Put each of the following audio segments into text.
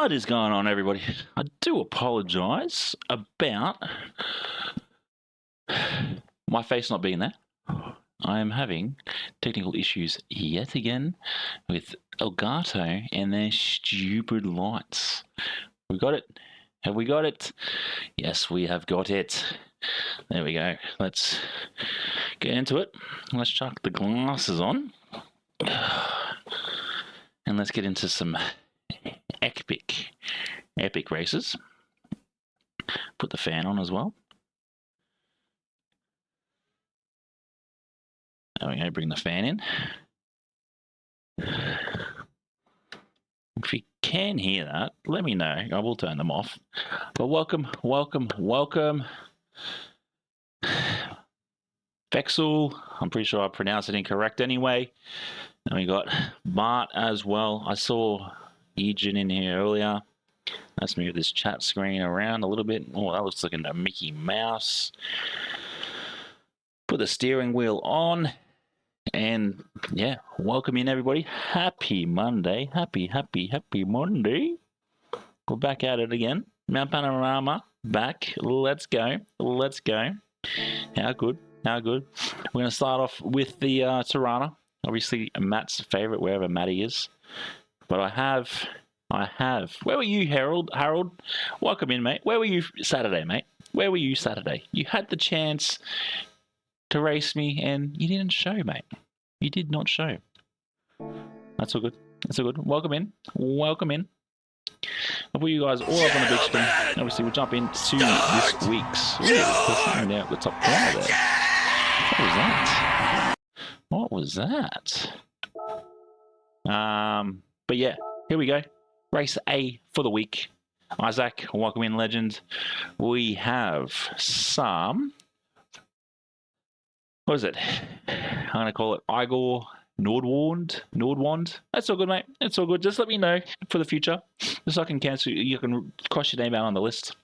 What is going on, everybody? I do apologise about my face not being there. I am having technical issues yet again with Elgato and their stupid lights. We got it. Have we got it? Yes, we have got it. There we go. Let's get into it. Let's chuck the glasses on. And let's get into some epic races. Put the fan on as well. There we go, bring the fan in. If you can hear that, let me know. I will turn them off. But welcome. Vexel, I'm pretty sure I pronounced it incorrect anyway. And we got Bart as well. I saw Eugene in here earlier. Let's move this chat screen around a little bit. Oh, that looks like a Mickey Mouse. Put the steering wheel on. And yeah, welcome in everybody. Happy Monday. Happy Monday. We're back at it again. Mount Panorama back. Let's go. How good. We're going to start off with the Tirana. Obviously, Matt's favorite, wherever Matty is. But I have. Where were you, Harold? Welcome in, mate. Where were you Saturday, mate? Where were you Saturday? You had the chance to race me, and you didn't show, mate. You did not show. That's all good. Welcome in. I'll put you guys all up on the big screen. Obviously, we'll jump into this week's. Ooh, there's something down at the top corner there. What was that? But yeah, here we go. Race A for the week. Isaac, welcome in, legend. We have some. What is it? I'm going to call it Eigar Nordwand. That's all good, mate. It's all good. Just let me know for the future. Just so I can cancel. You can cross your name out on the list.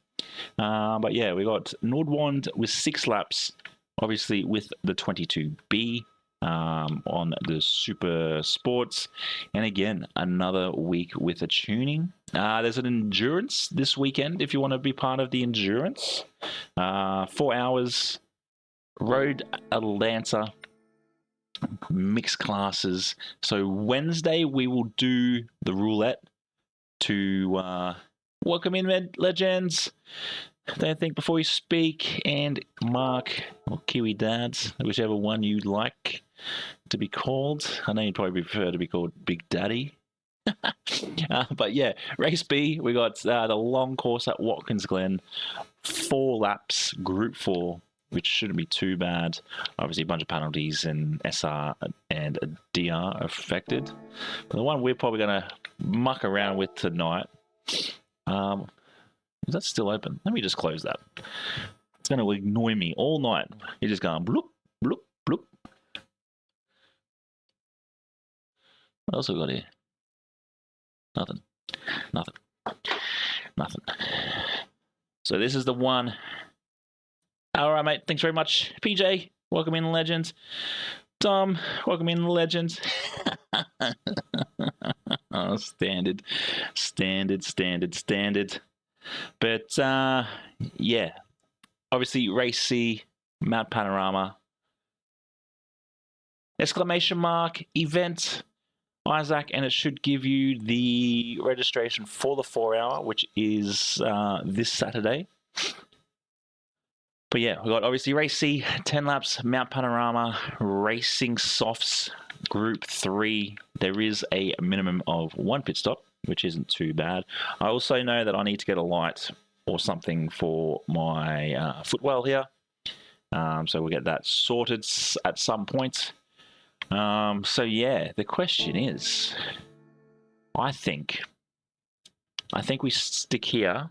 But yeah, we got Nordwand with 6 laps. Obviously with the 22B on the Super Sports. And again, another week with a tuning. There's an endurance this weekend if you want to be part of the endurance. 4 hours. Road Atlanta mixed classes. So Wednesday we will do the roulette to welcome in legends. Don't think before you speak. And Mark or Kiwi Dads, whichever one you'd like to be called. I know you'd probably prefer to be called Big Daddy. But yeah, race B, we got the long course at Watkins Glen. 4 laps, Group 4. Which shouldn't be too bad. Obviously, a bunch of penalties and SR and DR affected. But the one we're probably going to muck around with tonight. Is that still open? Let me just close that. It's going to annoy me all night. You're just going bloop, bloop, bloop. What else have we got here? Nothing. So this is the one. All right, mate. Thanks very much. PJ, welcome in, legends. Tom, welcome in, legends. Oh, standard. But, yeah. Obviously, race C, Mount Panorama. Exclamation mark, event, Isaac, and it should give you the registration for the 4 hour, which is this Saturday. But yeah, we got obviously race C, 10 laps, Mount Panorama, racing softs, Group 3. There is a minimum of 1 pit stop, which isn't too bad. I also know that I need to get a light or something for my footwell here. So we'll get that sorted at some point. So yeah, the question is, I think we stick here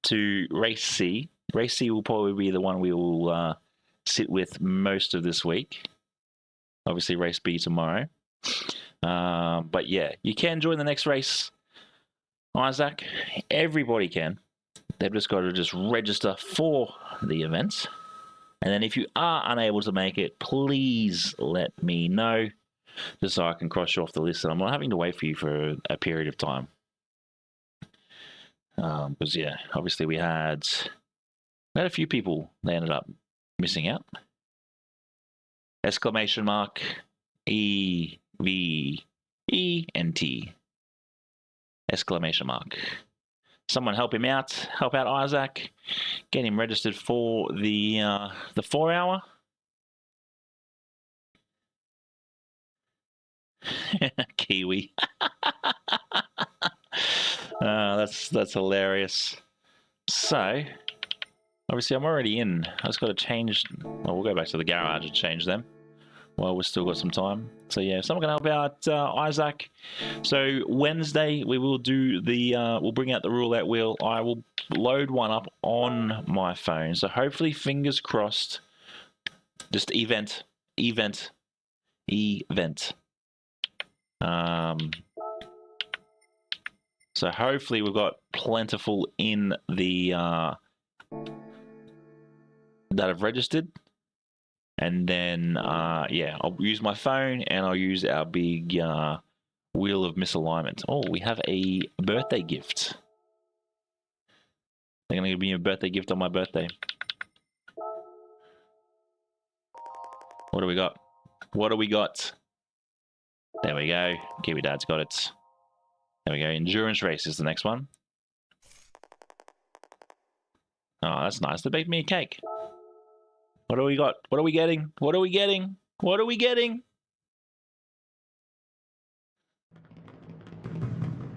to race C. Race C will probably be the one we will sit with most of this week. Obviously, race B tomorrow. But yeah, you can join the next race, Isaac. Everybody can. They've just got to just register for the event. And then if you are unable to make it, please let me know, just so I can cross you off the list. And I'm not having to wait for you for a period of time. Because yeah, obviously we had a few people that ended up missing out. Exclamation mark EVENT. Exclamation mark. Someone help him out. Help out Isaac. Get him registered for the 4 hour. Kiwi. That's hilarious. So obviously, I'm already in. I just got to change. Well, we'll go back to the garage and change them. Well, we've still got some time. So yeah, if someone can help out Isaac. So Wednesday we will do the we'll bring out the roulette wheel. I will load one up on my phone. So hopefully, fingers crossed. Just event. So hopefully we've got plentiful in the that have registered. And then, yeah, I'll use my phone and I'll use our big wheel of misalignment. Oh, we have a birthday gift. They're going to give me a birthday gift on my birthday. What do we got? What do we got? There we go. Kiwi Dad's got it. There we go. Endurance race is the next one. Oh, that's nice. They baked me a cake. What do we got? What are we getting? What are we getting? What are we getting?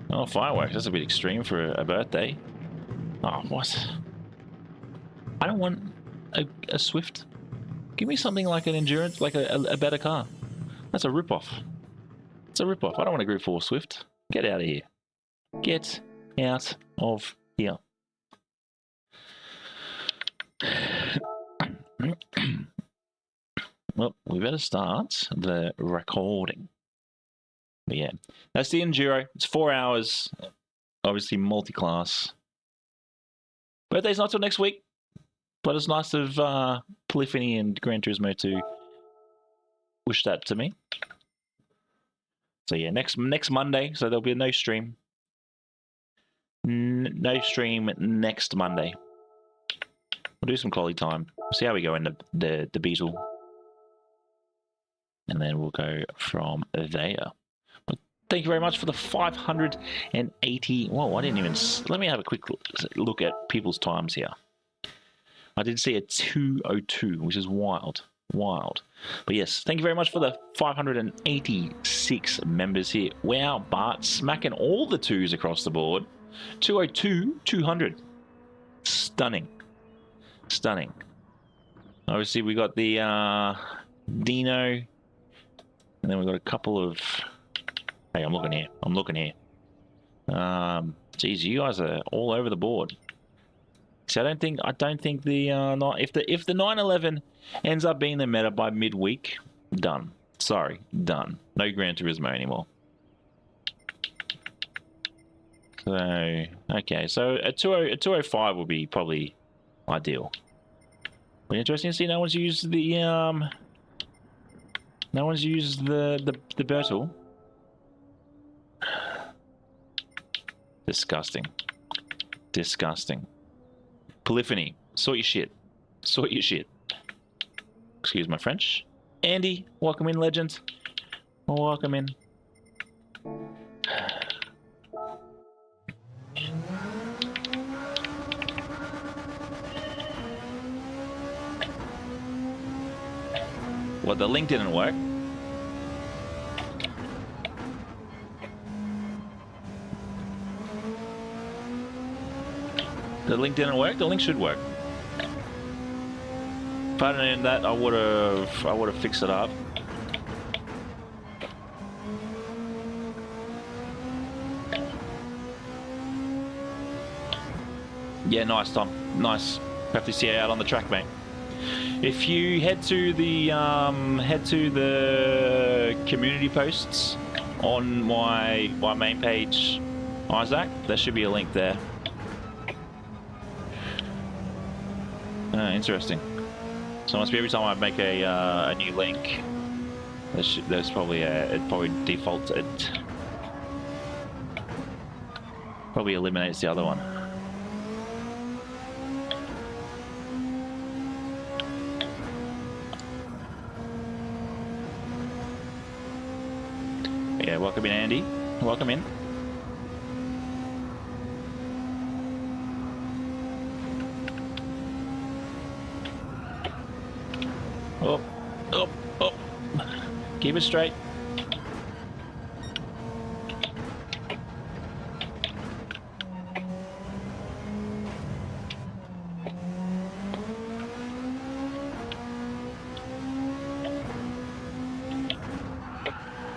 Oh, fireworks. That's a bit extreme for a birthday. Oh, what? I don't want a Swift. Give me something like an endurance, like a better car. That's a rip-off. It's a rip-off. I don't want a Group 4 Swift. Get out of here. Get out of here. Well, we better start the recording. But yeah, that's the Enduro. It's 4 hours. Obviously, multi-class. Birthday's not till next week. But it's nice of Polyphony and Gran Turismo to wish that to me. So yeah, next Monday. So there'll be no stream. No stream next Monday. We'll do some quality time. See how we go in the Beetle. And then we'll go from there. But thank you very much for the 580. Whoa, I didn't even... Let me have a quick look at people's times here. I did see a 2:02, which is wild. Wild. But yes, thank you very much for the 586 members here. Wow, Bart smacking all the twos across the board. 2:02, 200. Stunning. Stunning. Obviously, we got the Dino. And then we've got a couple of... Hey, I'm looking here. I'm looking here. Geez, you guys are all over the board. So I don't think the if the 911 ends up being the meta by midweek, done. Sorry, done. No Gran Turismo anymore. So okay, so a 205 would be probably ideal. But interesting to see no one's used the Bertel. Disgusting. Disgusting. Polyphony, sort your shit. Sort your shit. Excuse my French. Andy, welcome in, legend. Welcome in. Well, the link didn't work. The link didn't work. The link should work. If I hadn't known that, I would have fixed it up. Yeah, nice, Tom. Nice. Have to see you out on the track, mate. If you head to the community posts on my main page, Isaac, there should be a link there. Interesting. So it must be every time I make a new link, there's probably it probably defaults it. Probably eliminates the other one. Yeah, welcome in, Andy. Welcome in. Up, up, up. Keep it straight.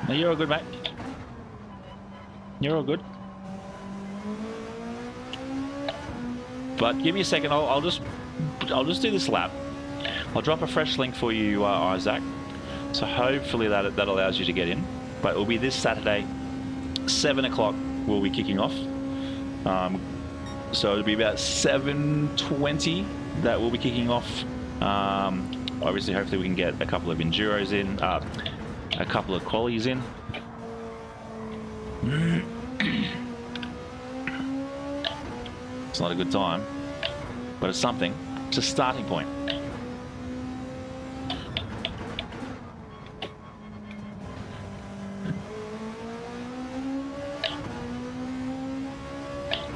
No, you're all good, mate. You're all good. But give me a second. I'll just do this lap. I'll drop a fresh link for you, Isaac. So hopefully that allows you to get in. But it will be this Saturday, 7 o'clock. We'll be kicking off. So it'll be about 7:20 that we'll be kicking off. Obviously, hopefully we can get a couple of enduros in, a couple of qualies in. It's not a good time, but it's something. It's a starting point.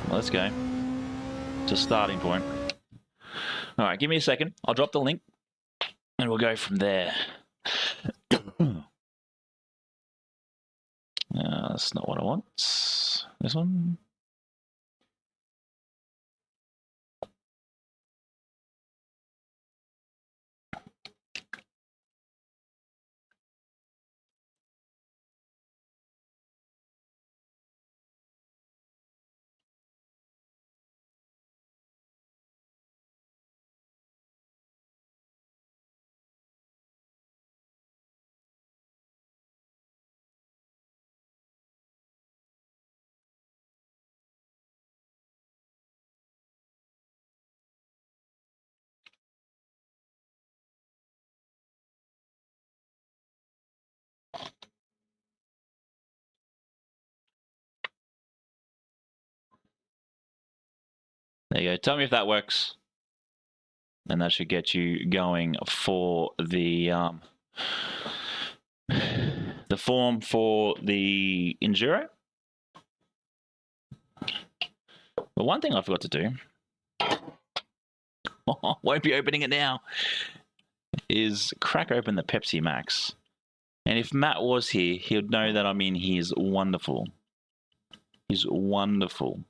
Let's go. It's a starting point. All right, give me a second. I'll drop the link and we'll go from there. That's not what I want. This one. There you go. Tell me if that works. And that should get you going for the form for the Enduro. But one thing I forgot to do, won't be opening it now, is crack open the Pepsi Max. And if Matt was here, he would know that I'm in his wonderful. His wonderful.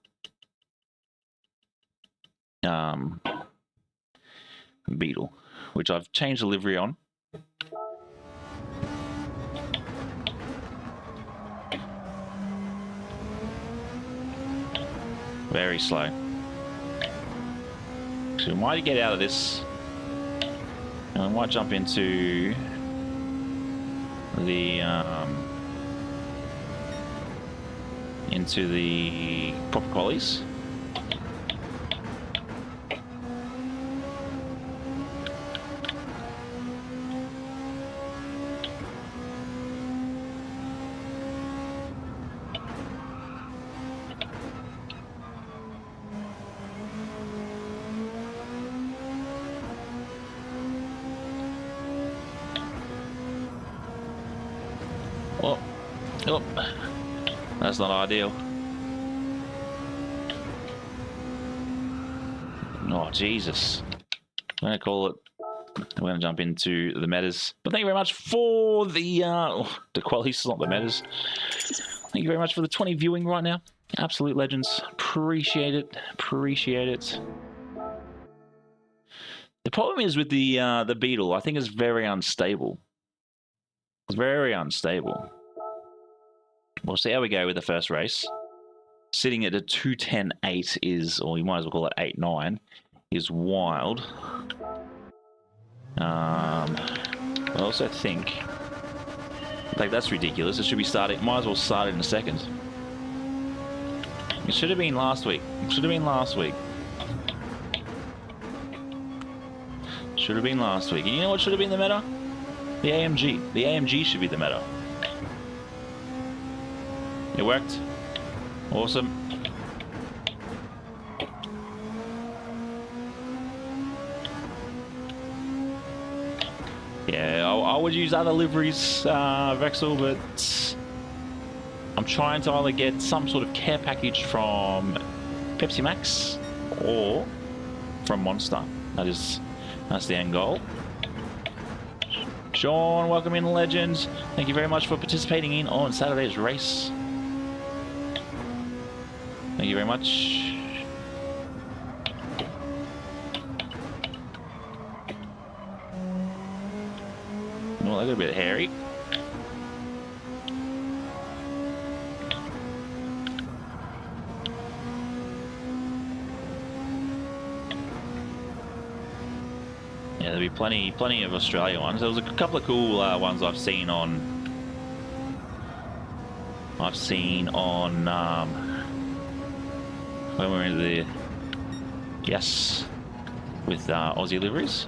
Beetle, which I've changed the livery on. Very slow. So we might get out of this, and we might jump into the proper qualies. Oh, that's not ideal. Oh, Jesus. I'm going to call it. We're going to jump into the metas. But thank you very much for the qualities, not the metas. Thank you very much for the 20 viewing right now. Absolute legends. Appreciate it. Appreciate it. The problem is with the Beetle, I think it's very unstable. It's very unstable. We'll see how we go with the first race. Sitting at a 2:10.8 is, or you might as well call it 8.9, is wild. I also think, like, that's ridiculous. It should be starting, might as well start it in a second. It should have been last week. It should have been last week. Should have been last week. And you know what should have been the meta? The AMG. The AMG should be the meta. It worked. Awesome. Yeah, I would use other liveries, Vexel, but I'm trying to either get some sort of care package from Pepsi Max or from Monster. That's the end goal. Sean, welcome in, legends. Thank you very much for participating in on Saturday's race. Thank you very much. Oh, that got a bit hairy. Yeah, there'll be plenty of Australia ones. There was a couple of cool ones I've seen on. When we were in the with Aussie liveries.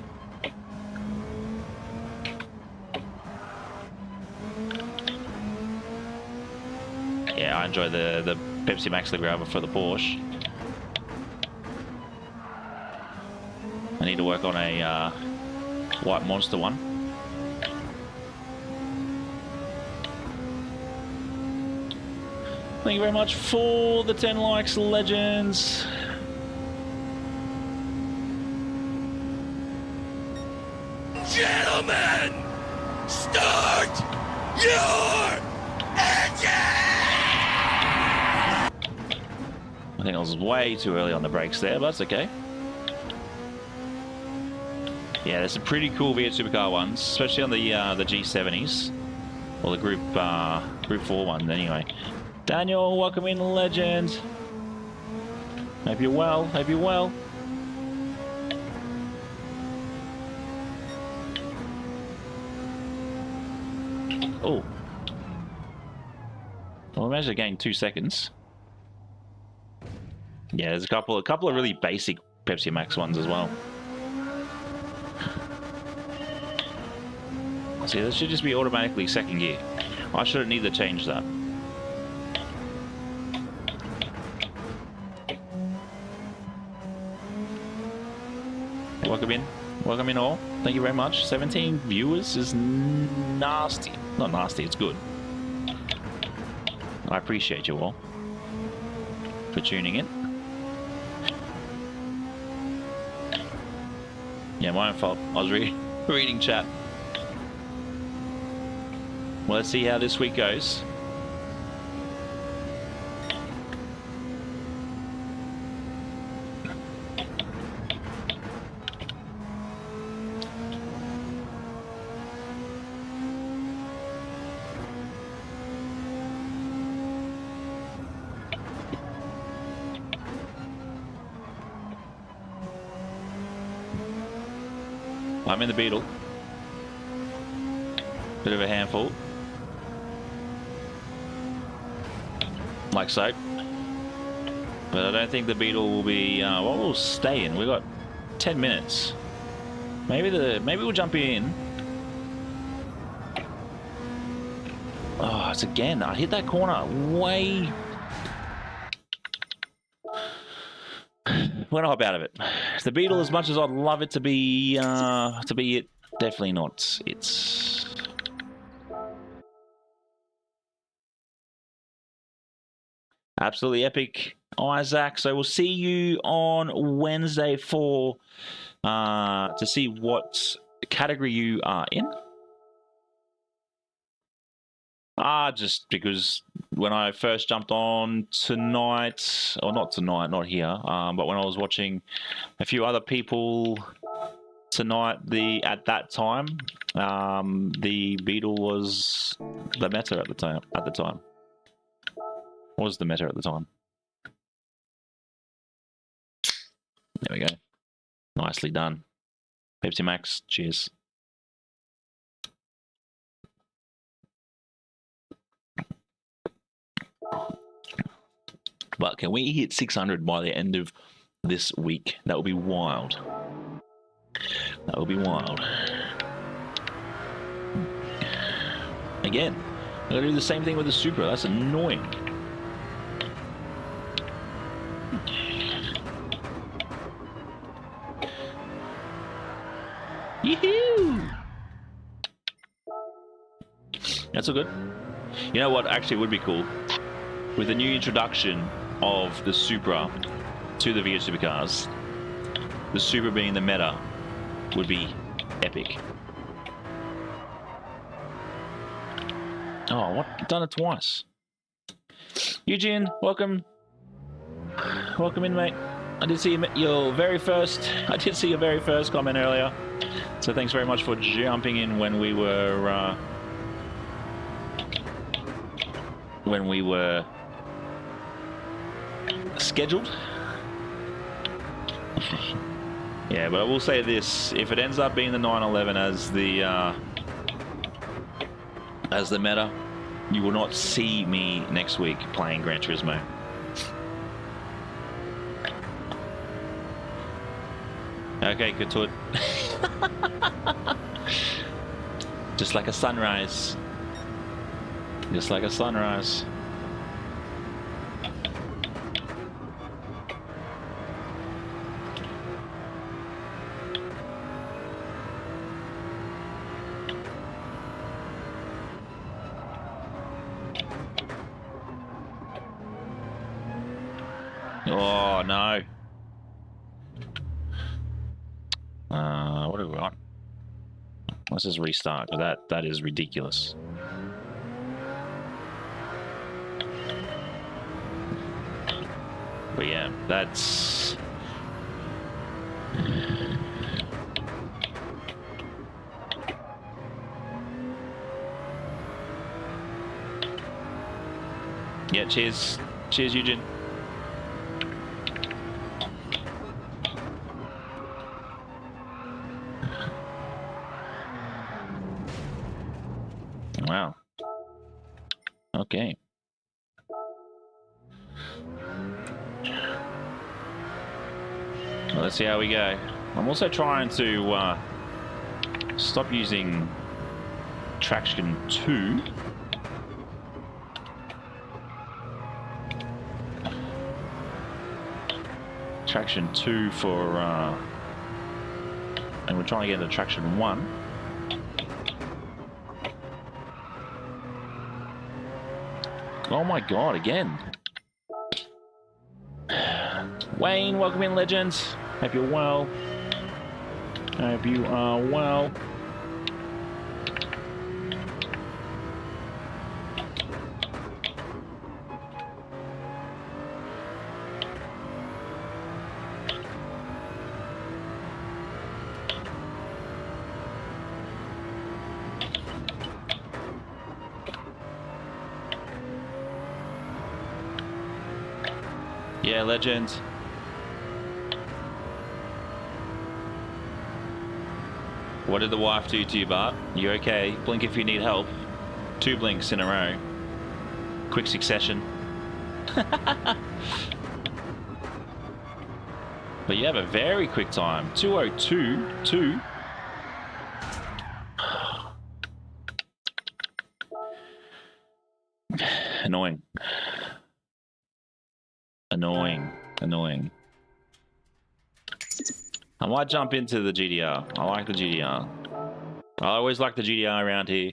Yeah, I enjoy the Pepsi Max livery over for the Porsche. I need to work on a white monster one. Thank you very much for the 10 likes, legends. Gentlemen, start your engine! I think I was way too early on the brakes there, but that's okay. Yeah, there's some pretty cool V8 supercar ones, especially on the G70s, or the Group 4 ones. Anyway, Daniel, welcome in, legend. Hope you're well. Hope you're well. Oh, well, we managed to gain 2 seconds. Yeah, there's a couple of really basic Pepsi Max ones as well. See, this should just be automatically second gear. I shouldn't need to change that. Welcome in all. Thank you very much. 17 viewers is nasty. Not nasty, it's good. I appreciate you all for tuning in. Yeah, my own fault. I was reading chat. Well, let's see how this week goes. I'm in the Beetle. Bit of a handful. Like so. But I don't think the Beetle will be what we'll stay in. We've got 10 minutes. Maybe we'll jump in. Oh, it's again. I hit that corner way. Went up out of it. The Beetle, as much as I'd love it to be it, definitely not. It's absolutely epic, Isaac. So we'll see you on Wednesday for to see what category you are in. Just because when I first jumped on tonight, or not tonight, not here, but when I was watching a few other people tonight, at that time, the Beetle was the meta at the time. Was the meta at the time. There we go. Nicely done. Pepsi Max, cheers. But can we hit 600 by the end of this week? That would be wild. That would be wild. Again, I'm going to do the same thing with the Supra. That's annoying. Yee-hoo! That's all good. You know what actually would be cool? With the new introduction of the Supra to the V8 supercars, the Supra being the meta would be epic. Oh, what? I've done it twice. Eugene, welcome. Welcome in, mate. I did see your very first comment earlier. So thanks very much for jumping in when we were scheduled. Yeah, but I will say this: if it ends up being the 911 as the meta, you will not see me next week playing Gran Turismo. Okay, good to it. Just like a sunrise. Just like a sunrise. Oh no. What do we got? Let's just restart, because that is ridiculous. But yeah, that's... Yeah, cheers. Cheers, Eugene. Wow. Okay. Well, let's see how we go. I'm also trying to stop using Traction 2. Traction 2 for... and we're trying to get into Traction 1. Oh my god, again. Wayne, welcome in, legends. Hope you're well. Hope you are well. Yeah, legend. What did the wife do to you, Bart? You okay? Blink if you need help. 2 blinks in a row. Quick succession. But you have a very quick time. 2:02.2. Annoying. Annoying. Annoying. I might jump into the GDR. I like the GDR. I always like the GDR around here.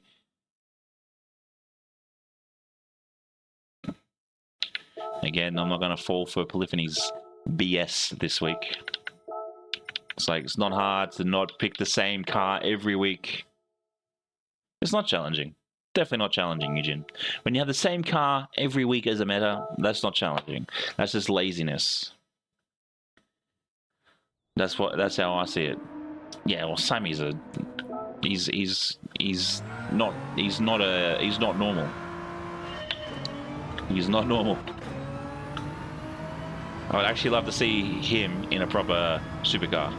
Again, I'm not going to fall for Polyphony's BS this week. It's like, it's not hard to not pick the same car every week. It's not challenging. Definitely not challenging, Eugene. When you have the same car every week as a meta, that's not challenging. That's just laziness. That's how I see it. Yeah, well, Sammy's he's not normal. He's not normal. I would actually love to see him in a proper supercar.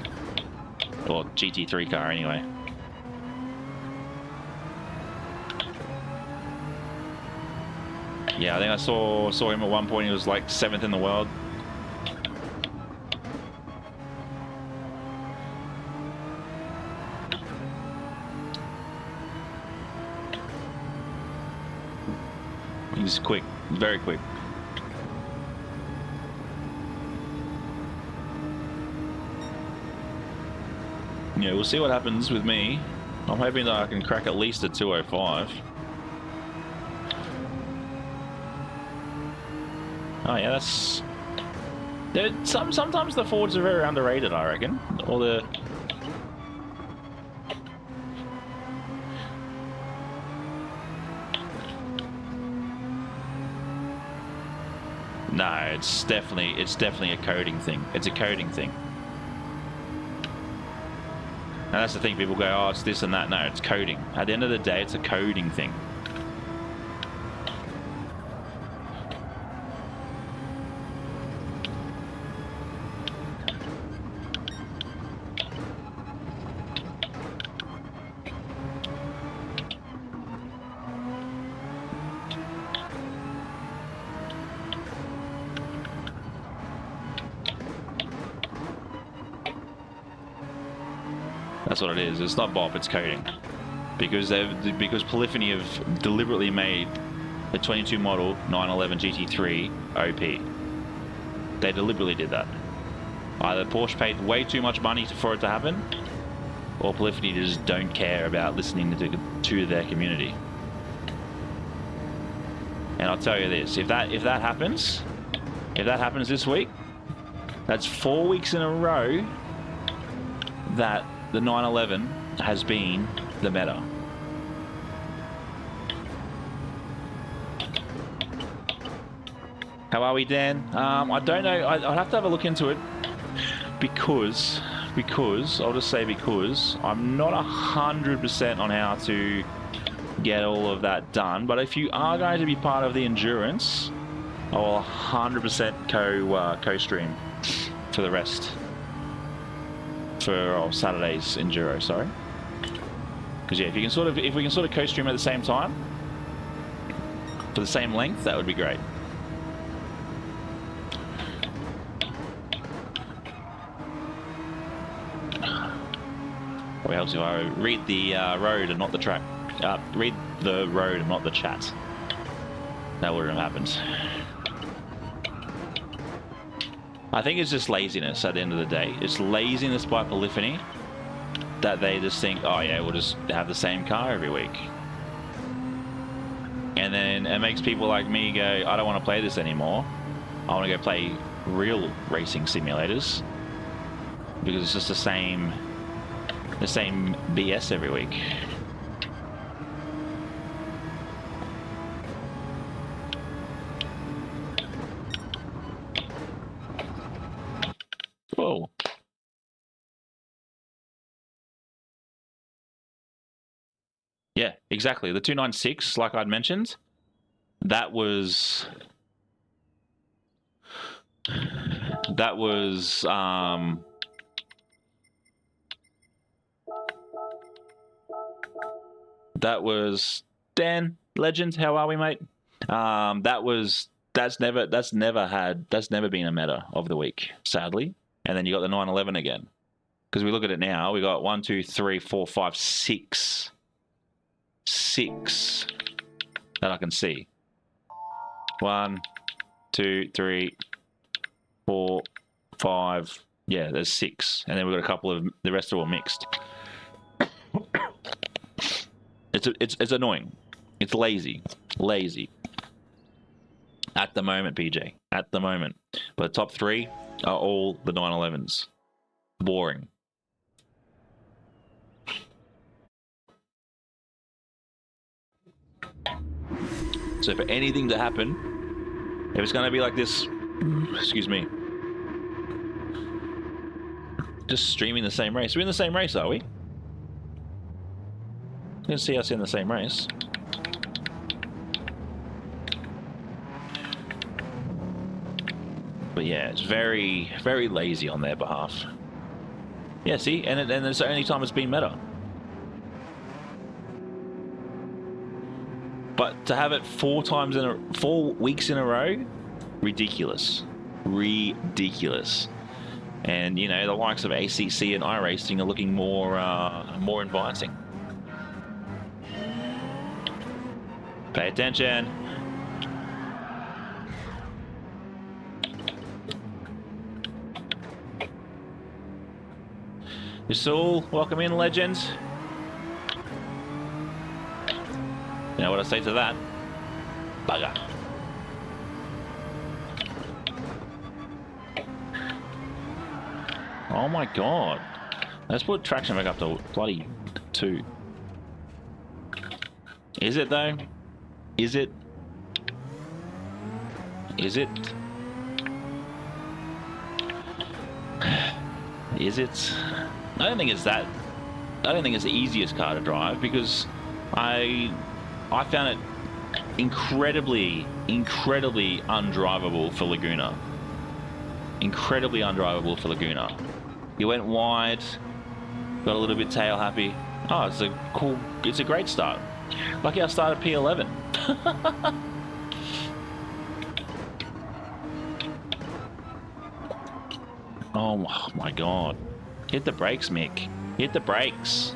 Or GT3 car, anyway. Yeah, I think I saw him at one point. He was like 7th in the world. He's quick, very quick. Yeah, we'll see what happens with me. I'm hoping that I can crack at least a 205. Oh yeah, that's... Sometimes the Fords are very underrated, I reckon. Or the... No, it's definitely a coding thing. It's a coding thing. And that's the thing, people go, oh, it's this and that. No, it's coding. At the end of the day, it's a coding thing. That's what it is. It's not bop, it's coding. Because Polyphony have deliberately made the 22 model 911 GT3 OP. They deliberately did that. Either Porsche paid way too much money for it to happen, or Polyphony just don't care about listening to their community. And I'll tell you this: if that happens this week, that's 4 weeks in a row that the 911 has been the meta. How are we, Dan? I don't know. I'd have to have a look into it because I'll just say because I'm not 100% on how to get all of that done. But if you are going to be part of the endurance, I will 100% co-stream for the rest for Saturday's enduro. Sorry. Because yeah, if we can sort of co-stream at the same time for the same length, that would be great. Probably helps if I read the road and not the track. Read the road and not the chat. That wouldn't have happened. I think it's just laziness at the end of the day. It's laziness by Polyphony that they just think, oh yeah, we'll just have the same car every week. And then it makes people like me go, I don't want to play this anymore. I want to go play real racing simulators. Because it's just the same BS every week. Whoa. Yeah, exactly. The 296, like I'd mentioned, that was Dan Legend. How are we, mate? That's never been a meta of the week, sadly. And then you got the 911 again. Because we look at it now, we got 1, 2, 3, 4, 5, 6 that I can see. 1, 2, 3, 4, 5. Yeah, there's 6, and then we've got a couple of the rest are all mixed. It's annoying. It's lazy. At the moment, PJ. At the moment. But the top 3 are all the 911s. Boring. So for anything to happen, if it's going to be like this, excuse me, just streaming the same race. We're in the same race, are we? You can see us in the same race. But yeah, it's very, very lazy on their behalf. Yeah, see? And it's the only time it's been meta. But to have it 4 weeks in a row, ridiculous. Ridiculous. And, you know, the likes of ACC and iRacing are looking more inviting. Pay attention. Yasul, welcome in, legends. You know what I say to that? Bugger. Oh my god. Let's put traction back up to bloody 2. Is it though? Is it? Is it? Is it? I don't think it's that. I don't think it's the easiest car to drive because I found it incredibly undrivable for Laguna. Incredibly undrivable for Laguna. You went wide, got a little bit tail happy. Oh, it's a great start. Lucky I started P11. Oh my god. Hit the brakes, Mick. Hit the brakes.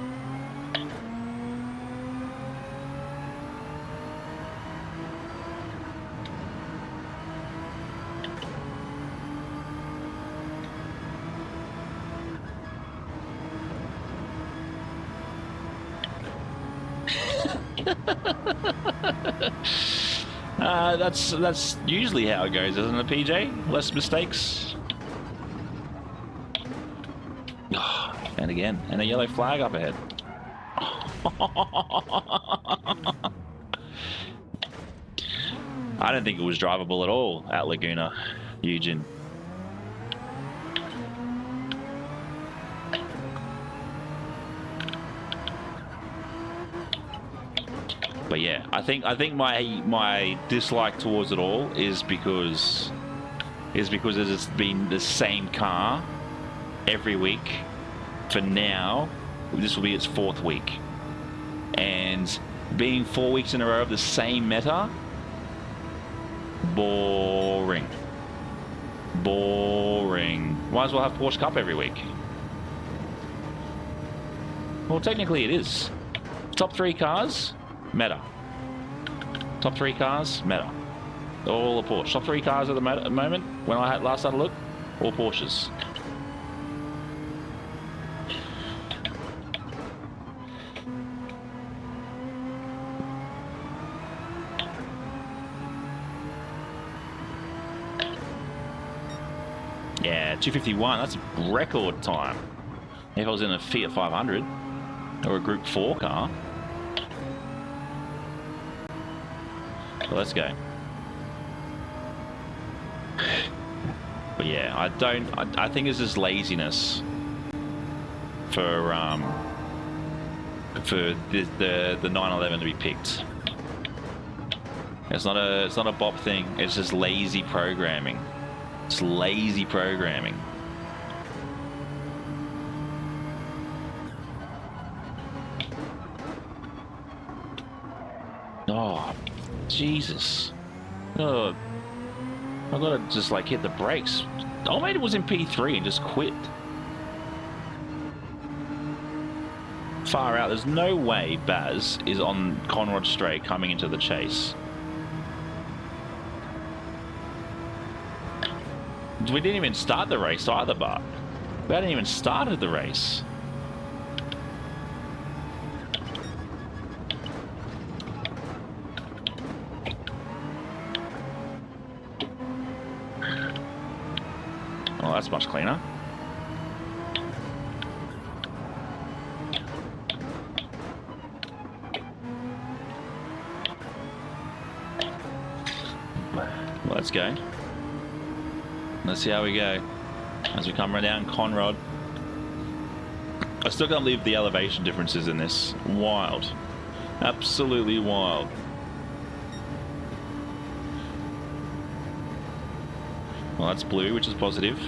That's usually how it goes, isn't it, PJ? Less mistakes. Oh, and again, and a yellow flag up ahead. I don't think it was drivable at all at Laguna, Eugene. But yeah, I think my dislike towards it all is because it's been the same car every week for now. This will be its 4th week, and being 4 weeks in a row of the same meta, boring. Might as well have Porsche Cup every week. Well, technically it is. Top 3 cars, meta. Top 3 cars, meta. All a Porsche. Top 3 cars at the moment, when I had last had a look, all Porsches. Yeah, 251, that's record time. If I was in a Fiat 500 or a Group 4 car. So let's go. But yeah, I think it's just laziness for the 911 to be picked. It's not a bop thing, it's just lazy programming. It's lazy programming. Oh, Jesus. Oh, I've got to just like hit the brakes. Oh, mate, it was in P3 and just quit. Far out. There's no way Baz is on Conrad straight coming into the chase. We didn't even start the race either, but we hadn't even started the race. Oh, that's much cleaner. Let's go. Let's see how we go as we come right down Conrad. I still can't believe the elevation differences in this. Wild. Absolutely wild. Well, that's blue, which is positive.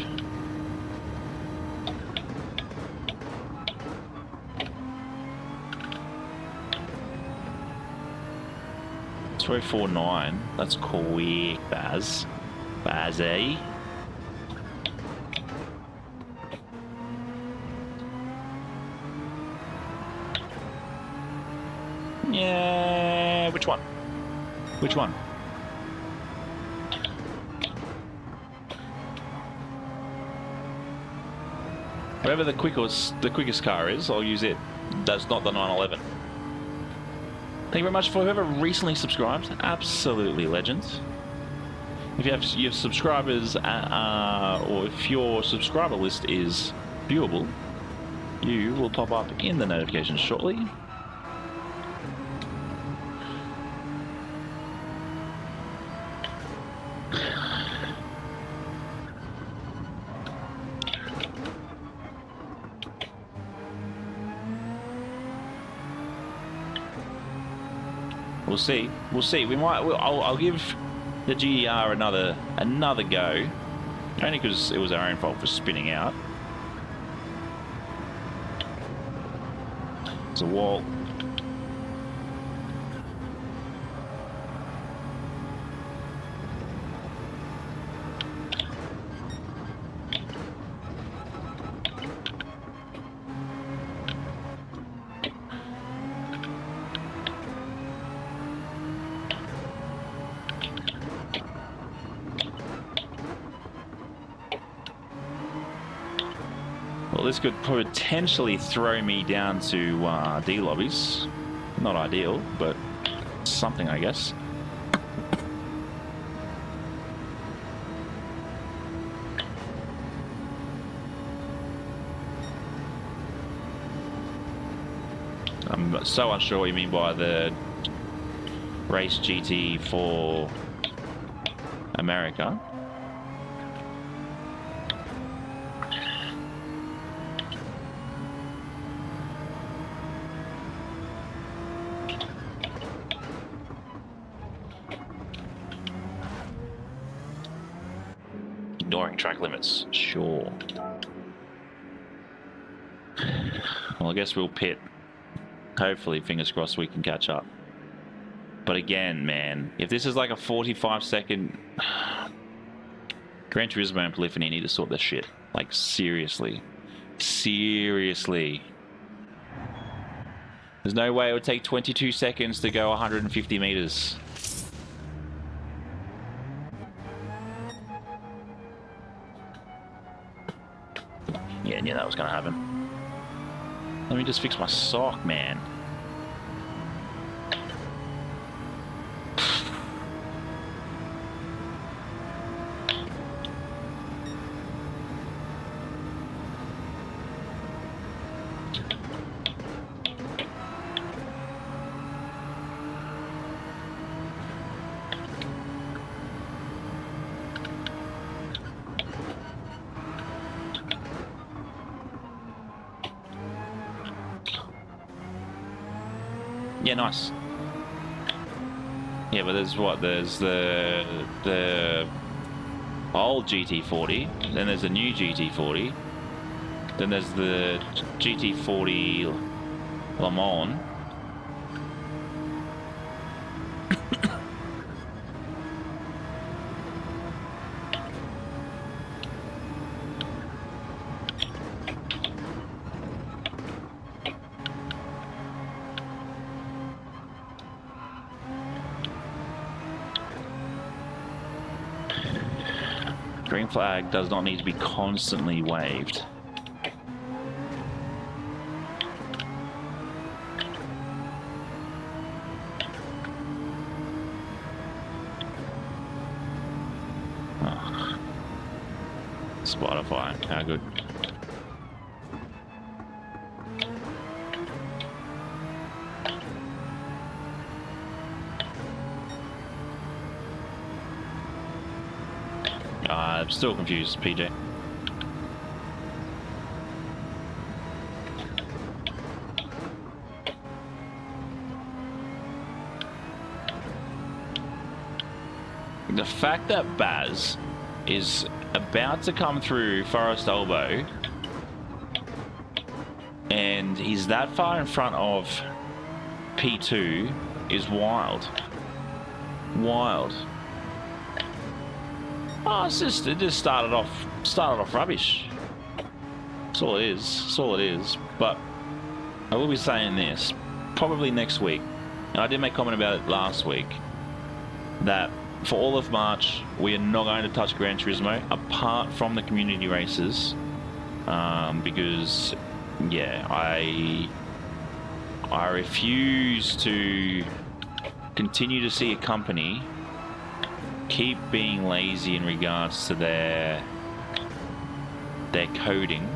It's 2:49. That's quick, Baz. Bazzy. Yeah, which one? Which one? Whoever the quickest car is, I'll use it. That's not the 911. Thank you very much for whoever recently subscribed. Absolutely legends. If you have your subscribers, or if your subscriber list is viewable, you will pop up in the notifications shortly. We'll see. We'll see. We might. I'll give the GER another go, only because it was our own fault for spinning out. It's a wall. Well, this could potentially throw me down to D lobbies. Not ideal, but something, I guess. I'm so unsure what you mean by the race GT for America. Ignoring track limits, sure. Well, I guess we'll pit. Hopefully, fingers crossed, we can catch up. But again, man, if this is like a 45-second... Gran Turismo and Polyphony need to sort this shit. Like, seriously. Seriously. There's no way it would take 22 seconds to go 150 meters. Yeah, I knew that was going to happen. Let me just fix my sock, man. Yeah, nice. Yeah, but there's what? There's the old GT40, then there's the new GT40, then there's the GT40 Le Mans. Green flag does not need to be constantly waved. Oh. Spotify, how good. I'm still confused, PJ. The fact that Baz is about to come through Forest Elbow and he's that far in front of P2 is wild. Wild. Oh, it just started off rubbish. That's all it is. That's all it is. But I will be saying this probably next week. And I did make a comment about it last week that for all of March we are not going to touch Gran Turismo apart from the community races, because yeah, I refuse to continue to see a company keep being lazy in regards to their coding.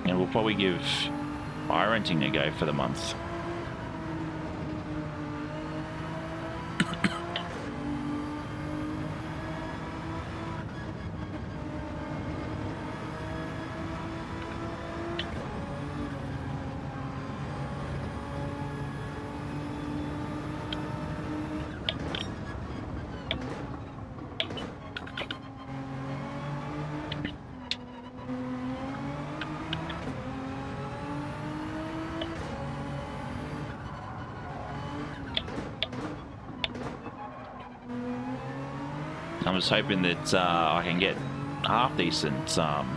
And we'll probably give iRenting a go for the month. I'm just hoping that I can get half decent thumbnails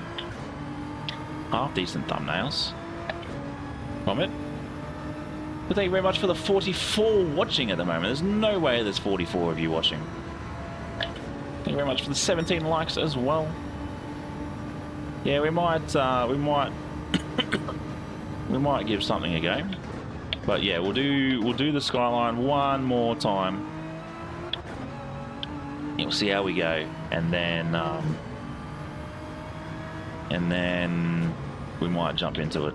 from it. But thank you very much for the 44 watching at the moment. There's no way there's 44 of you watching. Thank you very much for the 17 likes as well. Yeah, we might we might give something a go. But yeah, we'll do the skyline one more time. We'll see how we go, and then we might jump into it.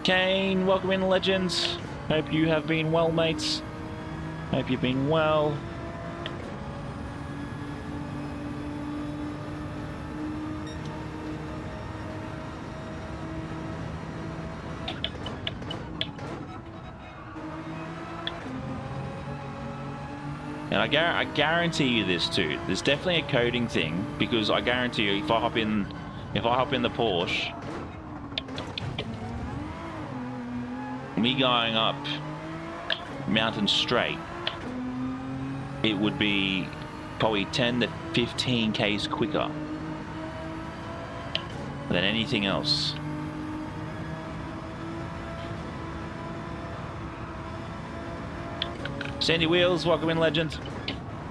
Kane, welcome in, legends. Hope you have been well, mates. Hope you've been well. And I guarantee you this too. There's definitely a coding thing, because I guarantee you, if I hop in the Porsche, me going up Mountain Straight, it would be probably 10 to 15 k's quicker than anything else. Sandy Wheels, welcome in, legend.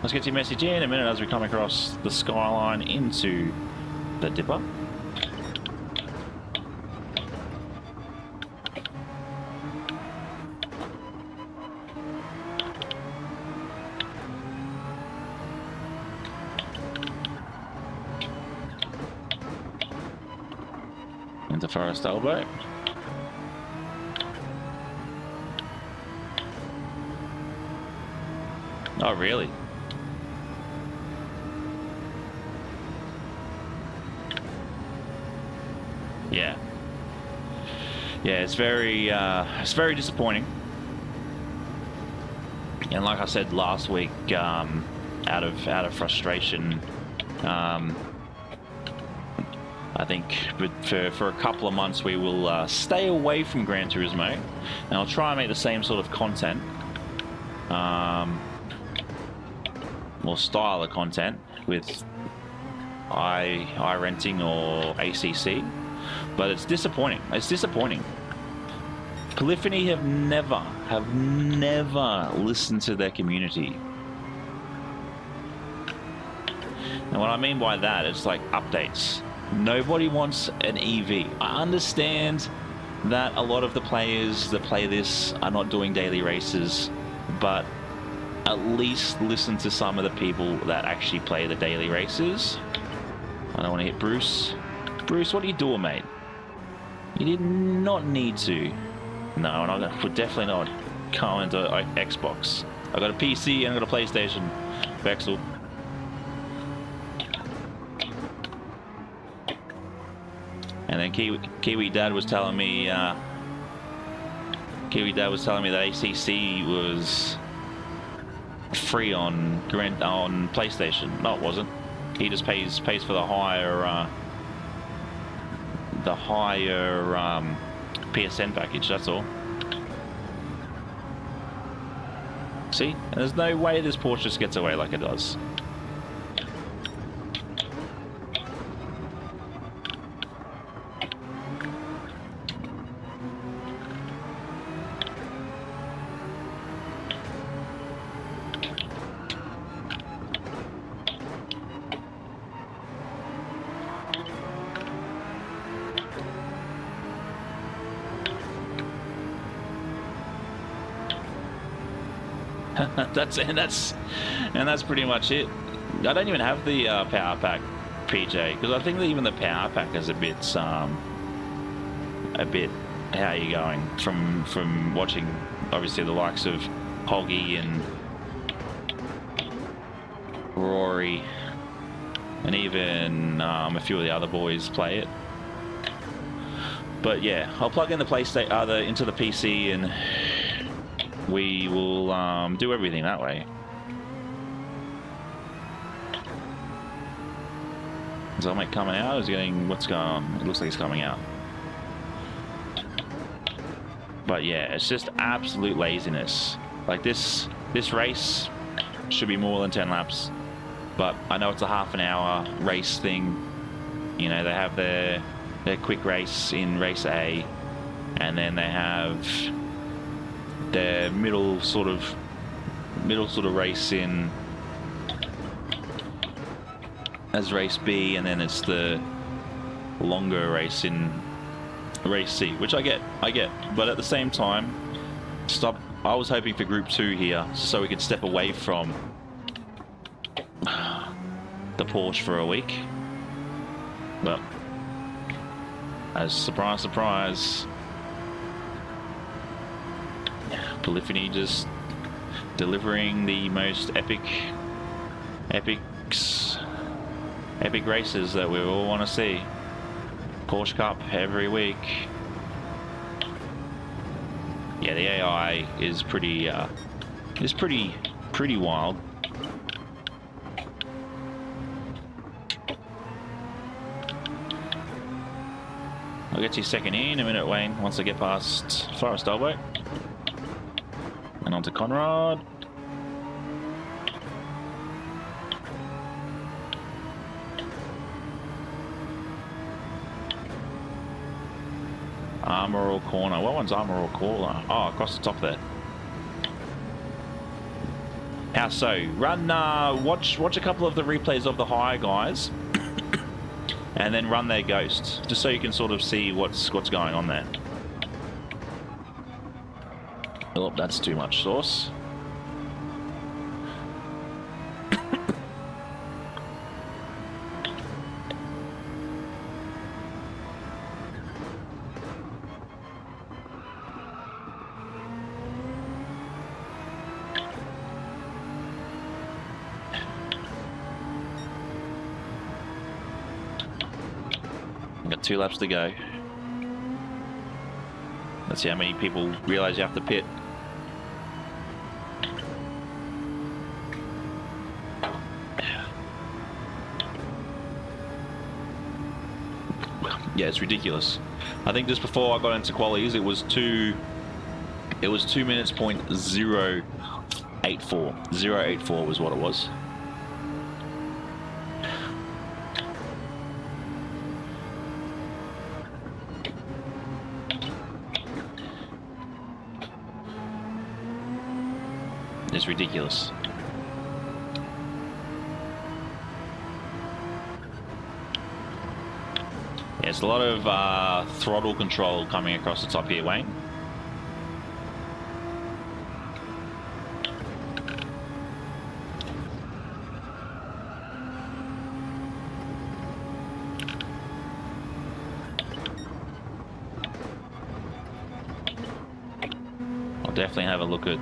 Let's get your message in a minute as we come across the skyline into the dipper. Into Forest Elbow. Oh, really? Yeah. Yeah, it's very disappointing. And like I said last week, out of frustration, I think for a couple of months we will stay away from Gran Turismo, and I'll try and make the same sort of content, or style of content with iRenting or ACC, but it's disappointing. It's disappointing. Polyphony have never listened to their community. And what I mean by that, it's like updates. Nobody wants an EV. I understand that a lot of the players that play this are not doing daily races, but at least listen to some of the people that actually play the daily races. I don't want to hit Bruce. Bruce, what are you doing, mate? You did not need to. No, and I would definitely not go into Xbox. I got a PC and I got a PlayStation. Vexel. And then Kiwi Dad was telling me that ACC was free on PlayStation. No, it wasn't. He just pays for the higher PSN package. That's all. See, and there's no way this Porsche just gets away like it does. That's pretty much it. I don't even have the power pack, PJ, because I think that even the power pack is a bit. How are you going from watching obviously the likes of Hoggy and Rory, and even a few of the other boys play it. But yeah, I'll plug in the PlayStation into the PC and we will do everything that way. Is Elmate coming out? Is he getting, what's going on? It looks like he's coming out. But yeah, it's just absolute laziness. Like this race should be more than 10 laps. But I know it's a half an hour race thing. You know, they have their quick race in race A, and then they have their middle sort of race in as race B, and then it's the longer race in race C, which I get. But at the same time, I was hoping for Group 2 here, so we could step away from the Porsche for a week. But as surprise, surprise, Polyphony just delivering the most epic races that we all want to see. Porsche Cup every week. Yeah, the AI is pretty wild. I'll get to your second in a minute, Wayne, once I get past Forest Elbow. And on to Conrad. Armorall Corner. What one's Armorall Corner? Oh, across the top there. How so? Run, watch a couple of the replays of the high guys. And then run their ghost, just so you can sort of see what's going on there. Oh, that's too much sauce. Got 2 laps to go. Let's see how many people realize you have to pit. Yeah, it's ridiculous. I think just before I got into qualies, it was 2 minutes point 084. 084 was what it was. It's ridiculous. Yeah, it's a lot of throttle control coming across the top here, Wayne. I'll definitely have a look at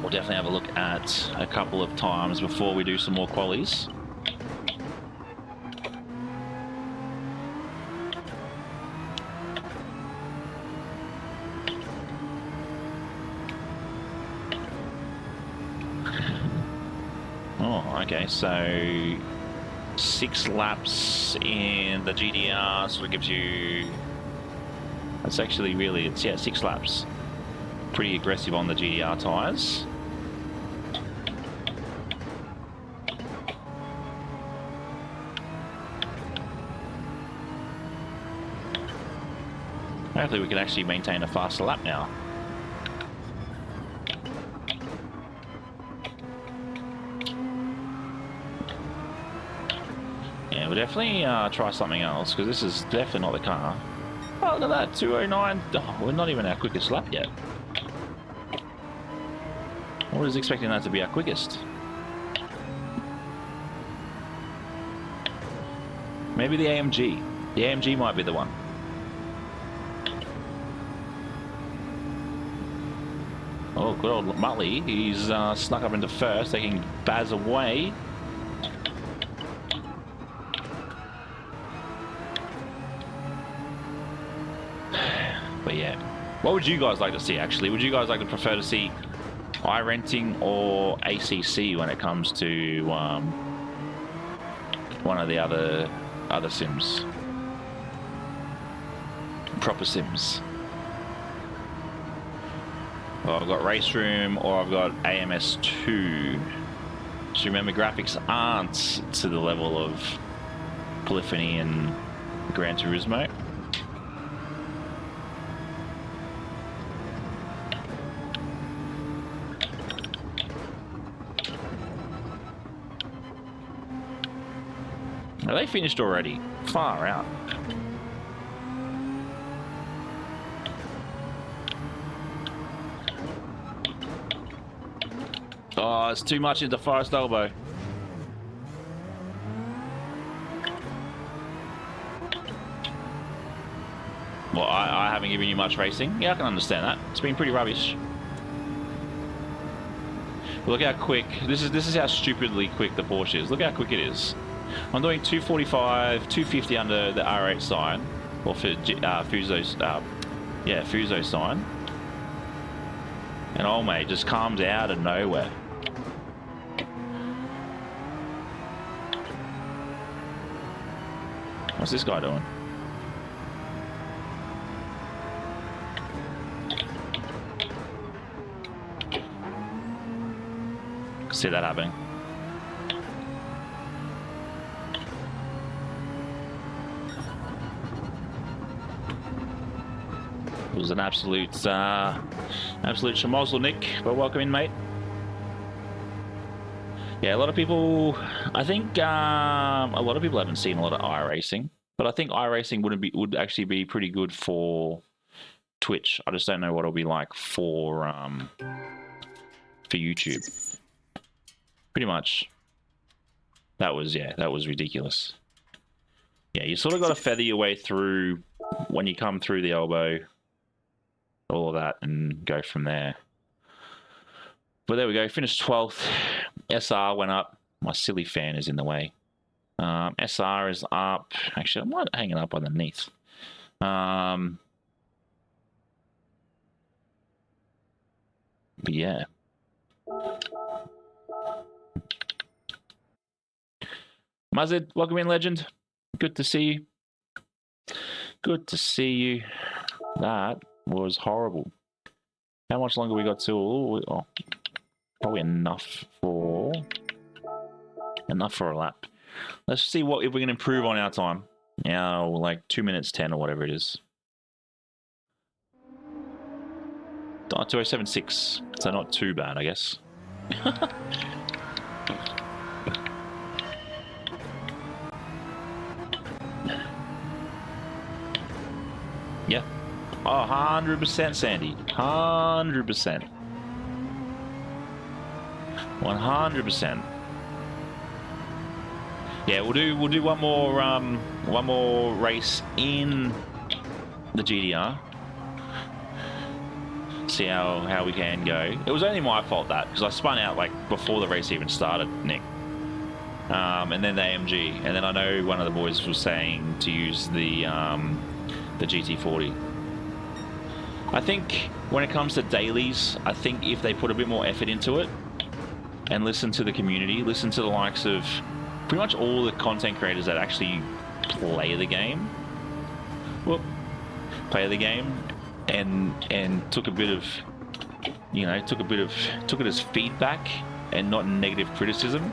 we'll definitely have a look at a couple of times before we do some more qualies. Oh, okay, so 6 laps in the GDR, so it gives you, that's actually really, it's, yeah, 6 laps. Pretty aggressive on the GDR tyres. Hopefully we can actually maintain a faster lap now. Yeah, we'll definitely try something else, because this is definitely not the car. Oh, look at that, 209. Oh, we're not even our quickest lap yet. I was expecting that to be our quickest. Maybe the AMG. The AMG might be the one. Oh, good old Muttley. He's snuck up into first, taking Baz away. But yeah, what would you guys like to see, actually? Would you guys like to prefer to see iRenting or ACC when it comes to one of the other sims? proper sims. Well, I've got Race Room or I've got AMS2. So remember, graphics aren't to the level of Polyphony and Gran Turismo. Are they finished already? Far out. Oh, it's too much into Forest Elbow. Well, I haven't given you much racing. Yeah, I can understand that. It's been pretty rubbish. Look how quick. This is how stupidly quick the Porsche is. Look how quick it is. I'm doing 245, 250 under the R8 sign, or for Fuso's, yeah, Fuso sign. And old mate just comes out of nowhere. What's this guy doing? See that happening. It was an absolute schmozzle, Nick, but welcome in, mate. Yeah, a lot of people, I think a lot of people haven't seen a lot of iRacing, but I think iRacing would actually be pretty good for Twitch. I just don't know what it'll be like for YouTube. Pretty much. That was ridiculous. Yeah, you sort of got to feather your way through when you come through the elbow, all of that, and go from there. But there we go, finished 12th. SR went up. My silly fan is in the way. SR is up. Actually, I might hang it up underneath. But yeah. Mazid, welcome in, legend. Good to see you. Good to see you. That was horrible. How much longer we got to? Oh, probably enough for a lap. Let's see if we can improve on our time. Now, like 2 minutes 10 or whatever it is. 2076. So not too bad, I guess. Yeah. Oh, 100% Sandy. 100%. 100%. Yeah, we'll do one more race in the GDR. See how we can go. It was only my fault because I spun out like before the race even started, Nick. And then the AMG, and then I know one of the boys was saying to use the GT40. I think when it comes to dailies, I think if they put a bit more effort into it and listen to the community, listen to the likes of pretty much all the content creators that actually play the game, and took a bit of, took it as feedback and not negative criticism,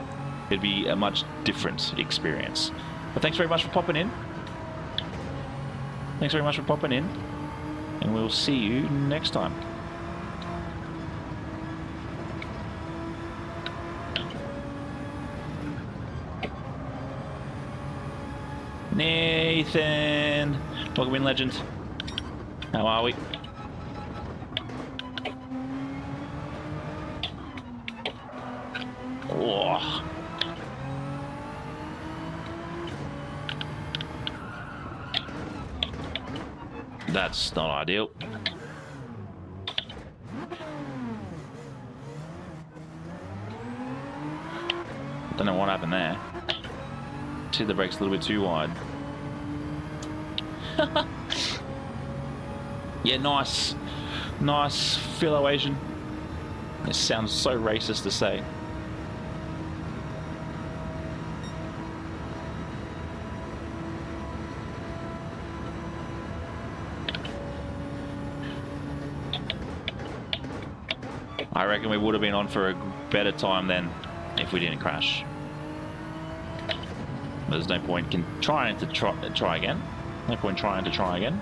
it'd be a much different experience. But thanks very much for popping in. Thanks very much for popping in, and we'll see you next time. Nathan, welcome in, legend. How are we? Oh. That's not ideal. Don't know what happened there. See, the brake's a little bit too wide. Yeah, nice fellow Asian. This sounds so racist to say. I reckon we would have been on for a better time then if we didn't crash. There's no point in trying to try again. No point trying to try again.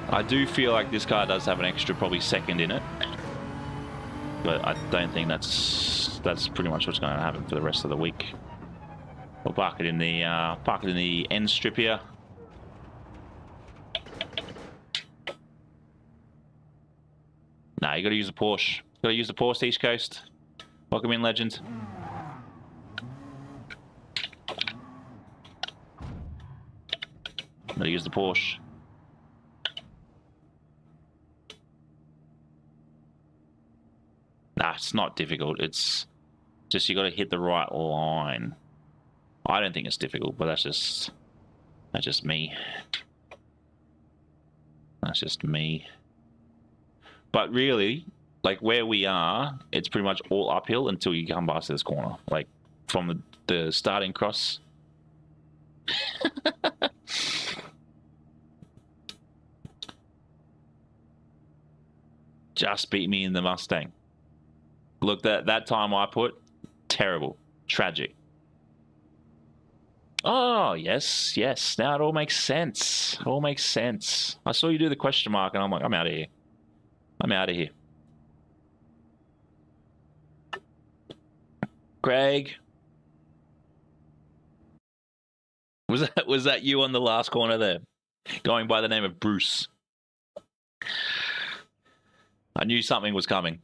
I do feel like this car does have an extra probably second in it, but I don't think that's pretty much what's going to happen for the rest of the week. We'll park it in the end strip here. Nah, you got to use the Porsche. Got to use the Porsche East Coast. Welcome in, legend. Got to use the Porsche. Nah, it's not difficult. It's just you got to hit the right line. I don't think it's difficult, but that's just me. That's just me. But really, like where we are, it's pretty much all uphill until you come past this corner. Like from the starting cross. Just beat me in the Mustang. Look, that time I put, terrible, tragic. Oh, yes, yes. Now it all makes sense. All makes sense. I saw you do the question mark and I'm like, I'm out of here. I'm out of here. Greg. Was that you on the last corner there? Going by the name of Bruce. I knew something was coming.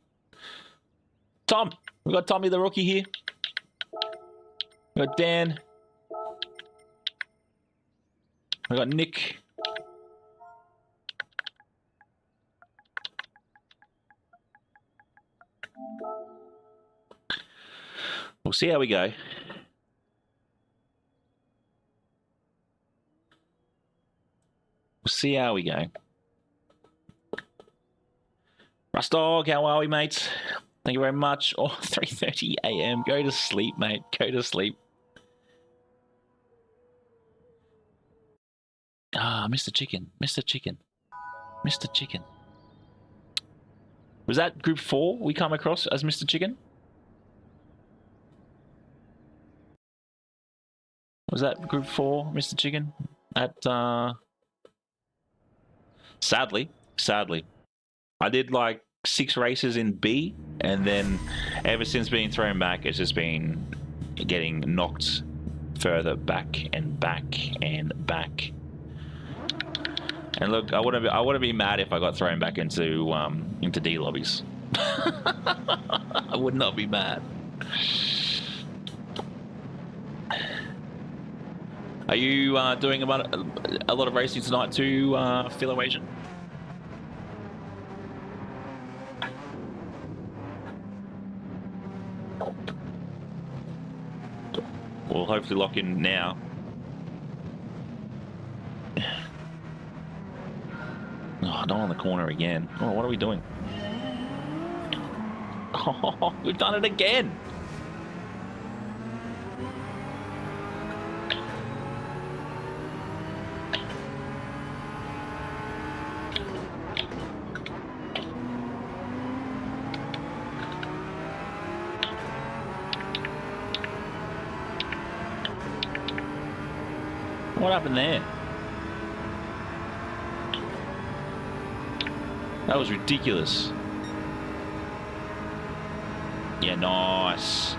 Tom. We got Tommy the rookie here. We got Dan. We got Nick. We'll see how we go. We'll see how we go. Rustdog, how are we, mates? Thank you very much. Oh, 3:30 a.m. Go to sleep, mate. Go to sleep. Ah, Mr. Chicken. Mr. Chicken. Mr. Chicken. Was that group 4 we come across as Mr. Chicken? Was that group 4, Mr. Chicken? At, Sadly. I did like 6 races in B, and then ever since being thrown back, it's just been getting knocked further back and back and back. And look, I wouldn't be mad if I got thrown back into D lobbies. I would not be mad. Are you doing a lot of racing tonight too, Philo Asian? We'll hopefully lock in now. Oh, not on the corner again. Oh, what are we doing? Oh, we've done it again. What happened there? That was ridiculous. Yeah, nice.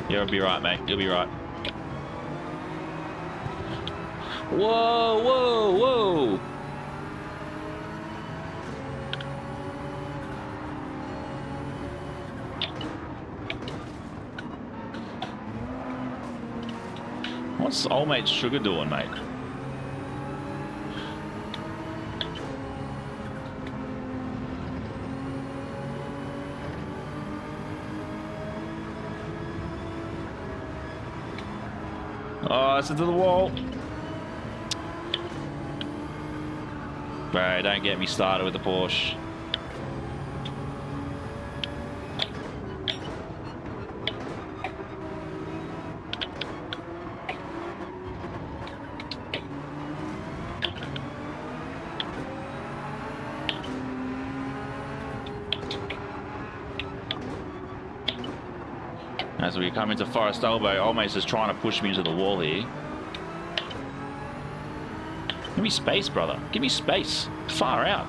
You'll be right, mate. You'll be right. Whoa, whoa, whoa. What's old mate Sugar doing, mate? Oh, it's into the wall. Bro, don't get me started with the Porsche. As we come into Forest Elbow, Almost is trying to push me into the wall here. Give me space, brother. Give me space. Far out.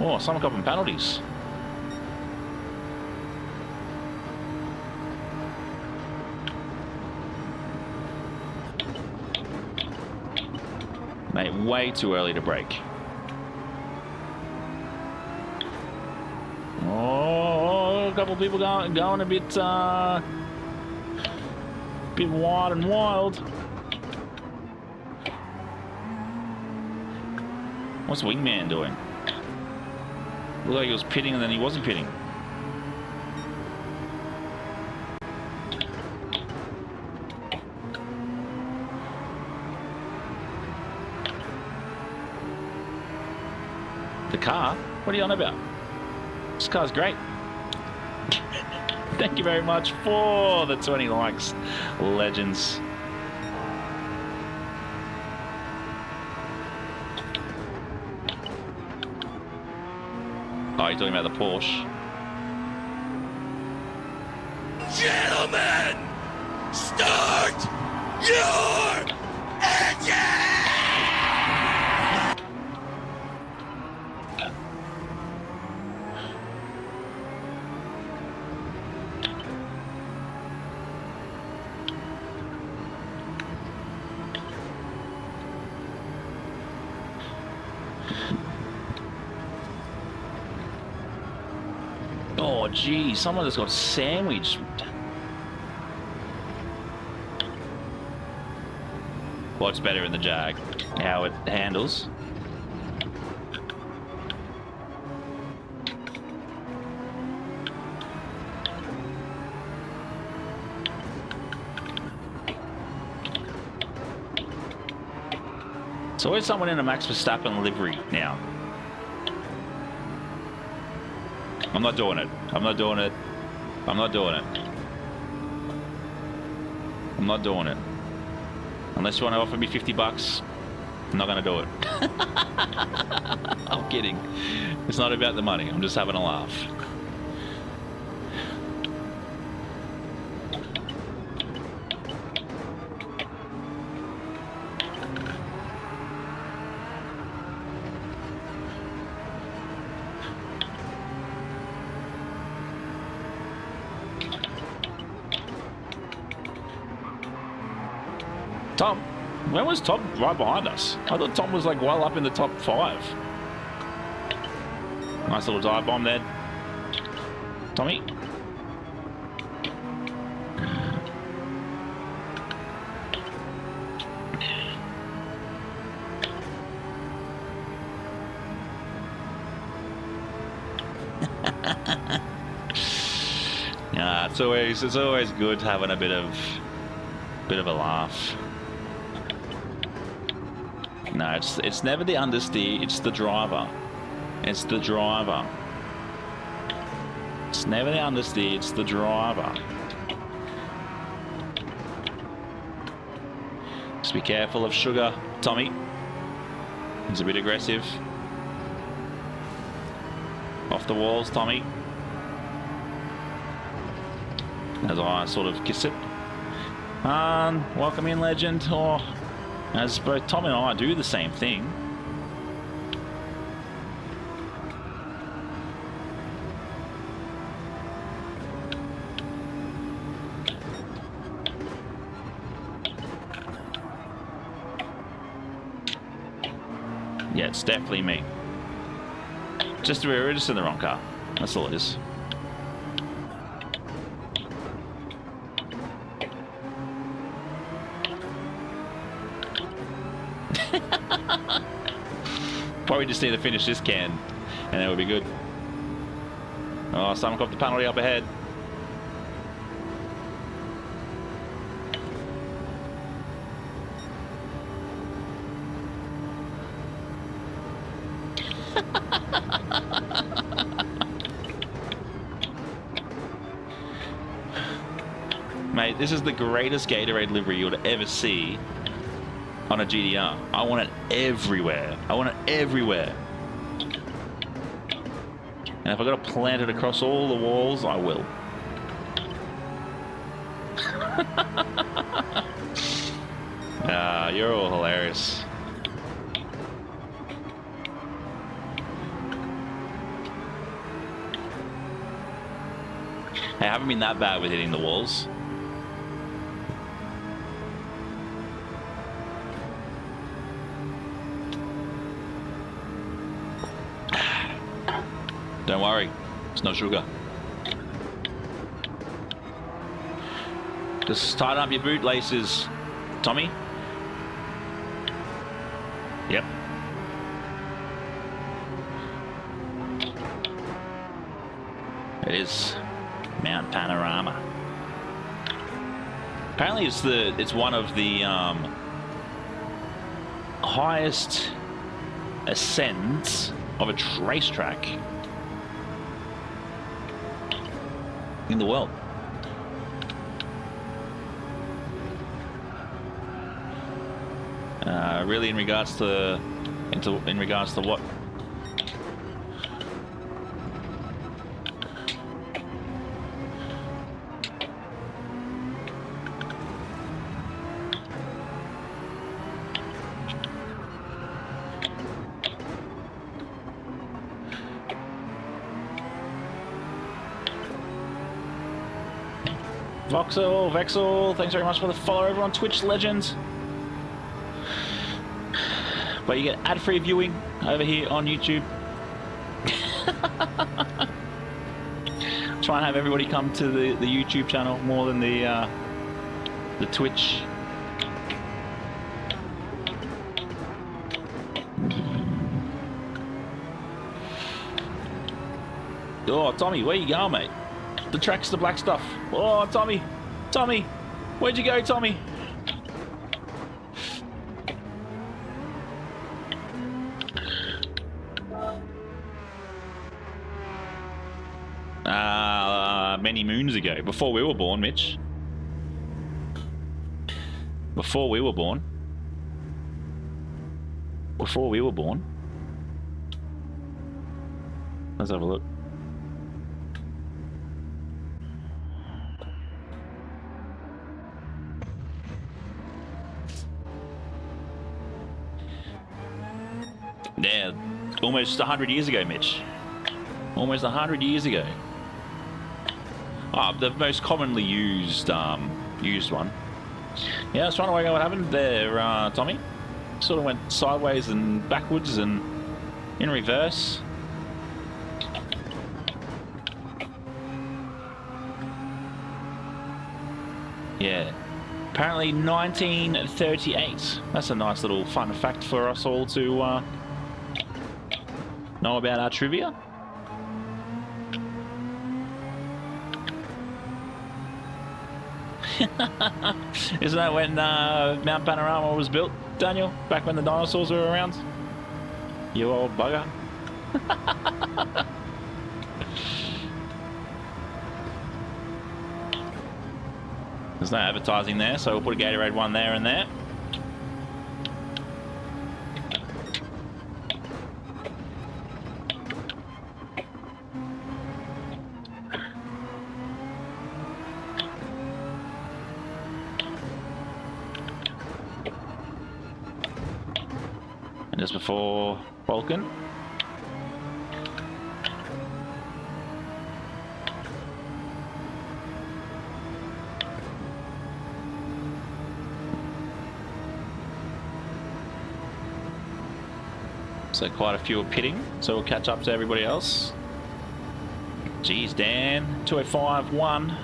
Oh, someone copping penalties. Mate, way too early to brake. Oh, a couple of people going a bit wide and wild. What's Wingman doing? Looked like he was pitting and then he wasn't pitting. The car? What are you on about? This car's great. Thank you very much for the 20 likes, legends. Oh, you're talking about the Porsche. Gentlemen, start your engine! Oh, geez, someone just got sandwiched. What's better in the Jag? How it handles. It's always someone in a Max Verstappen livery now. I'm not doing it. I'm not doing it. I'm not doing it. I'm not doing it. Unless you want to offer me 50 bucks, I'm not going to do it. I'm kidding. It's not about the money. I'm just having a laugh. Tom, when was Tom right behind us? I thought Tom was like well up in the top 5. Nice little dive bomb there. Tommy. Yeah, it's always good having a bit of a laugh. No, it's never the understeer, it's the driver. It's the driver. It's never the understeer, it's the driver. Just be careful of Sugar, Tommy. He's a bit aggressive. Off the walls, Tommy. As I sort of kiss it. Welcome in, legend. Oh, as both Tom and I do the same thing. Yeah, it's definitely me. We're just in the wrong car. That's all it is. Probably just need to finish this can and it will be good. Oh, someone got the penalty up ahead. Mate, this is the greatest Gatorade livery you'll ever see on a GDR. I want it everywhere. I want it everywhere. And if I've got to plant it across all the walls, I will. You're all hilarious. I haven't been that bad with hitting the walls. Don't worry, it's no sugar. Just tighten up your bootlaces, Tommy. Yep. It is Mount Panorama. Apparently it's one of the highest ascents of a racetrack in the world. Really, in regards to what? Vexel, thanks very much for the follow over on Twitch, legends. But you get ad-free viewing over here on YouTube. Try and have everybody come to the YouTube channel more than the Twitch. Oh, Tommy, where you going, mate? The track's the black stuff. Oh, Tommy, where'd you go, Tommy? Many moons ago, before we were born, Mitch. Before we were born. Let's have a look. Yeah, almost 100 years ago, Mitch. Almost 100 years ago. The most commonly used one. Yeah, I was trying to work out what happened there, Tommy. Sort of went sideways and backwards and in reverse. Yeah. Apparently 1938. That's a nice little fun fact for us all to know about our trivia. Isn't that when Mount Panorama was built, Daniel? Back when the dinosaurs were around? You old bugger. There's no advertising there, so we'll put a Gatorade one there and there. And just before Vulcan. So quite a few are pitting, so we'll catch up to everybody else. Geez, Dan, 205.1.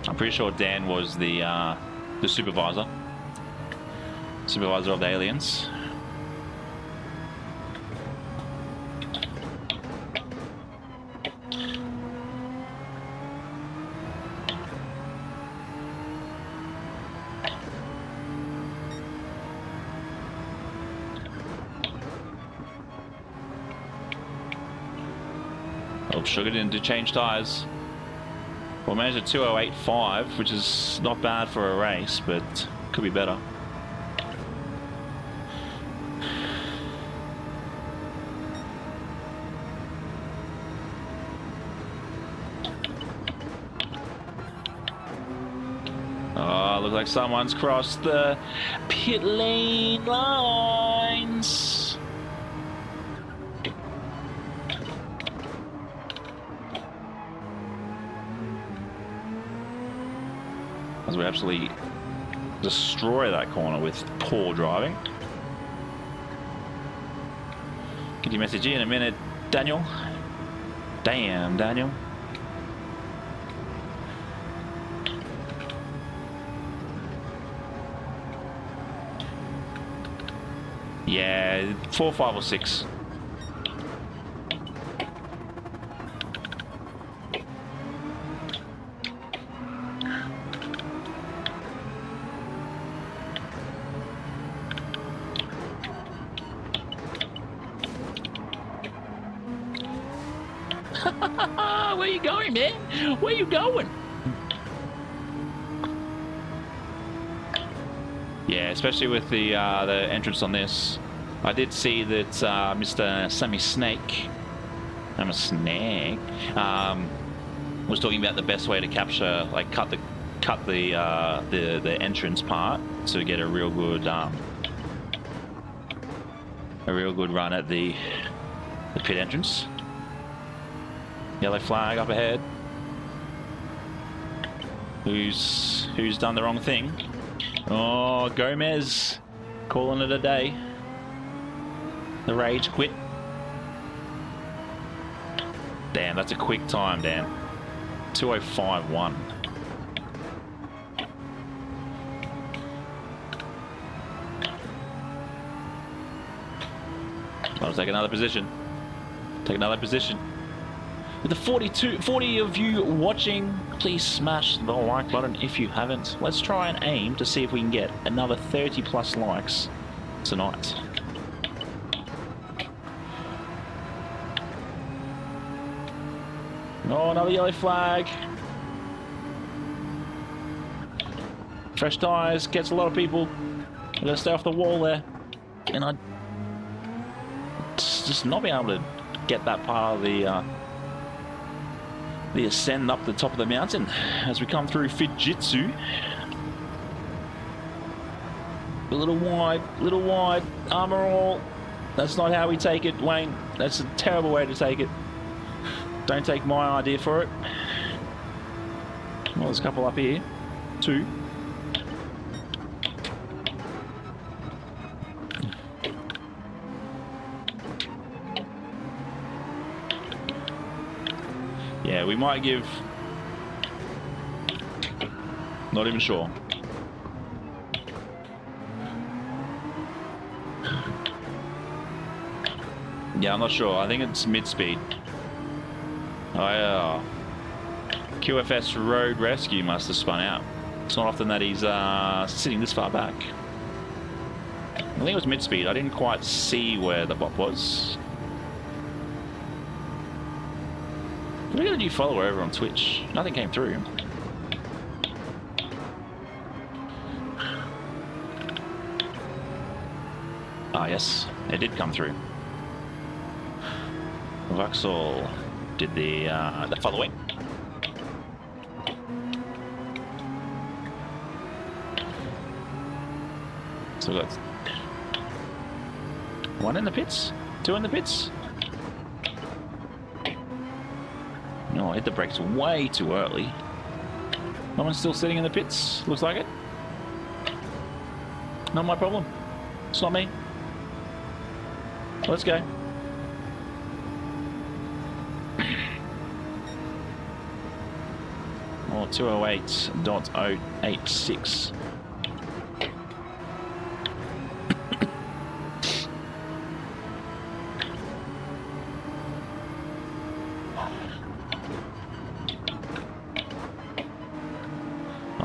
I'm pretty sure Dan was the supervisor of the aliens. Sugar didn't change tyres. Well, managed a 208.5, which is not bad for a race, but could be better. looks like someone's crossed the pit lane lines. As we absolutely destroy that corner with poor driving. Get your message in a minute, Daniel. Damn, Daniel. Yeah, 4, 5, or 6. Where you going, man? Where you going? Yeah, especially with the entrance on this. I did see that Mr. Sammy Snake, I'm a snake, was talking about the best way to capture, like cut the entrance part to get a real good run at the pit entrance. Yellow flag up ahead. Who's done the wrong thing? Oh, Gomez calling it a day. The rage quit. Damn, that's a quick time, Dan. 2:05.1. I'll take another position. Take another position. With the 40 of you watching, please smash the like button if you haven't. Let's try and aim to see if we can get another 30 plus likes tonight. Oh, another yellow flag. Fresh tyres gets a lot of people. I'm gonna stay off the wall there. And I just not being able to get that part of the ascend up the top of the mountain as we come through Fujitsu. A little wide, armor all. That's not how we take it, Wayne. That's a terrible way to take it. Don't take my idea for it. Well, there's a couple up here. 2. Yeah, we might give... Not even sure. Yeah, I'm not sure. I think it's mid-speed. QFS Road Rescue must have spun out. It's not often that he's sitting this far back. I think it was mid-speed. I didn't quite see where the bot was. We got a new follower over on Twitch. Nothing came through. Ah, yes, it did come through. Vaxel did the following. So we got 1 in the pits, 2 in the pits. No, I hit the brakes way too early. No one's still sitting in the pits, looks like it. Not my problem. It's not me. Let's go. Or 208.086.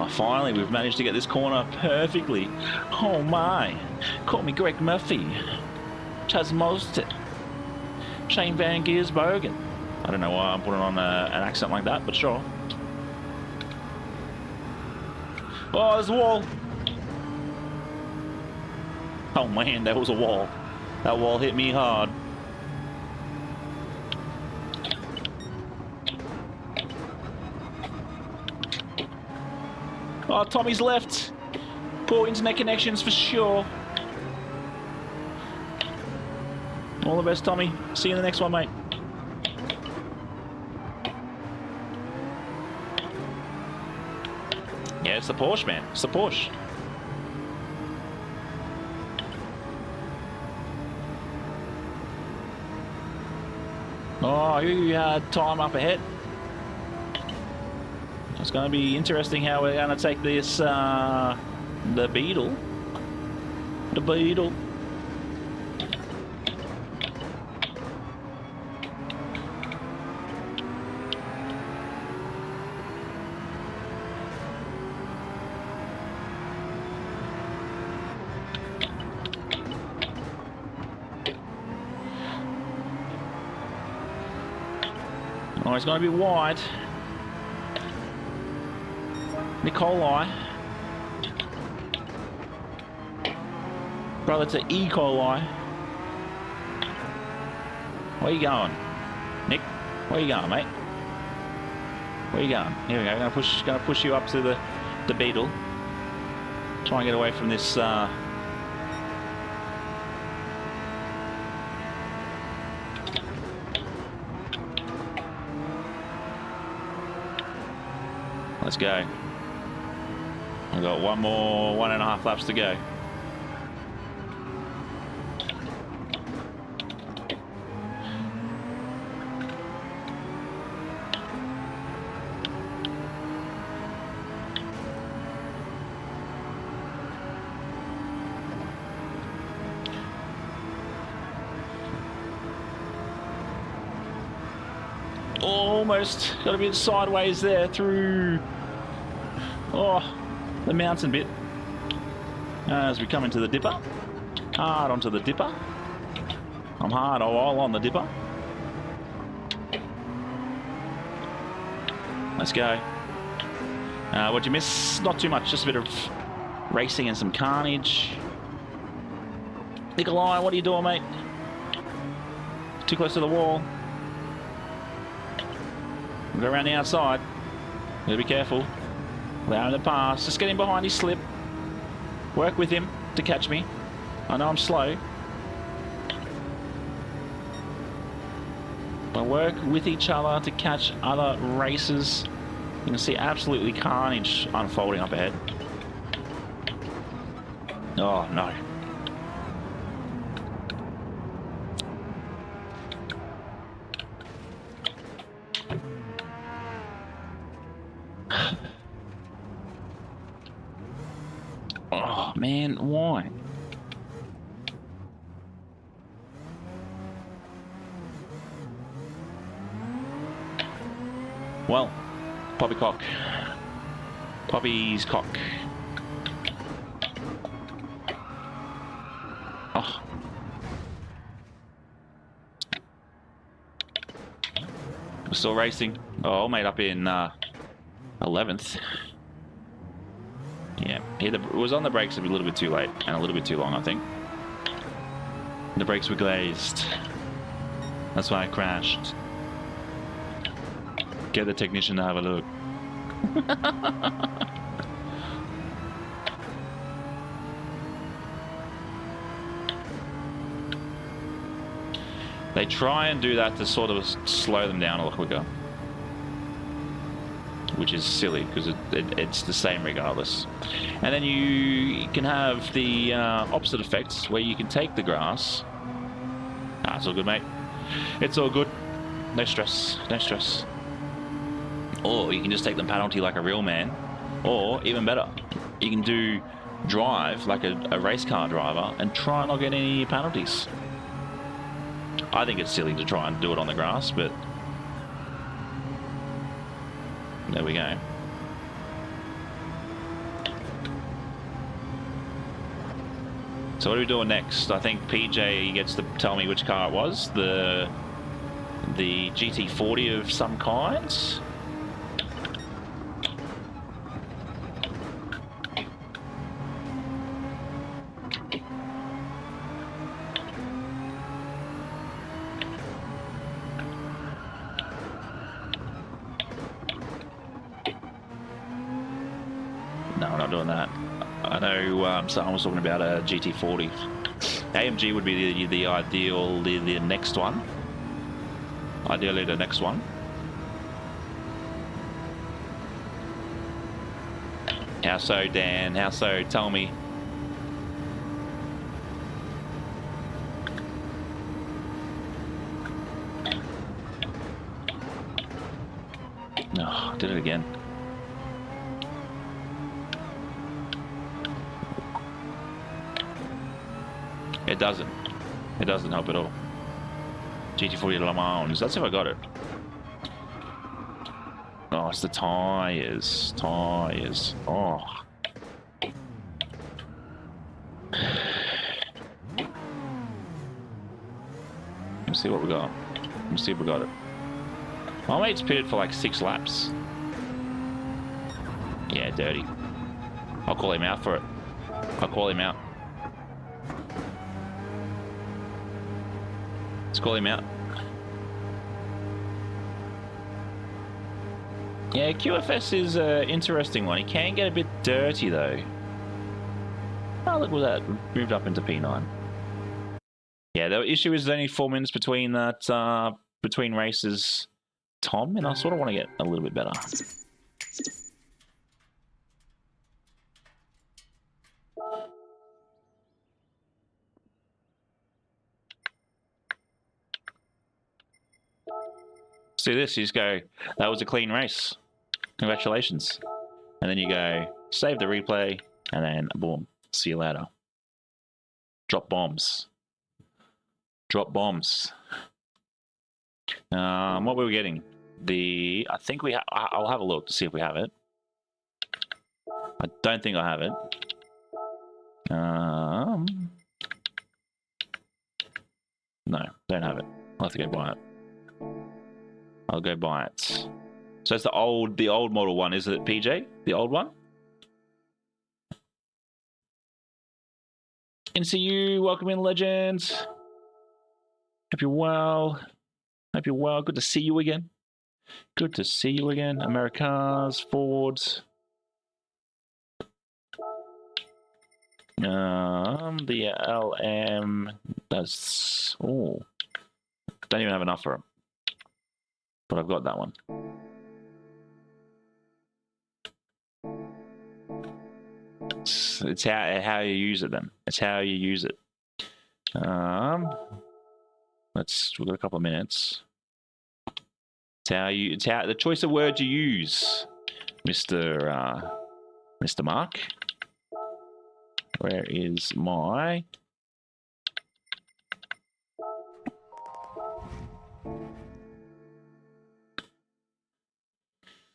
Finally, we've managed to get this corner perfectly. Oh my. Call me Greg Murphy. Chaz Mostert. Shane Van Giersbergen. I don't know why I'm putting on an accent like that, but sure. Oh, there's a wall. Oh man, that was a wall. That wall hit me hard. Oh, Tommy's left. Poor internet connections for sure. All the best, Tommy. See you in the next one, mate. Yeah, it's the Porsche, man. It's the Porsche. Oh, you had time up ahead. It's going to be interesting how we're going to take this, the Beetle. The Beetle. Oh, it's going to be wide. Nikolai. Brother to E. Coli. Where you going? Nick, where you going, mate? Where you going? Here we go. Gonna push you up to the Beetle. Try and get away from this Let's go. We've got 1.5 laps to go. Almost got a bit sideways there through the mountain bit as we come into the dipper. Hard onto the dipper. I'm hard all on the dipper. Let's go. What'd you miss? Not too much, just a bit of racing and some carnage. Nikolai, what are you doing, mate? Too close to the wall. Go around the outside. Gotta be careful. Allow him to pass. Just get him behind his slip. Work with him to catch me. I know I'm slow. But work with each other to catch other racers. You can see absolutely carnage unfolding up ahead. Oh no. Oh man, why? Well, poppycock. Poppy's cock. Oh. We're still racing. Oh, made up in 11th. Yeah, it was on the brakes a little bit too late and a little bit too long, I think. The brakes were glazed. That's why I crashed. Get the technician to have a look. They try and do that to sort of slow them down a little quicker. Which is silly, because it's the same regardless. And then you can have the opposite effects, where you can take the grass. Ah, it's all good, mate. It's all good. No stress. No stress. Or you can just take the penalty like a real man. Or, even better, you can do drive like a race car driver and try and not get any penalties. I think it's silly to try and do it on the grass, but there we go. So what are we doing next? I think PJ gets to tell me which car it was. The GT40 of some kind. No, not doing that. I know someone was talking about a GT40. AMG would be the ideal, the next one. Ideally, the next one. How so, Dan? How so? Tell me. No, did it again. It doesn't. It doesn't help at all. GT40 Le Mans. That's if I got it. Oh, it's the tires. Tires. Oh. Let's see what we got. Let's see if we got it. My mate's pitted for like 6 laps. Yeah, dirty. I'll call him out for it. I'll call him out. Let's call him out. Yeah, QFS is an interesting one. He can get a bit dirty though. Oh, look at that. Moved up into P9. Yeah, the issue is only 4 minutes between that between races, Tom, and I sort of want to get a little bit better. Let's do this. You just go, that was a clean race. Congratulations. And then you go, save the replay, and then boom. See you later. Drop bombs. Drop bombs. What were we getting? I think we I'll have a look to see if we have it. I don't think I have it. No, don't have it. I'll have to go buy it. I'll go buy it. So it's the old model one, is it, PJ? The old one? NCU, welcome in, legends. Hope you're well. Hope you're well. Good to see you again. Good to see you again. Americas, Fords. The LM. That's. Oh. Don't even have enough for it. But I've got that one. It's how you use it then. It's how you use it. We've got a couple of minutes. It's how the choice of words you use, Mr. Mark. Where is my?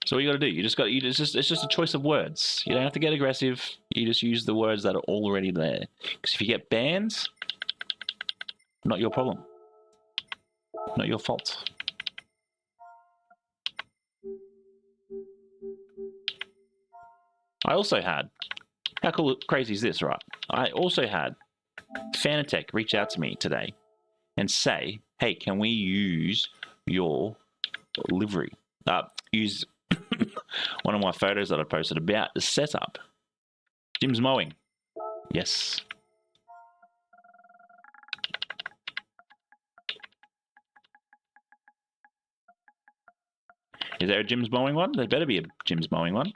So what you got to do, it's just a choice of words. You don't have to get aggressive. You just use the words that are already there. Because if you get banned, not your problem. Not your fault. I also had, how cool, crazy is this, right? I also had Fanatec reach out to me today and say, hey, can we use your livery? Use one of my photos that I posted about the setup. Jim's mowing. Yes. Is there a Jim's mowing one? There better be a Jim's mowing one.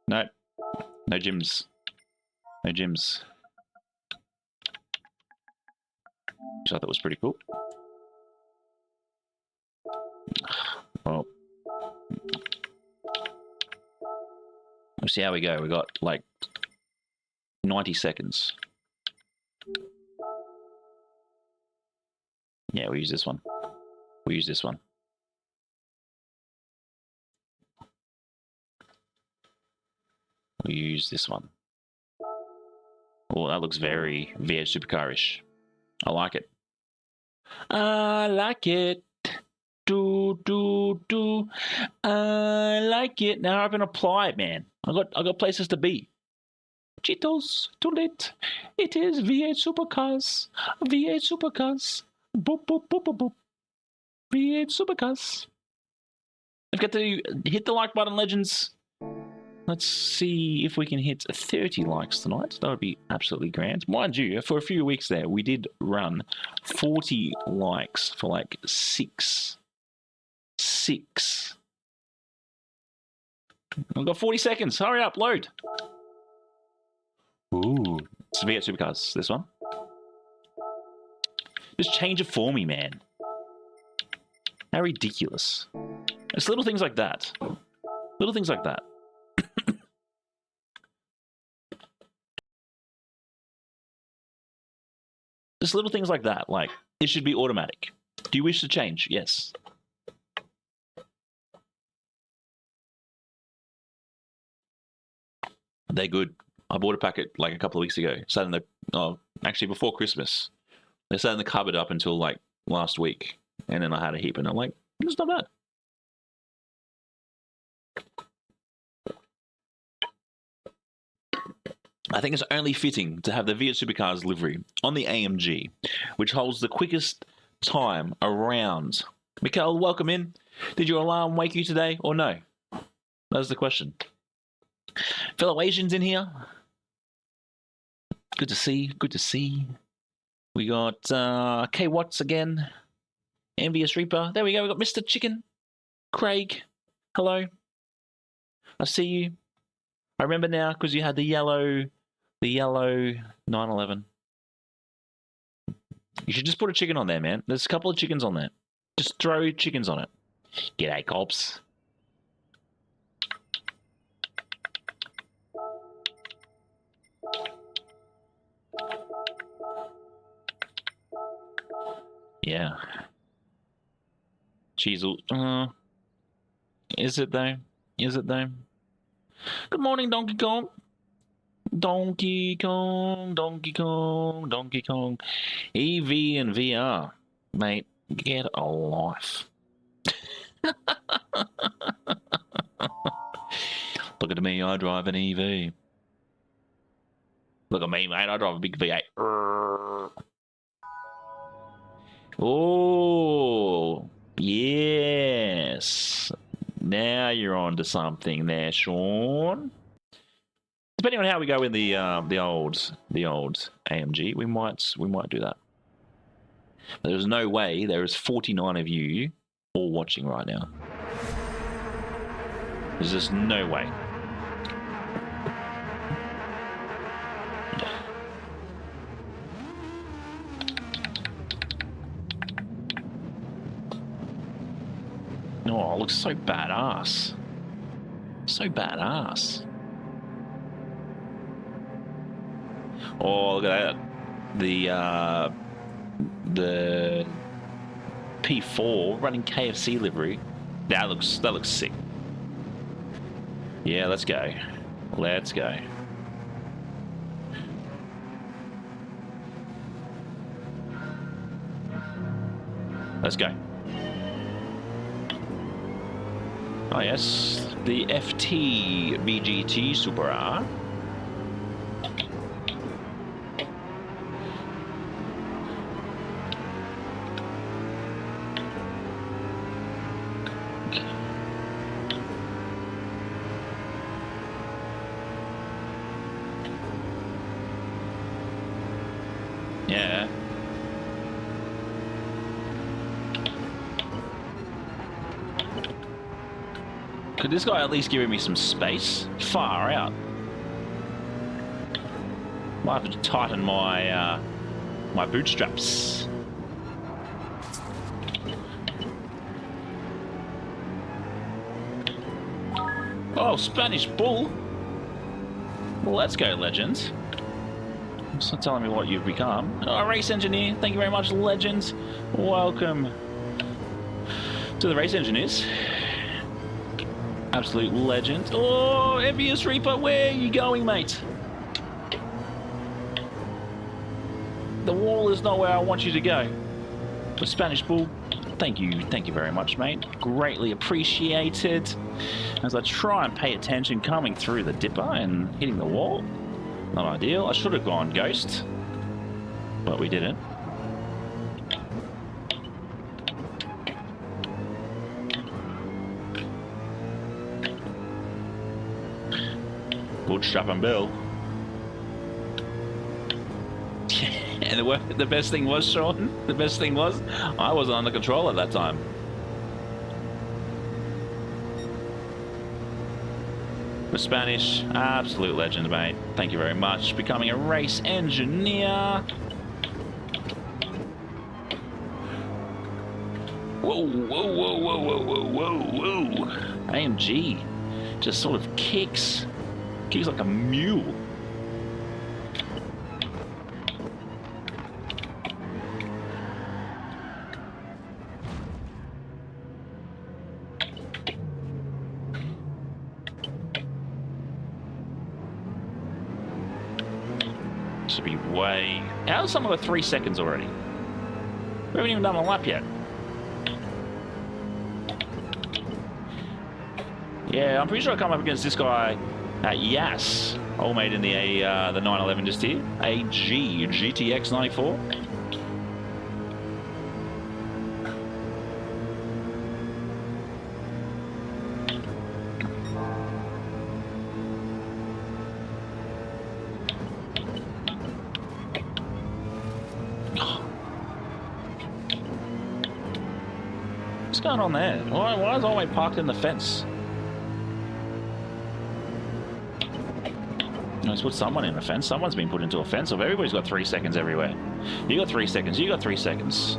No. No Jim's. No Jim's. Which I thought was pretty cool. Well, we'll see how we go. We got like 90 seconds. Yeah, we'll use this one. We'll use this one. We'll use this one. Oh, that looks very V8 supercar-ish. I like it. I like it. I like it. Now I can apply it, man. I got places to be. Cheetos, too late. It is V8 supercars. V8 supercars. Boop boop boop boop boop. V8 Supercars. Don't forget to hit the like button, legends. Let's see if we can hit 30 likes tonight. That would be absolutely grand. Mind you, for a few weeks there, we did run 40 likes for like 6. We've got 40 seconds. Hurry up, load. Ooh, it's V8 Supercars, this one. Just change it for me, man. How ridiculous. It's little things like that. Little things like that. Just little things like that. Like, it should be automatic. Do you wish to change? Yes. They're good. I bought a packet like a couple of weeks ago. Sat in the actually before Christmas. They sat in the cupboard up until like last week, and then I had a heap, and I'm like, it's not bad. I think it's only fitting to have the V8 Supercars livery on the AMG, which holds the quickest time around. Mikhail, welcome in. Did your alarm wake you today or no? That's the question. Fellow Asians in here. Good to see. Good to see. We got K Watts again. Envious Reaper. There we go. We got Mr. Chicken. Craig. Hello. I see you. I remember now because you had the yellow 911. You should just put a chicken on there, man. There's a couple of chickens on there. Just throw chickens on it. G'day, cops. Yeah. Cheezel. Is it though? Is it though? Good morning, Donkey Kong. Donkey Kong, Donkey Kong, Donkey Kong. EV and VR. Mate, get a life. Look at me, I drive an EV. Look at me, mate, I drive a big V8. Oh, yes. Now you're on to something there, Sean. Depending on how we go in the old AMG, we might do that. There's no way there is 49 of you all watching right now. There's just no way. Oh, it looks so badass. So badass. Oh, look at that. The P4 running KFC livery. That looks sick. Yeah, let's go. Let's go. Let's go. Oh yes, the FT VGT Super R. Yeah. Could this guy at least give me some space? Far out. Might have to tighten my my bootstraps. Oh, Spanish Bull. Well, let's go, legends. So telling me what you've become. Oh, race engineer. Thank you very much, legends. Welcome to the race engineers. Absolute legend. Oh, Envious Reaper, where are you going, mate? The wall is not where I want you to go. But Spanish Bull, thank you very much, mate. Greatly appreciated. As I try and pay attention coming through the dipper and hitting the wall. Not ideal. I should have gone ghost, but we didn't. Bootstrapping Bill. And the best thing was, Sean, the best thing was, I wasn't under control at that time. The Spanish, absolute legend, mate. Thank you very much. Becoming a race engineer. Whoa, whoa, whoa, whoa, whoa, whoa, whoa, whoa. AMG just sort of kicks like a mule. Should be way... How's someone got 3 seconds already? We haven't even done a lap yet. Yeah, I'm pretty sure I come up against this guy at Yas, old mate in the 911 just here. AG GTX 94. What's going on there? Why is old mate parked in the fence? Let's put someone in a fence. Someone's been put into a fence. Or everybody's got 3 seconds everywhere. You got 3 seconds. You got 3 seconds.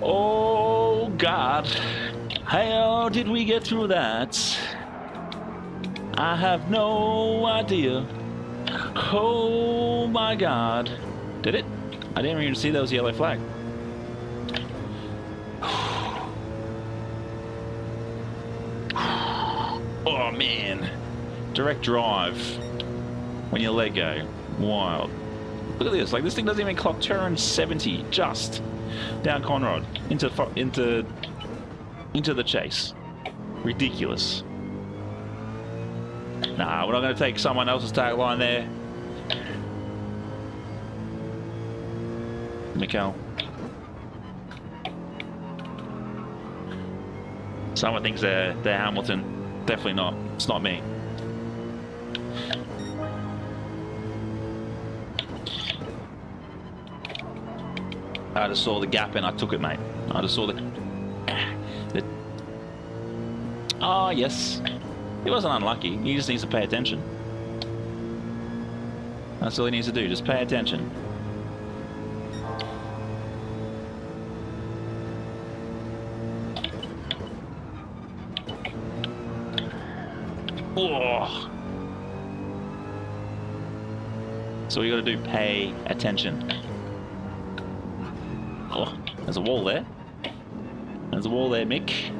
Oh God, how did we get through that? I have no idea. Oh my God. Did it? I didn't even see that was a yellow flag. Oh man. Direct drive when you let go. Wild. Look at this. Like, this thing doesn't even clock turn 70 just down Conrad into the chase. Ridiculous. Nah, we're not going to take someone else's tagline there. Mikkel. Someone thinks they're Hamilton. Definitely not. It's not me. I just saw the gap and I took it, mate. I just saw the... Oh, yes. He wasn't unlucky. He just needs to pay attention. That's all he needs to do. Just pay attention. Oh. So we got to do pay attention. Oh, there's a wall there. There's a wall there, Mick.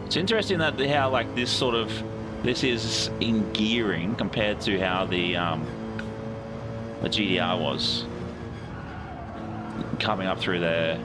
It's interesting that how like this is in gearing compared to how the GDR was coming up through there.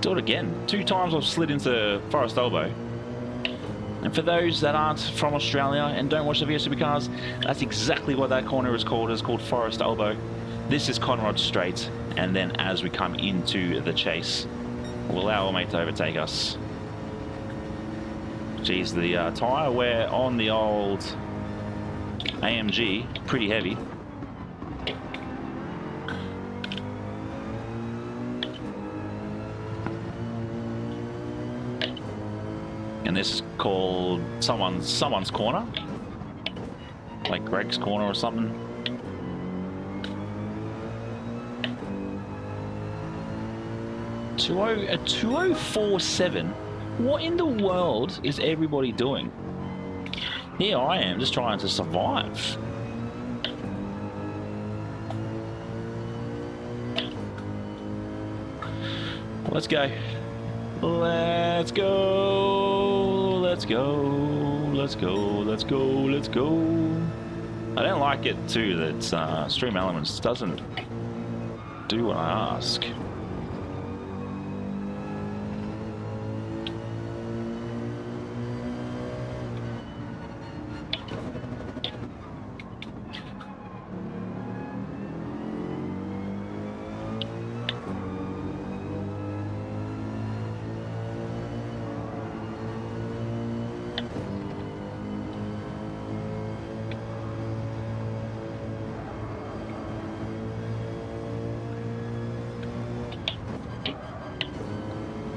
Do it again. 2 times I've slid into Forest Elbow. And for those that aren't from Australia and don't watch the VS Supercars, that's exactly what that corner is called. It's called Forest Elbow. This is Conrad Straight, and then as we come into the chase, we'll allow our mate to overtake us. Geez, the tyre wear on the old AMG, pretty heavy. And this is called someone's corner, like Greg's corner or something. A 2047. What in the world is everybody doing? Here I am, just trying to survive. Let's go. Let's go. Let's go. Let's go. Let's go. Let's go. I don't like it too that Stream Elements doesn't do what I ask.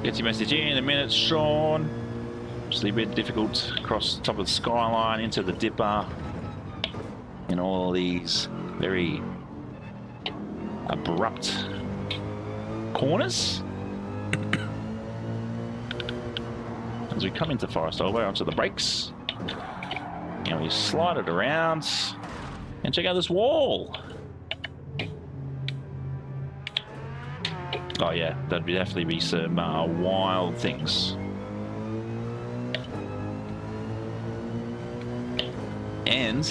Get your message in a minute, Sean. Just a bit difficult across the top of the skyline into the dipper in all these very abrupt corners. As we come into Forest Over onto the brakes, and we slide it around and check out this wall. Oh yeah, that'd definitely be some wild things. And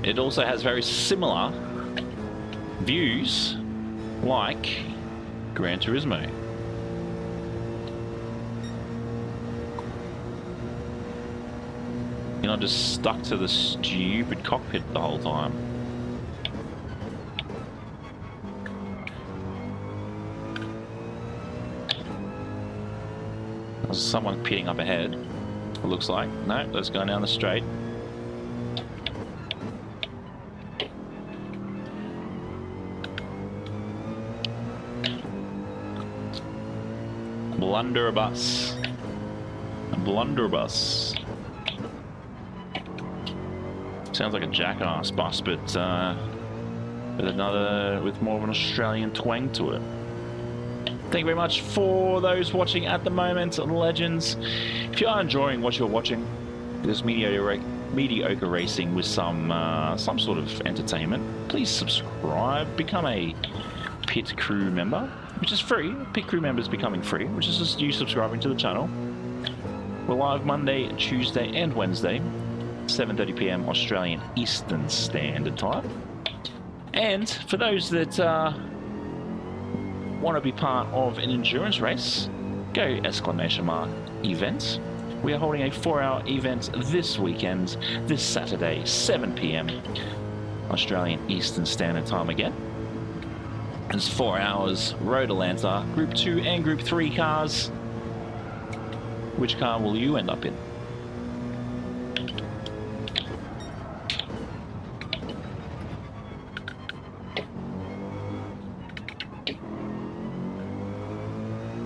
it also has very similar views like Gran Turismo. You're not just stuck to the stupid cockpit the whole time. There's someone pitting up ahead, it looks like. No, let's go down the straight. Blunderbuss. A blunderbuss. Sounds like a jackass bus, but with more of an Australian twang to it. Thank you very much for those watching at the moment, legends. If you are enjoying what you're watching, this mediocre racing with some sort of entertainment, please subscribe, become a pit crew member, which is free. Pit crew members becoming free, which is just you subscribing to the channel. We're live Monday, Tuesday, and Wednesday, 7:30 PM Australian Eastern Standard Time. And for those that want to be part of an endurance race, go !event. We are holding a 4-hour event this weekend, this Saturday, 7 PM Australian Eastern Standard Time again. It's 4 hours, Road Atlanta, Group 2 and Group 3 cars. Which car will you end up in?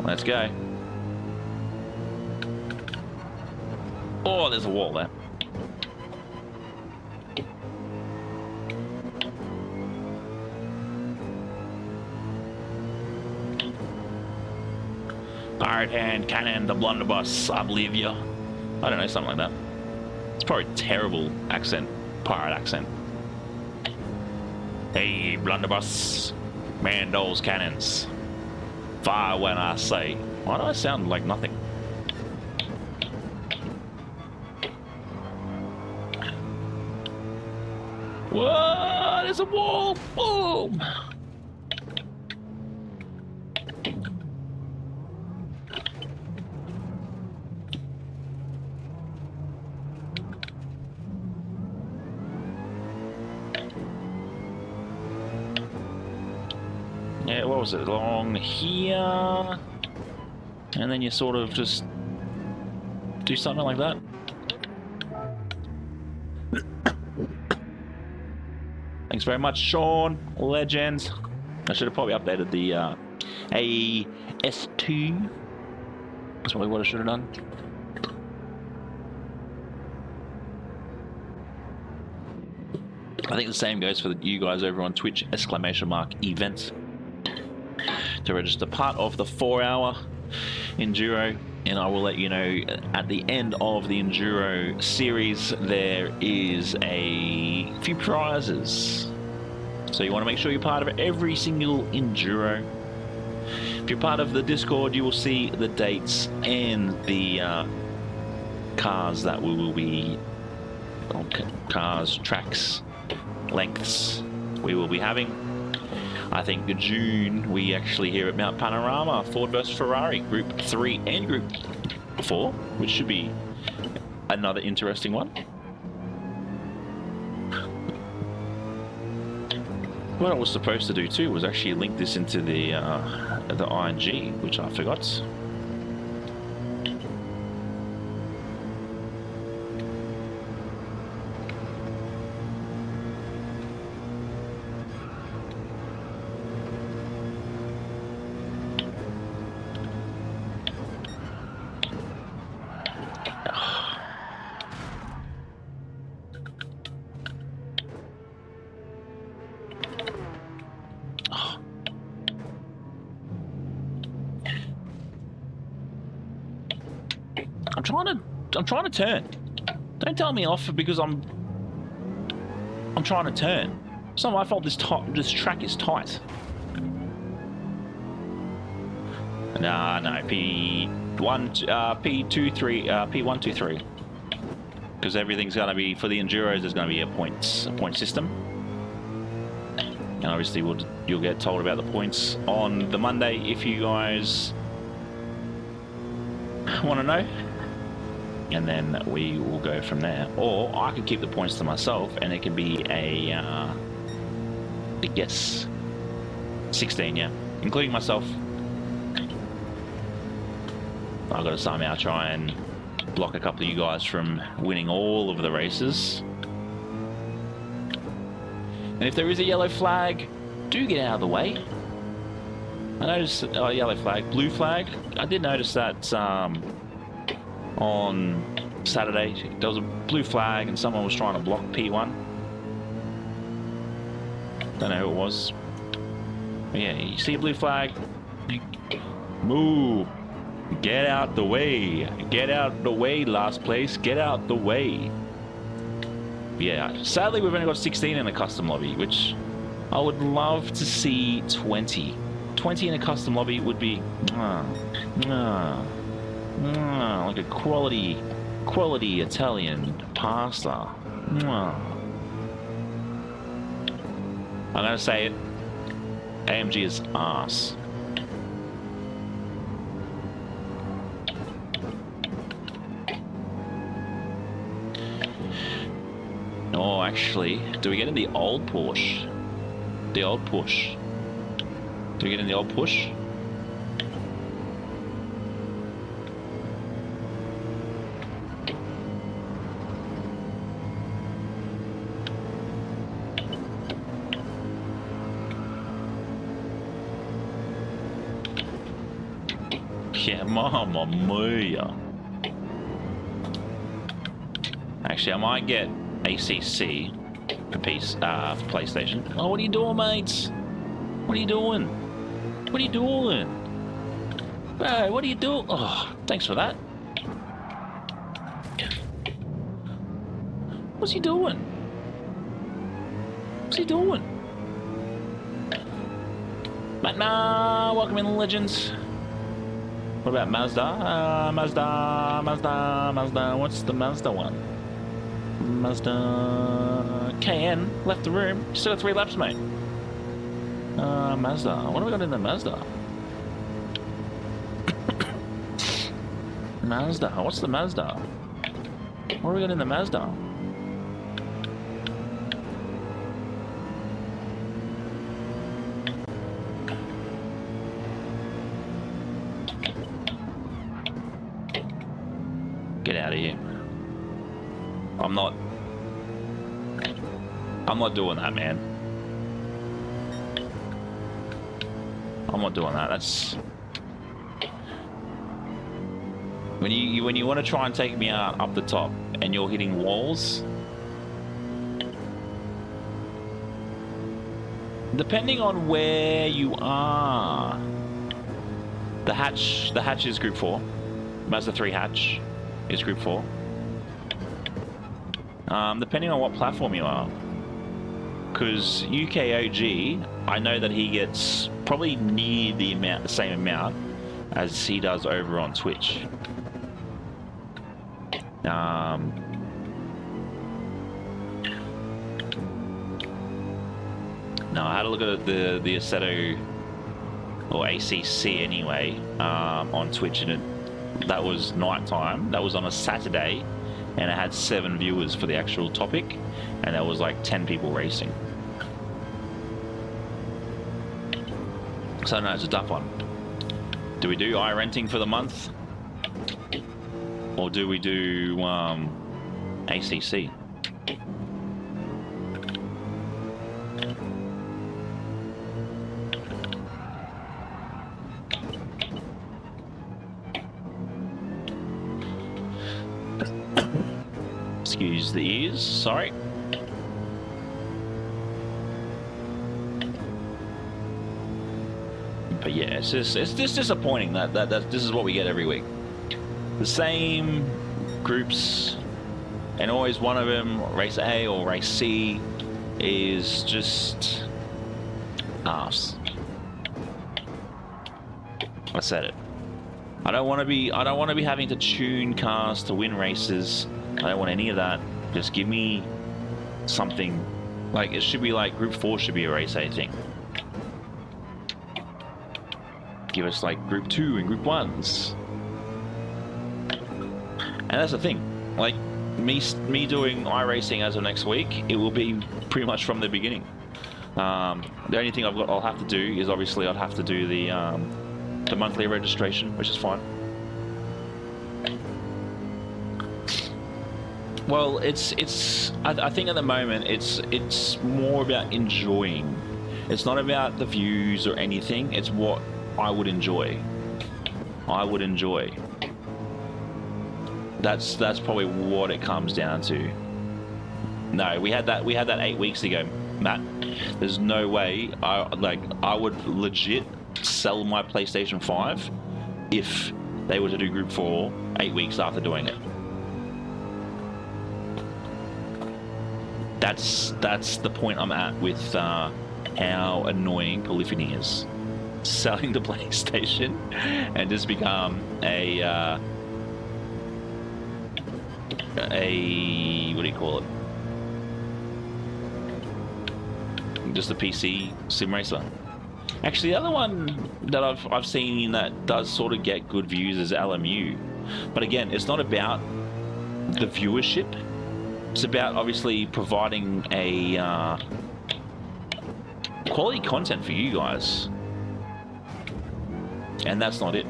Let's go. Oh, there's a wall there. Pirate hand, cannon, the blunderbuss, I believe you. I don't know, something like that. It's probably a terrible accent, pirate accent. Hey, blunderbuss, man those cannons. Fire when I say. Why do I sound like nothing? Whoa, there's a wall! Boom! Yeah, what was it? Along here, and then you sort of just do something like that. Thanks very much, Sean. Legend. I should have probably updated the AS2. That's probably what I should have done. I think the same goes for you guys over on Twitch, !event to register part of the 4-hour Enduro, and I will let you know at the end of the Enduro series there is a few prizes. So you want to make sure you're part of every single Enduro. If you're part of the Discord, you will see the dates and the cars that we will be, cars, tracks, lengths we will be having. I think in June we actually here at Mount Panorama, Ford versus Ferrari, Group 3 and Group 4, which should be another interesting one. What I was supposed to do too was actually link this into the ING, which I forgot. I'm trying to turn. Don't tell me off because I'm trying to turn. It's not my fault this track is tight. No, P123, because everything's gonna be for the Enduros. There's gonna be a point system, and obviously you'll get told about the points on the Monday if you guys want to know. And then we will go from there. Or I could keep the points to myself and it could be a, I guess, 16, yeah. Including myself. I've got to somehow try and block a couple of you guys from winning all of the races. And if there is a yellow flag, do get out of the way. I noticed, oh, yellow flag, blue flag. I did notice that, on Saturday there was a blue flag and someone was trying to block P1. Don't know who it was. But yeah, you see a blue flag, move, get out the way, get out the way, last place, get out the way. Yeah, sadly we've only got 16 in a custom lobby, which I would love to see 20 in a custom lobby would be like a quality Italian pasta. I'm gonna say it. AMG is arse. Oh, actually, do we get in the old Porsche? The old Porsche. Do we get in the old Porsche? Yeah, mamma mia. Actually, I might get ACC for PlayStation. Oh, what are you doing, mates? What are you doing? What are you doing? Hey, what are you doing? Oh, thanks for that. What's he doing? What's he doing? Magna, welcome in, legends. What about Mazda? Mazda. What's the Mazda one? Mazda KN left the room. Still got 3 laps, mate. Mazda. What have we got in the Mazda? Mazda. What's the Mazda? What have we got in the Mazda? Get out of here. I'm not doing that, man. I'm not doing that. That's when you want to try and take me out up the top and you're hitting walls. depending on where you are, the hatch is Group 4. Mazda 3 hatch is Group 4. Depending on what platform you are. Because UKOG, I know that he gets probably near the same amount as he does over on Twitch. No, I had a look at the Assetto or ACC anyway on Twitch, and that was night time. That was on a Saturday, and it had 7 viewers for the actual topic, and there was like 10 people racing. So no, it's a tough one. Do we do iRenting for the month? Or do we do ACC? Excuse the ears, sorry. But yeah, it's just disappointing that this is what we get every week. The same groups, and always one of them, race A or race C, is just arse. I said it. I don't want to be having to tune cars to win races. I don't want any of that. Just give me something. Like, it should be like Group 4 should be a race A thing. Give us like Group 2 and Group 1s. And that's the thing. Like, me doing iRacing as of next week, it will be pretty much from the beginning. The only thing I'll have to do is obviously I'd have to do the monthly registration, which is fine. Well, I think at the moment it's more about enjoying. It's not about the views or anything. It's what I would enjoy. That's probably what it comes down to. No, we had that 8 weeks ago, Matt. There's no way I would legit sell my PlayStation 5 if they were to do Group 4 8 weeks after doing it. That's the point I'm at with how annoying Polyphony is. Selling the PlayStation and just become a what do you call it? Just a PC sim racer. Actually, the other one that I've seen that does sort of get good views is LMU, but again, it's not about the viewership. It's about obviously providing a quality content for you guys, and that's not it.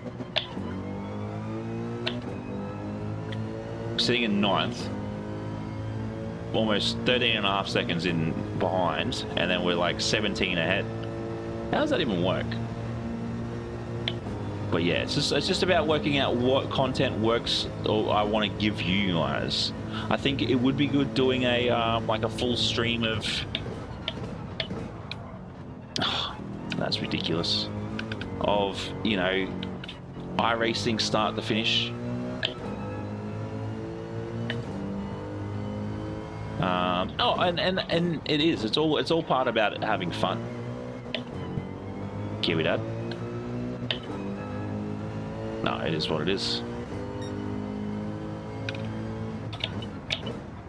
Sitting in 9th, almost 13.5 seconds in behind, and then we're like 17 ahead. How does that even work? But yeah, it's just about working out what content works, or I want to give you guys. I think it would be good doing a like a full stream of. That's ridiculous. Of, you know, iRacing start to finish. And it is. It's all part about it having fun. Kiwi Dad. No, it is what it is.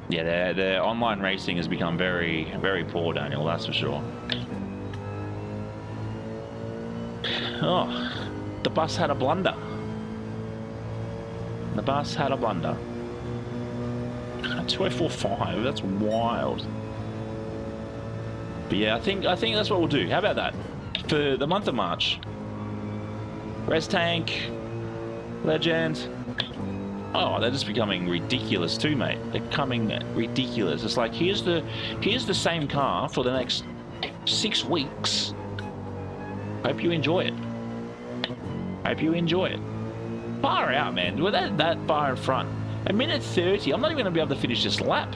Yeah, their online racing has become very, very poor, Daniel. That's for sure. Oh, the bus had a blunder. The bus had a blunder. 204.5. That's wild. But yeah, I think that's what we'll do. How about that? For the month of March, Res Tank, Legend. Oh, they're just becoming ridiculous too, mate. They're becoming ridiculous. It's like here's the same car for the next 6 weeks. Hope you enjoy it. Hope you enjoy it. Far out, man. With that far in front. A minute 30. I'm not even going to be able to finish this lap.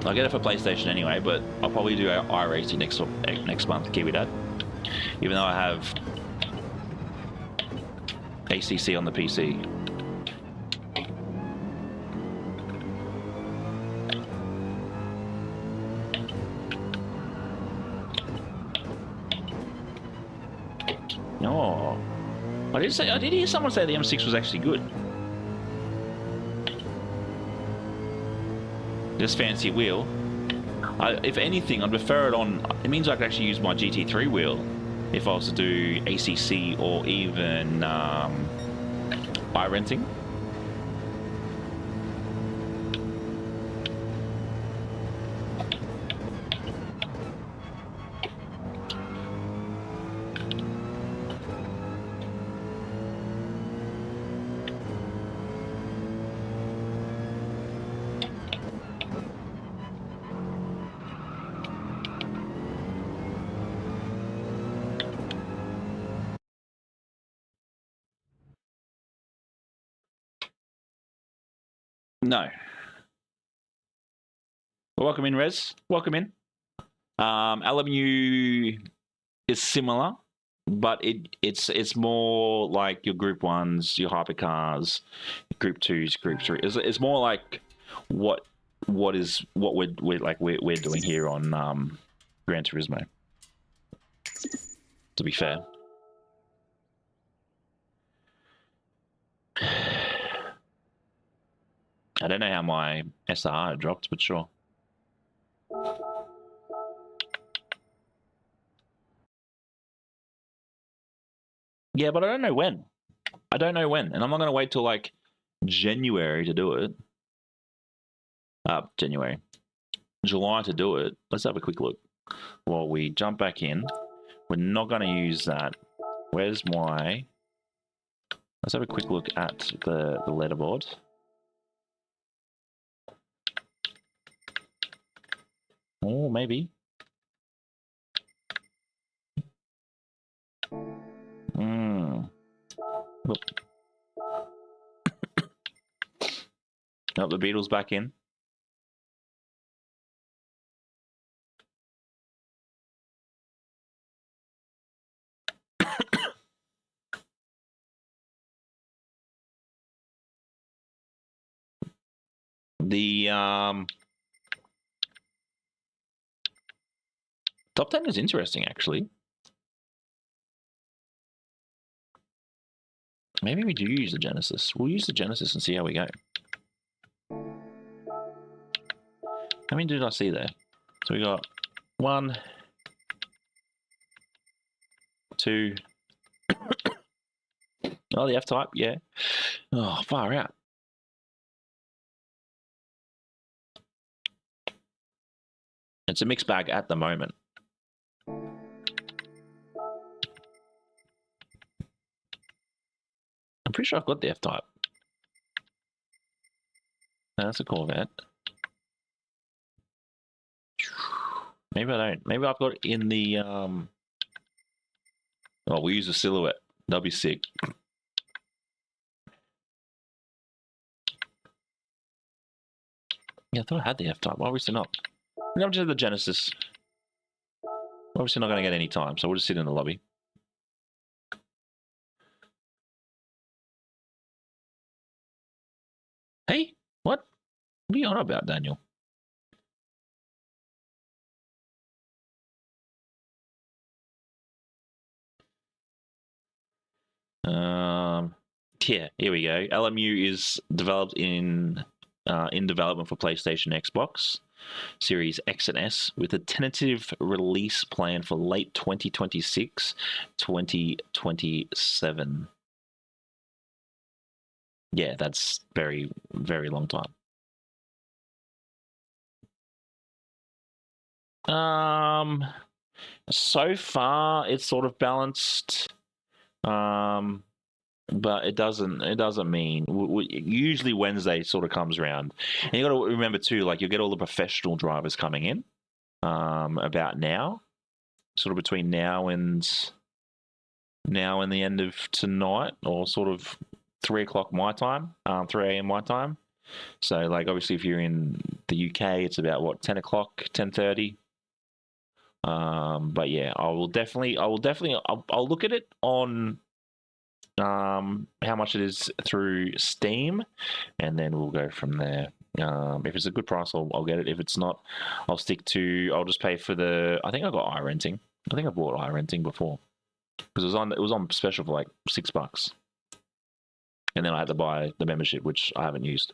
I'll get it for PlayStation anyway, but I'll probably do iRacing next month, Kiwi Dad. Even though I have ACC on the PC. Oh, I did hear someone say the M6 was actually good. This fancy wheel. If anything, I'd prefer it on. It means I could actually use my GT3 wheel if I was to do ACC or even iRenting. No. Well, welcome in, Rez. Welcome in. LMU is similar, but it's more like your Group 1s, your hypercars, Group 2s, Group 3. It's more like what we're doing here on Gran Turismo. To be fair. I don't know how my SR dropped, but sure. Yeah, but I don't know when. I don't know when, and I'm not going to wait till like January to do it. July to do it. Let's have a quick look. While we jump back in, we're not going to use that. Where's my... Let's have a quick look at the letterboard. Oh, maybe. Oh, the Beatles back in. The top 10 is interesting, actually. Maybe we do use the Genesis. We'll use the Genesis and see how we go. How many did I see there? So we got 1, 2. Oh, the F-Type, yeah. Oh, far out. It's a mixed bag at the moment. I'm pretty sure I've got the F-Type. No, that's a Corvette. Maybe I don't. Maybe I've got it in the... Oh, we'll use a Silhouette. That'll be sick. Yeah, I thought I had the F-Type. Why obviously not? I'm just the Genesis. Obviously not going to get any time, so we'll just sit in the lobby. Hey, what? What are you on about, Daniel? Yeah, here we go. LMU is developed in development for PlayStation, Xbox Series X and S, with a tentative release plan for late 2026, 2027. Yeah, that's very, very long time. So far it's sort of balanced. But it doesn't mean usually Wednesday sort of comes around, and you got to remember too, like you'll get all the professional drivers coming in about now, sort of between now and the end of tonight, or sort of 3 o'clock my time, 3 a.m. my time. So, like, obviously, if you're in the UK, it's about what, 10 o'clock, 10:30. But yeah, I'll look at it on how much it is through Steam, and then we'll go from there. If it's a good price, I'll get it. If it's not, I'll just pay for the. I think I got iRenting. I think I bought iRenting before because it was on special for like $6, and then I had to buy the membership, which I haven't used.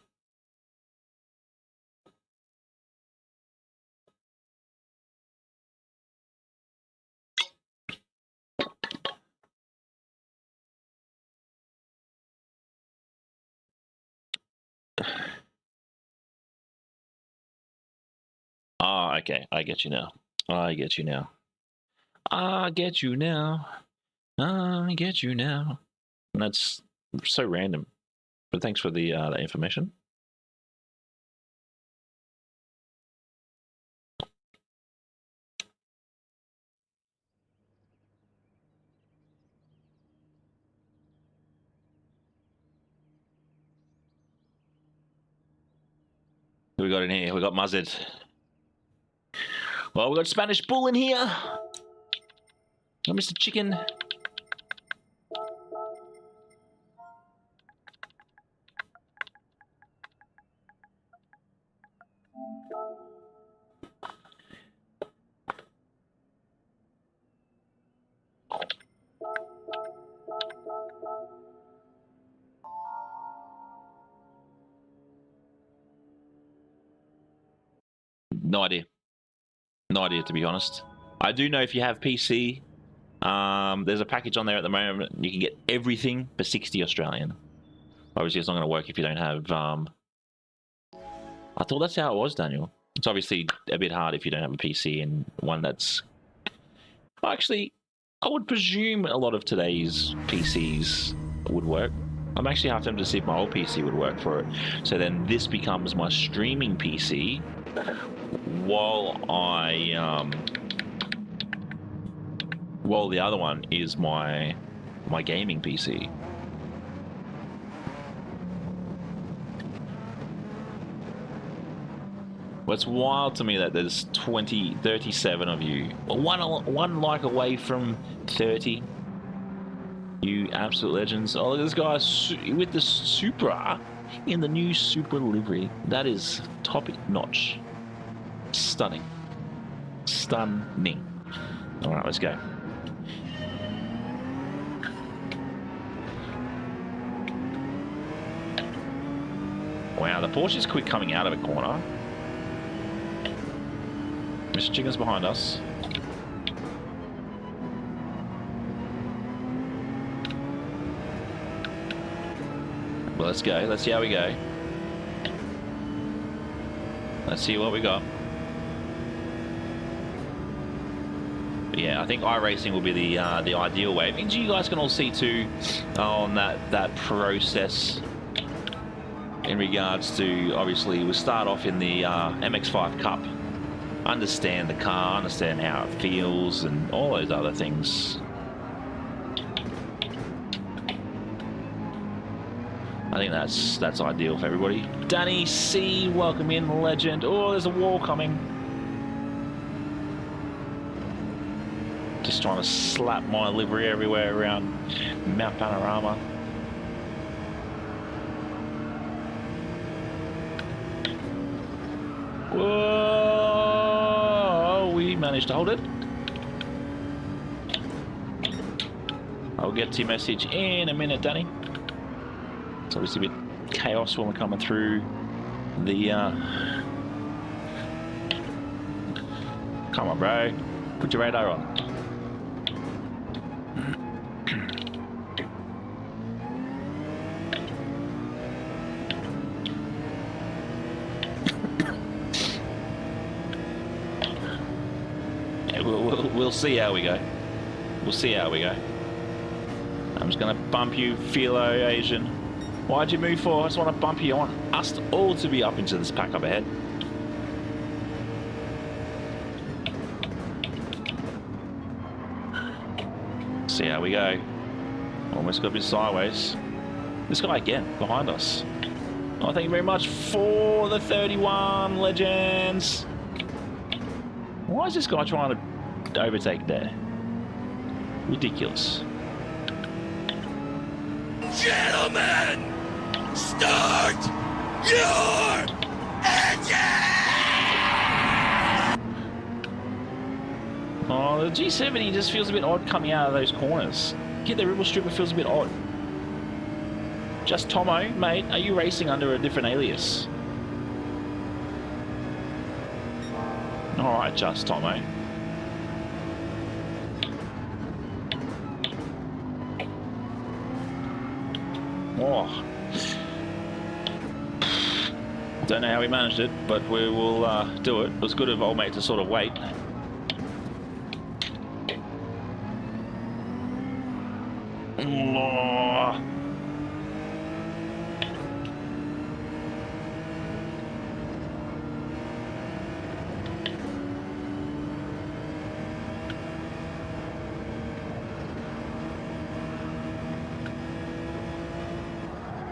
Ah, okay. I get you now. I get you now. I get you now. I get you now. And that's so random. But thanks for the information. Who we got in here? We got Muzzed. Well, we got Spanish Bull in here. Got Mr. Chicken. No idea. No idea, to be honest. I do know if you have PC, there's a package on there at the moment. You can get everything for 60 Australian. Obviously, it's not going to work if you don't have... I thought that's how it was, Daniel. It's obviously a bit hard if you don't have a PC and one that's... Actually, I would presume a lot of today's PCs would work. I'm actually half tempted to see if my old PC would work for it. So then this becomes my streaming PC while while the other one is my gaming PC. Well, it's wild to me that there's 37 of you. One like away from 30. You absolute legends. Oh, look at this guy with the Supra in the new Supra livery. That is top notch. Stunning. Stunning. All right, let's go. Wow, the Porsche is quick coming out of a corner. Mr. Chicken's behind us. Well, let's go. Let's see how we go. Let's see what we got. But yeah, I think iRacing will be the ideal way. And you guys can all see too on that process in regards to, obviously, we'll start off in the MX-5 Cup. Understand the car, understand how it feels, and all those other things. I think that's ideal for everybody. Danny C, welcome in, legend. Oh, there's a wall coming. Just trying to slap my livery everywhere around Mount Panorama. Whoa! We managed to hold it. I'll get to your message in a minute, Danny. It's obviously a bit chaos when we're coming through the... Come on, bro. Put your radar on. Yeah, we'll see how we go. We'll see how we go. I'm just going to bump you, Philo Asian. Why'd you move for? I just want to bump you. I want us all to be up into this pack up ahead. See how we go. Almost got a bit sideways. This guy again, behind us. Oh, thank you very much for the 31 legends. Why is this guy trying to overtake there? Ridiculous. Gentlemen, start your engine! Oh, the G7 just feels a bit odd coming out of those corners. Get the ribble strip, it feels a bit odd. Just Tomo, mate, are you racing under a different alias? Alright, Just Tomo. Oh. Don't know how we managed it, but we will do it. It was good of old mate to sort of wait. Oh.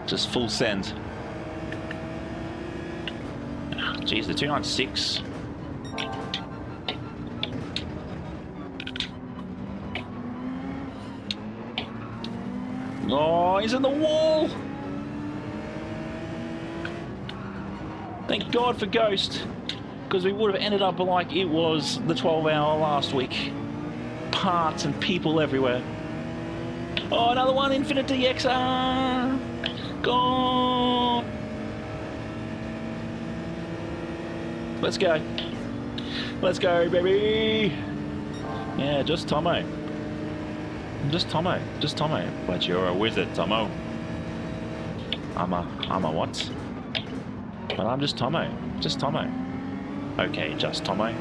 Just full send. Geez, the 296. Oh, he's in the wall! Thank God for Ghost, because we would have ended up like it was the 12-hour last week. Parts and people everywhere. Oh, another one, Infinite DXR! Gone! Let's go. Let's go, baby! Yeah, just Tomo. Just Tomo. Just Tomo. But you're a wizard, Tomo. I'm a what? But I'm just Tomo. Just Tomo. Okay, just Tomo.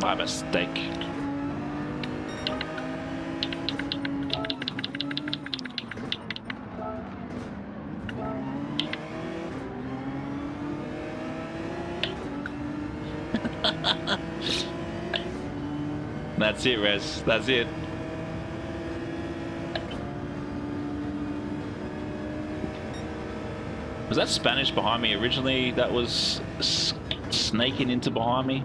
My mistake. That's it, Rez. That's it. Was that Spanish behind me originally that was snaking into behind me?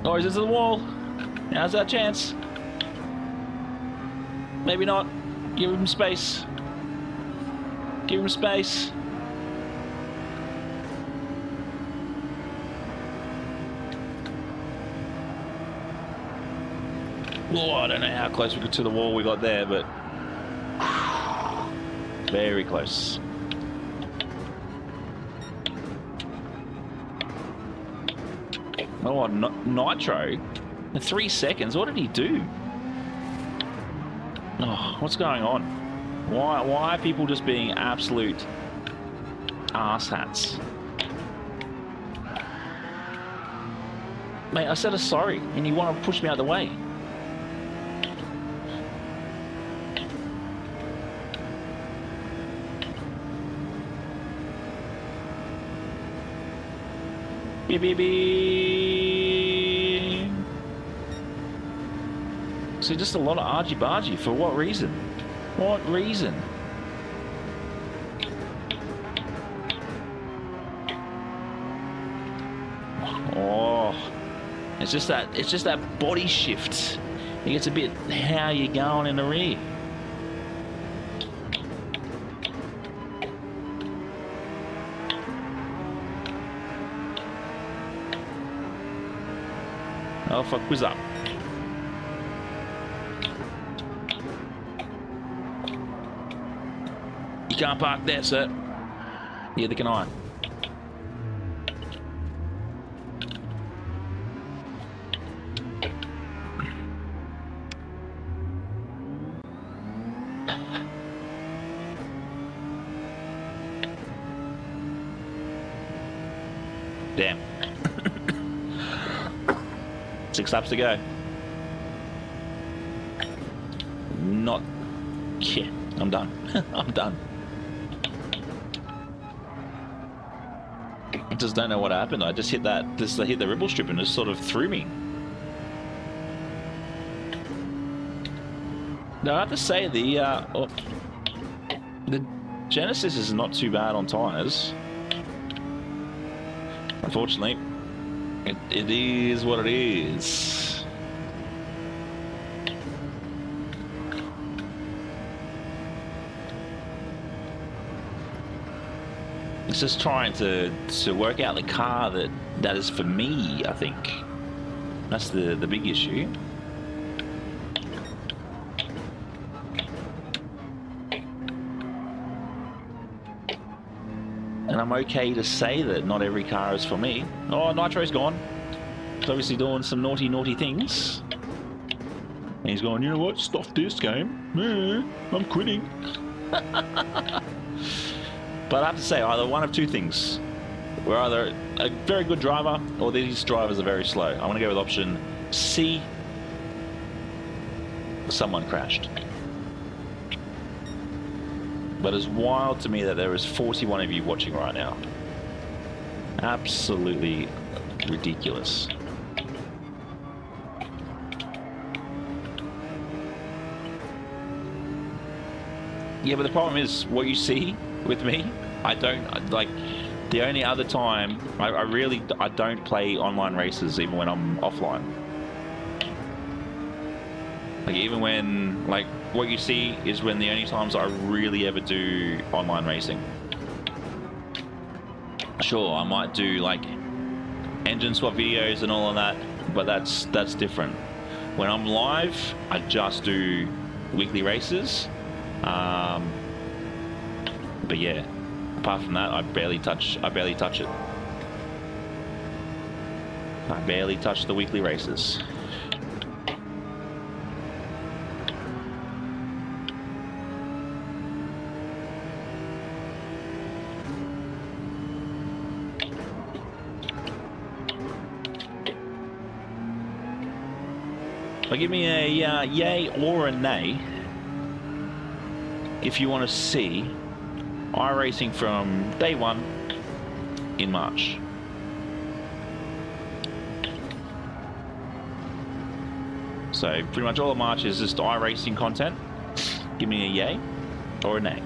Oh, he's into the wall. Now's our chance. Maybe not. Give him space. Give him space. Oh, I don't know how close we got to the wall we got there, but very close. Oh, Nitro. In 3 seconds. What did he do? Oh, what's going on? Why are people just being absolute arse-hats? Mate, I said a sorry, and you want to push me out of the way. Beep, beep, beep. See, just a lot of argy-bargy. For what reason? What reason? Oh, it's just that body shift. It gets a bit how you going in the rear. Oh fuck, who's up? You can't park there, sir. Neither can I. Damn. 6 laps to go. Not... Yeah, I'm done. I'm done. I just don't know what happened. I just hit that, I hit the ripple strip and it sort of threw me. Now I have to say the Genesis is not too bad on tyres. Unfortunately, it is what it is. It's just trying to work out the car that is for me, I think. That's the big issue. And I'm okay to say that not every car is for me. Oh, Nitro's gone. He's obviously doing some naughty, naughty things. And he's going, you know what, stuff this game. I'm quitting. But I have to say, either one of two things. We're either a very good driver, or these drivers are very slow. I'm going to go with option C. Someone crashed. But it's wild to me that there is 41 of you watching right now. Absolutely ridiculous. Yeah, but the problem is, what you see with me, I don't, like, the only other time, I don't play online races even when I'm offline. Like, even when, like, what you see is when the only times I really ever do online racing. Sure, I might do, like, engine swap videos and all of that, but that's different. When I'm live, I just do weekly races. But yeah, apart from that, I barely touch it. I barely touch the weekly races. But give me a yay or a nay if you want to see iRacing from day one in March. So pretty much all of March is just iRacing content. Give me a yay or a nay.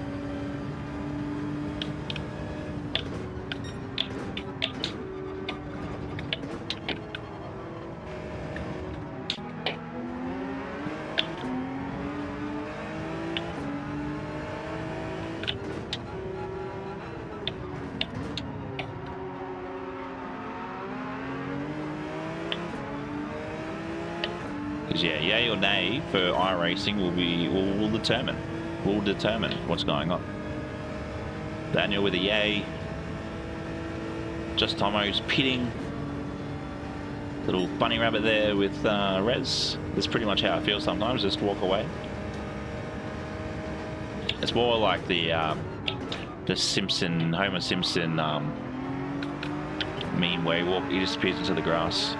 Yeah, yay or nay for iRacing will determine what's going on. Daniel with a yay. Just Tomo's pitting. Little bunny rabbit there with Rez. That's pretty much how I feel sometimes. Just walk away. It's more like the Homer Simpson meme where he disappears into the grass.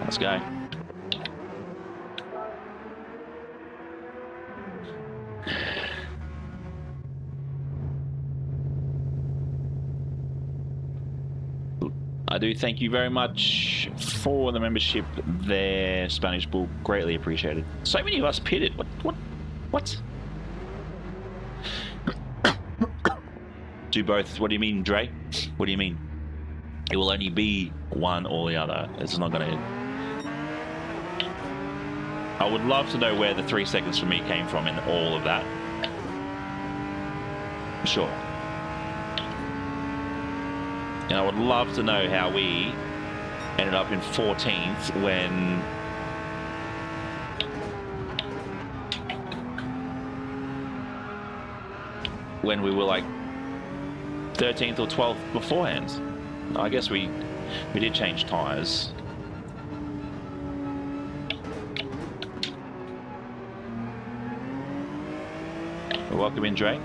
Let's go. I do thank you very much for the membership there, Spanish Bull. Greatly appreciated. So many of us pitted. What? Do both. What do you mean, Dre? What do you mean? It will only be one or the other. It's not going to... I would love to know where the 3 seconds for me came from in all of that. Sure. And I would love to know how we ended up in 14th when we were like 13th or 12th beforehand. I guess we did change tyres. Welcome in, Dre.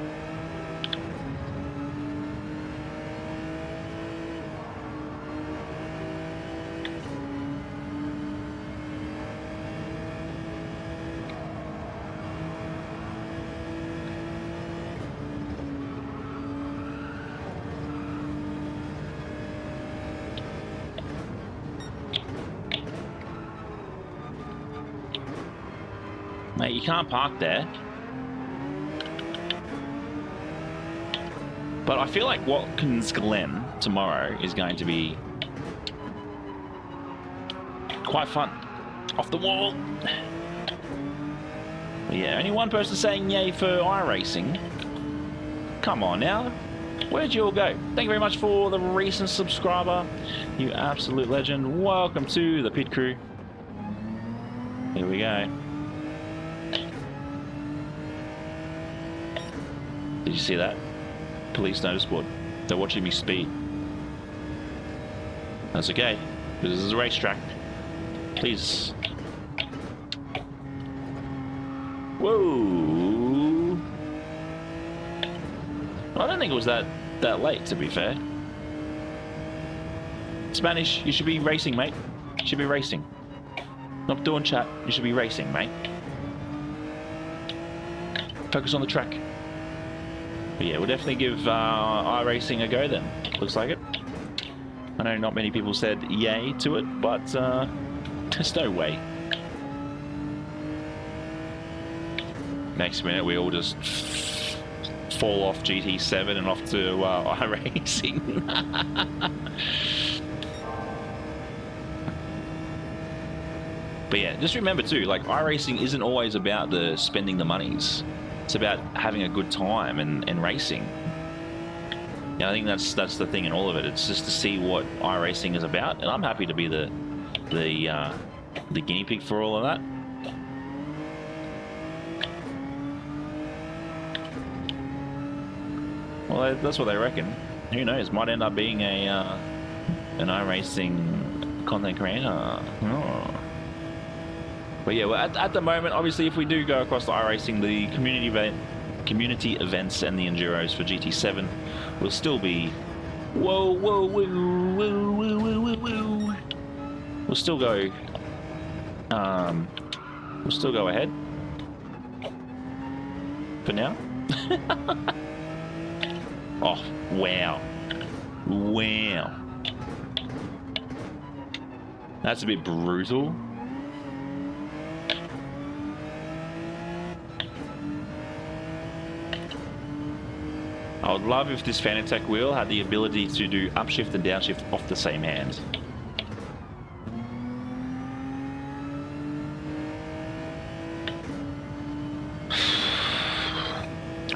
Mate, you can't park there. But I feel like Watkins Glen tomorrow is going to be quite fun. Off the wall. But yeah, only one person saying yay for iRacing. Come on now. Where'd you all go? Thank you very much for the recent subscriber. You absolute legend. Welcome to the pit crew. Here we go. Did you see that? Police notice board. They're watching me speed. That's okay, because this is a racetrack. Please. Whoa! I don't think it was that late, to be fair. Spanish, you should be racing, mate. You should be racing. Not doing chat. You should be racing, mate. Focus on the track. But yeah, we'll definitely give iRacing a go then. Looks like it. I know not many people said yay to it, but there's no way. Next minute, we all just fall off GT7 and off to iRacing. But yeah, just remember too, like iRacing isn't always about the spending the monies. It's about having a good time and racing. Yeah, I think that's the thing in all of it. It's just to see what iRacing is about, and I'm happy to be the guinea pig for all of that. Well, that's what they reckon. Who knows? Might end up being an iRacing content creator. Oh. But yeah, well, at the moment, obviously, if we do go across to iRacing, the community events and the enduros for GT7 will still be whoa, whoa, woo, woo, woo, woo, woo, woo. We'll still go ahead for now. Oh, wow. Wow. That's a bit brutal. I would love if this Fanatec wheel had the ability to do upshift and downshift off the same hand.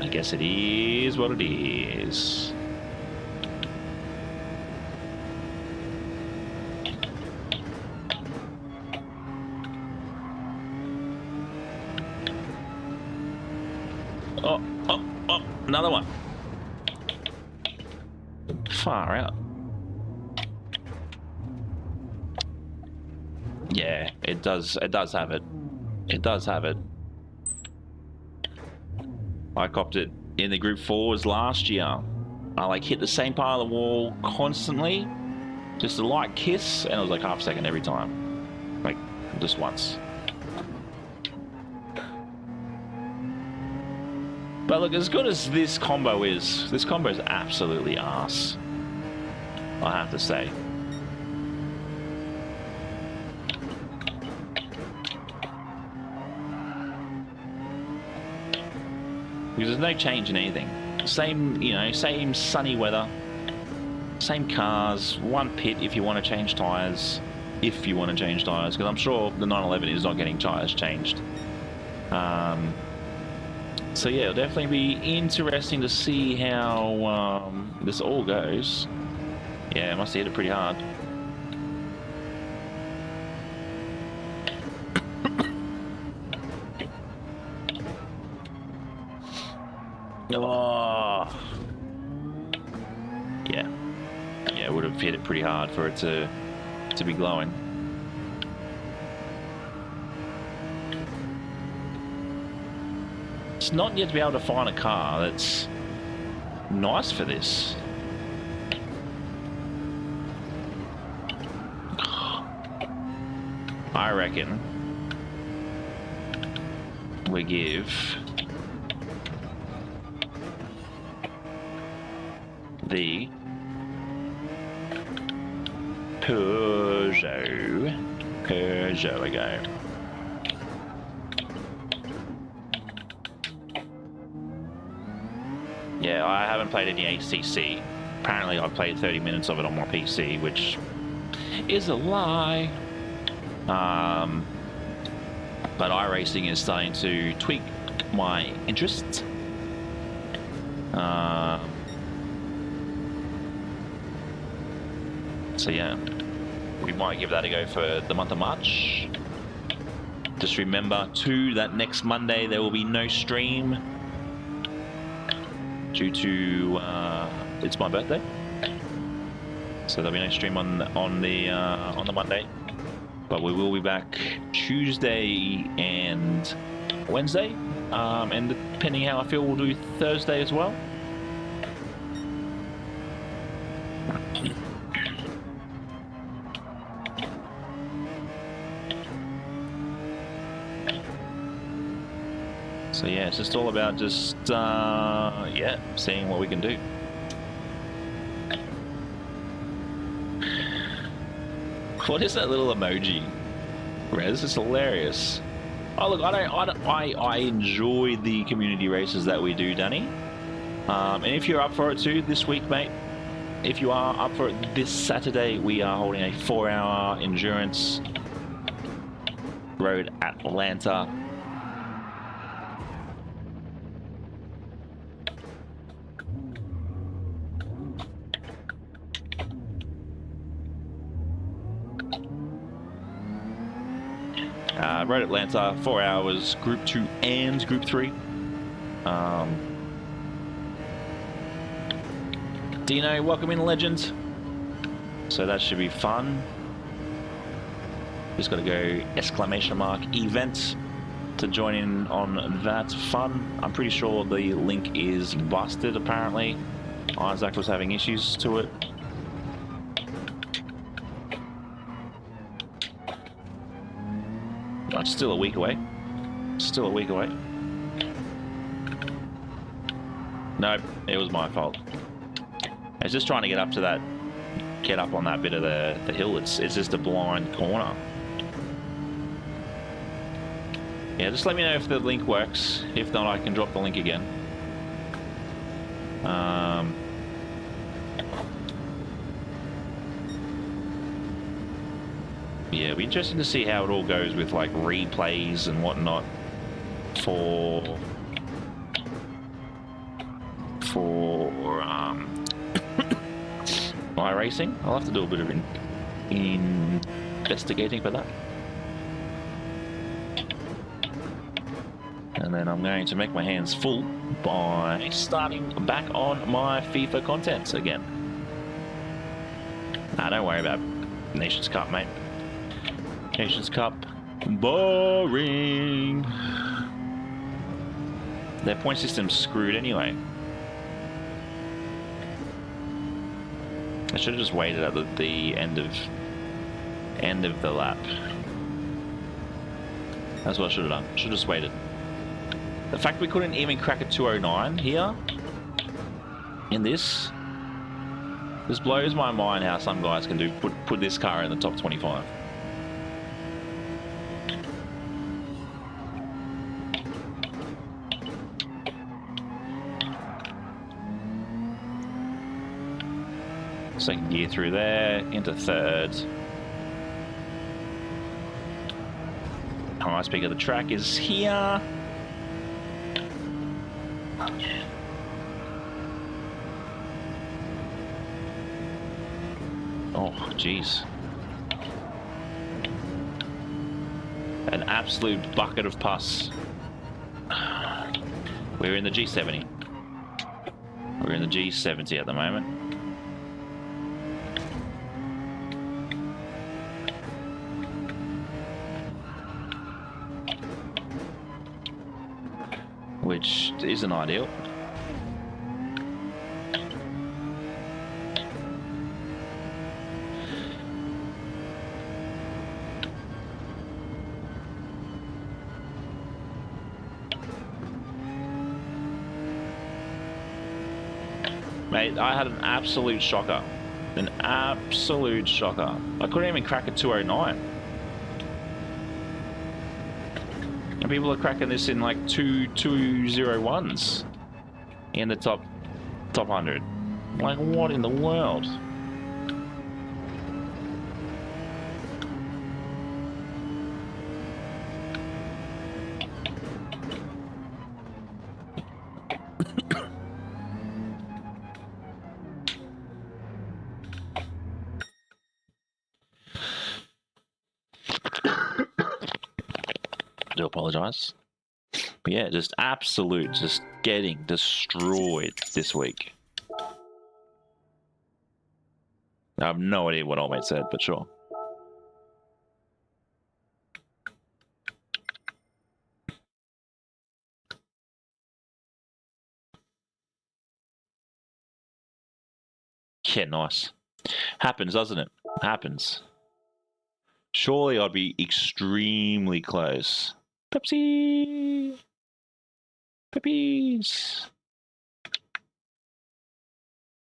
I guess it is what it is. Oh, another one. Far out. Yeah, it does have it. It does have it. I copped it in the Group 4s last year. I like hit the same part of the wall constantly. Just a light kiss, and it was like half a second every time. Like, just once. But look, as good as this combo is absolutely arse. I have to say. Because there's no change in anything. Same, you know, same sunny weather, same cars, one pit if you want to change tyres. If you want to change tyres, because I'm sure the 911 is not getting tyres changed. So yeah, it'll definitely be interesting to see how this all goes. Yeah, I must have hit it pretty hard. Oh. Yeah. Yeah, would have hit it pretty hard for it to be glowing. It's not yet to be able to find a car that's nice for this. I reckon we give the Peugeot a go. Yeah, I haven't played any ACC. Apparently I've played 30 minutes of it on my PC, which is a lie. But iRacing is starting to tweak my interests. So yeah, we might give that a go for the month of March. Just remember too that next Monday there will be no stream due to it's my birthday, so there'll be no stream on the Monday. But we will be back Tuesday and Wednesday, and depending how I feel, we'll do Thursday as well. So yeah, it's just all about just yeah, seeing what we can do. What is that little emoji, Rez? It's hilarious. Oh look, I enjoy the community races that we do, Danny. And if you're up for it too this week, mate, if you are up for it this Saturday, we are holding a 4-hour endurance road Atlanta. Road Atlanta, 4 hours, Group 2 and Group 3. Dino, welcome in, legend. So that should be fun. Just got to go !event to join in on that fun. I'm pretty sure the link is busted, apparently. Isaac was having issues to it. It's still a week away. Still a week away. Nope, it was my fault. I was just trying to get up to that, get up on that bit of the hill. It's just a blind corner. Yeah, just let me know if the link works. If not, I can drop the link again. Yeah, it'll be interesting to see how it all goes with like replays and whatnot for iRacing. I'll have to do a bit of investigating for that. And then I'm going to make my hands full by starting back on my FIFA content again. Nah, don't worry about Nations Cup, mate. Nations Cup, boring. Their point system's screwed anyway. I should have just waited at the end of the lap. That's what I should have done. Should have just waited. The fact we couldn't even crack a 209 here in this blows my mind how some guys can put this car in the top 25. Second gear through there, into third. Highest peak of the track is here. Oh, jeez. An absolute bucket of pus. We're in the G70. We're in the G70 at the moment. which isn't ideal. Mate, I had an absolute shocker. An absolute shocker. I couldn't even crack a 209. And people are cracking this in like 201s in the top 100. Like, what in the world? I do apologize. But yeah, just absolute, just getting destroyed this week. I have no idea what old mate said, but sure. Yeah, nice. Happens, doesn't it? Happens. Surely I'd be extremely close. Pepsi! Peppies!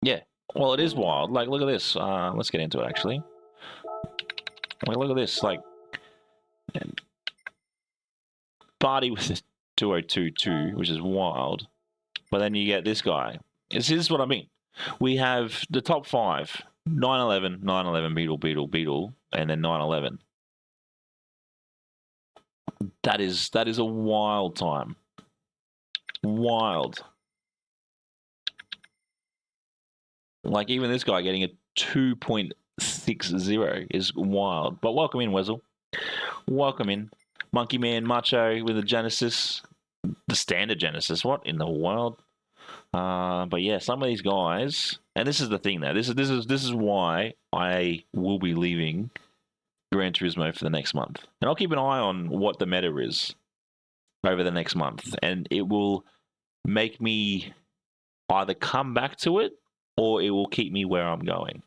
Yeah, well, it is wild. Like, look at this. Let's get into it, actually. Like, look at this. Like, party with this 2022, which is wild. But then you get this guy. This is what I mean. We have the top 5. 911, 911, Beetle, and then 911. That is a wild time. Wild. Like, even this guy getting a 2.60 is wild. But welcome in, Weasel. Welcome in. Monkey Man Macho with the Genesis. The standard Genesis. What in the world? But yeah, some of these guys, and this is the thing now. This is why I will be leaving Gran Turismo for the next month, and I'll keep an eye on what the meta is over the next month, and it will make me either come back to it or it will keep me where I'm going.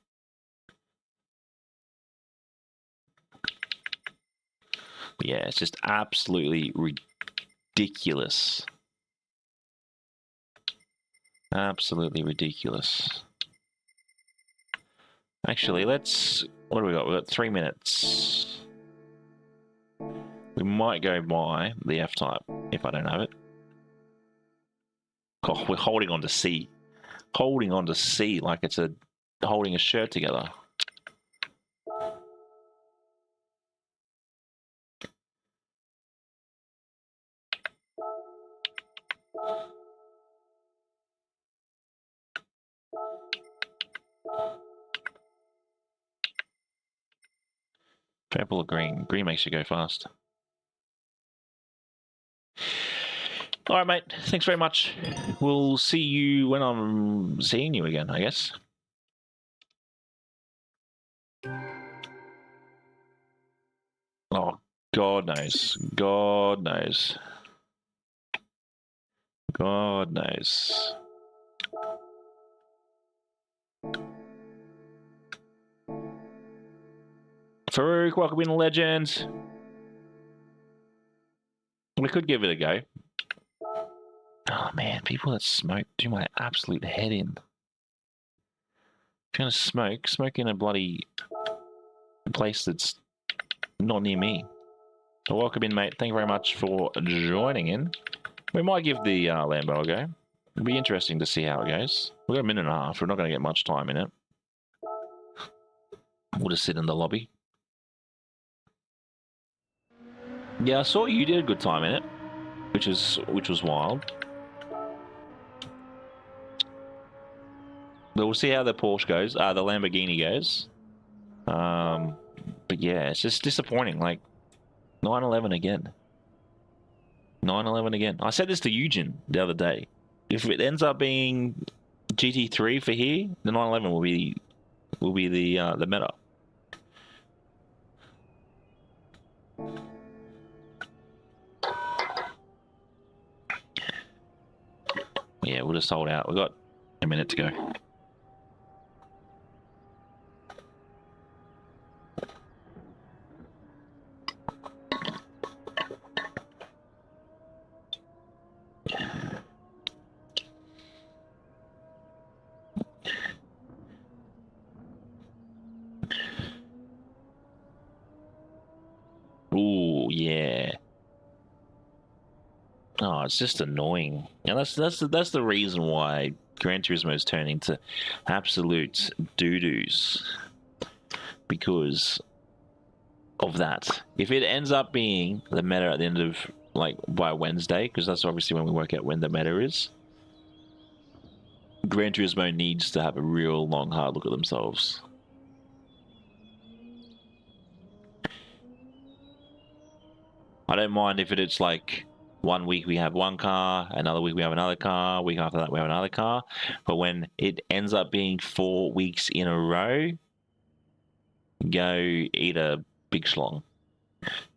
But yeah, it's just absolutely ridiculous. Absolutely ridiculous. Actually, let's... What do we got? We've got 3 minutes. We might go by the F-Type, if I don't have it. Oh, we're holding on to C. Holding on to C like it's holding a shirt together. Purple or green? Green makes you go fast. All right, mate. Thanks very much. We'll see you when I'm seeing you again, I guess. Oh, God knows. God knows. God knows. Farouk, welcome in, legend. We could give it a go. Oh man, people that smoke do my absolute head in. If you're gonna smoke in a bloody place that's not near me. So welcome in, mate. Thank you very much for joining in. We might give the Lambo a go. It'll be interesting to see how it goes. We've got a minute and a half. We're not going to get much time in it. We'll just sit in the lobby. Yeah, I saw you did a good time in it, which was wild. But we'll see how the Porsche goes, the Lamborghini goes. But yeah, it's just disappointing. Like 911 again. 911 again. I said this to Eugen the other day. If it ends up being GT3 for here, the 911 will be the meta. Yeah, we'll just sold out. We've got a minute to go. Ooh, yeah. Oh, it's just annoying. And that's the reason why Gran Turismo is turning to absolute doo-doos. Because of that. If it ends up being the meta at the end of, like, by Wednesday, because that's obviously when we work out when the meta is, Gran Turismo needs to have a real long, hard look at themselves. I don't mind if it's like 1 week we have one car, another week we have another car, week after that we have another car. But when it ends up being 4 weeks in a row, go eat a big schlong.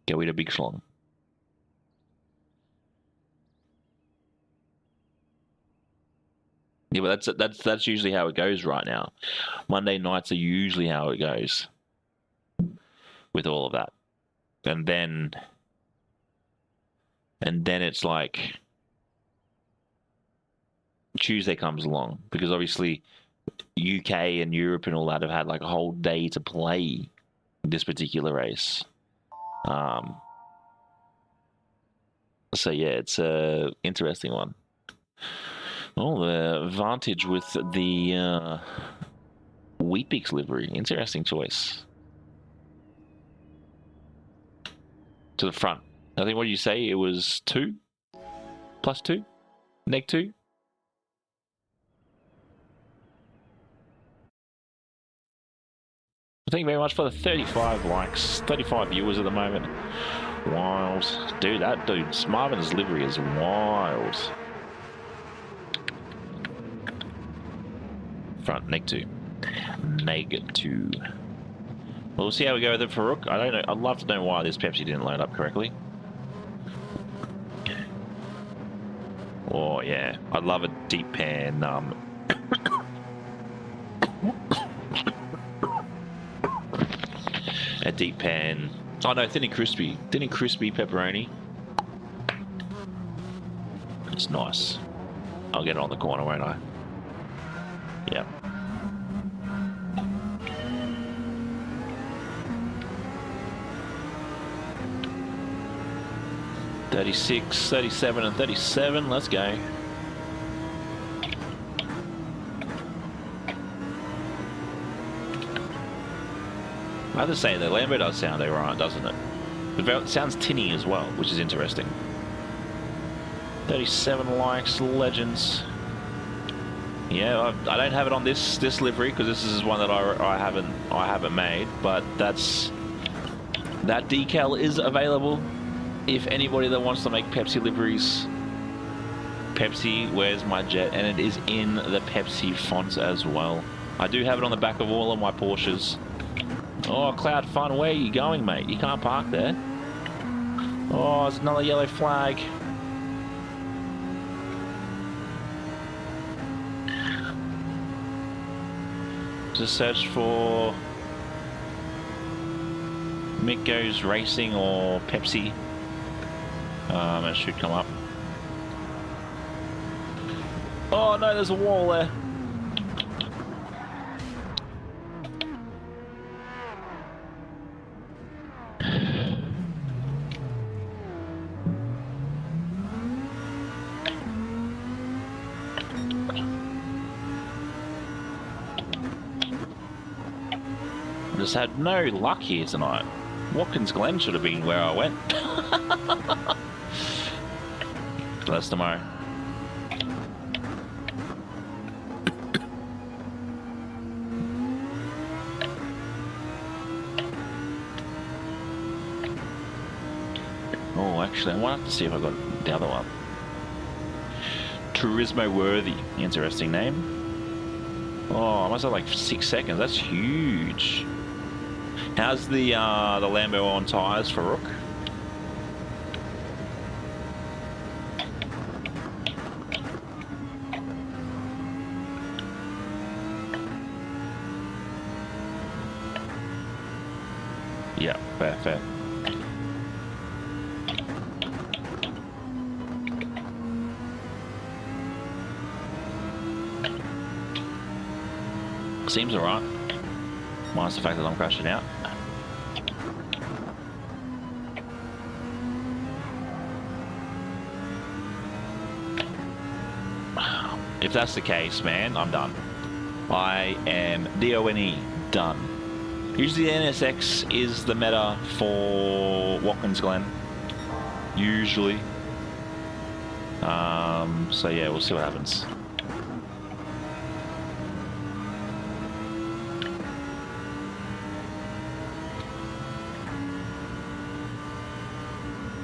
Go eat a big schlong. Yeah, but that's usually how it goes right now. Monday nights are usually how it goes with all of that. And then it's like Tuesday comes along, because obviously UK and Europe and all that have had like a whole day to play this particular race. So yeah, it's a interesting one. Oh, the Vantage with the Weet-Bix livery. Interesting choice. To the front. I think, what did you say? It was 2? Plus 2? Neg 2? Thank you very much for the 35 likes. 35 viewers at the moment. Wild. Dude, that dude, Marvin's livery is wild. Front, neg 2. Neg 2. We'll see how we go with it for Rook. I don't know. I'd love to know why this Pepsi didn't load up correctly. Oh, yeah. I'd love a deep pan. A deep pan. Oh, no, thin and crispy. Thin and crispy pepperoni. It's nice. I'll get it on the corner, won't I? Yep. $36, 37, and 37. Let's go. I have to say, the Lambo does sound alright, doesn't it? It sounds tinny as well, which is interesting. 37 likes, legends. Yeah, I don't have it on this livery because this is one that I haven't made, but that decal is available. If anybody that wants to make Pepsi liveries, Pepsi, where's my jet? And it is in the Pepsi font as well. I do have it on the back of all of my Porsches. Oh, Cloud Fun, where are you going, mate? You can't park there. Oh, there's another yellow flag. Just search for Mick Goes Racing or Pepsi. It should come up. Oh no, there's a wall there. I just had no luck here tonight. Watkins Glen should have been where I went. That's tomorrow. Oh, actually, I want to see if I got the other one. Turismo Worthy. Interesting name. Oh, I must have like 6 seconds. That's huge. How's the Lambo on tyres for Rook? Yeah, fair, fair. Seems alright. Minus the fact that I'm crashing out. If that's the case, man, I'm done. I am DONE, done. Usually the NSX is the meta for Watkins Glen. Usually. So yeah, we'll see what happens.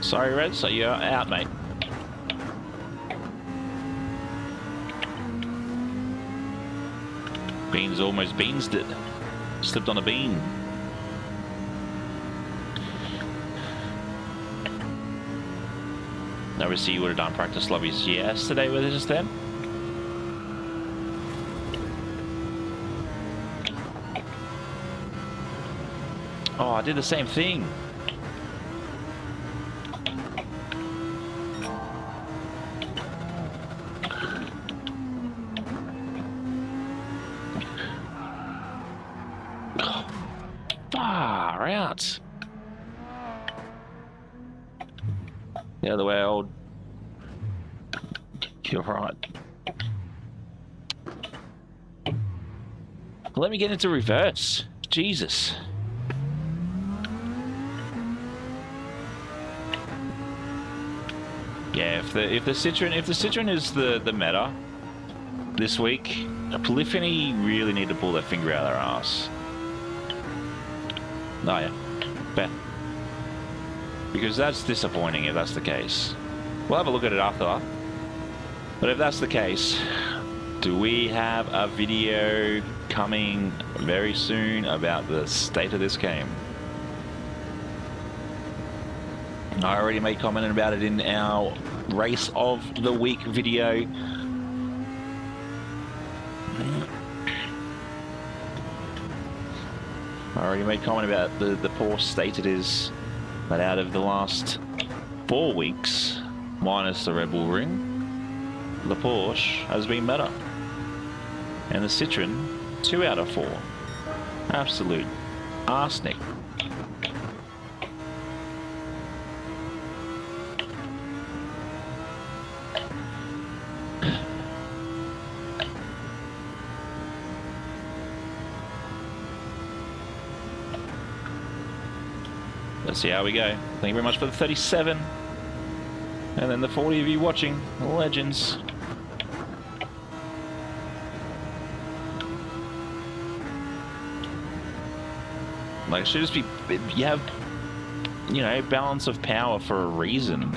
Sorry, Red, so you're out, mate. Beans almost beansed it. Slipped on a bean. Obviously, you would have done practice lobbies yesterday with us then. Oh, I did the same thing. Far out. The other way, old. You're right. Let me get into reverse. Jesus. Yeah, if the Citroen is the meta this week, Polyphony really need to pull their finger out of their ass. Oh yeah, bet. Because that's disappointing if that's the case. We'll have a look at it after that. But if that's the case, do we have a video coming very soon about the state of this game? I already made comment about it in our race of the week video. I already made comment about the poor state it is, but out of the last 4 weeks, minus the Red Bull Ring, the Porsche has been better. And the Citroen, 2 out of 4. Absolute arsenic. Let's see how we go. Thank you very much for the 37. And then the 40 of you watching. Legends. Like, it should just be... You have, you know, balance of power for a reason.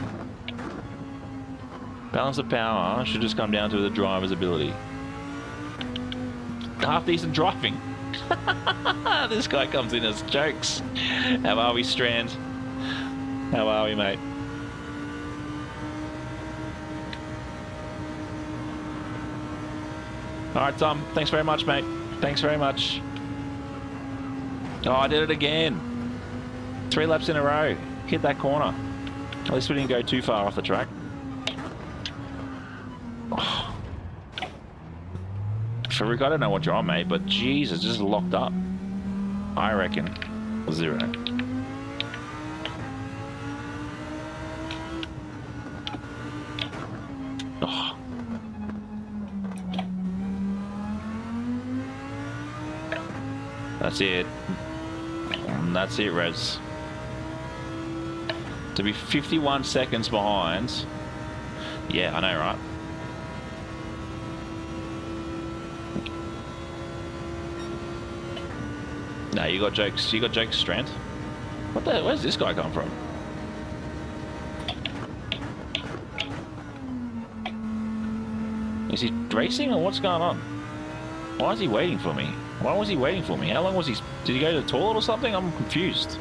Balance of power should just come down to the driver's ability. Half-decent driving. This guy comes in as jokes. How are we, Strand? How are we, mate? Alright, Tom. Thanks very much, mate. Thanks very much. Oh, I did it again. 3 laps in a row. Hit that corner. At least we didn't go too far off the track. Oh. Farouk, I don't know what you're on, mate, but Jesus, just locked up. I reckon 0. Oh. That's it. That's it, Reds. To be 51 seconds behind. Yeah, I know, right? No, you got jokes. You got jokes, Strand. What the? Where's this guy come from? Is he racing or what's going on? Why is he waiting for me? Why was he waiting for me? How long was he? Did he go to the toilet or something? I'm confused.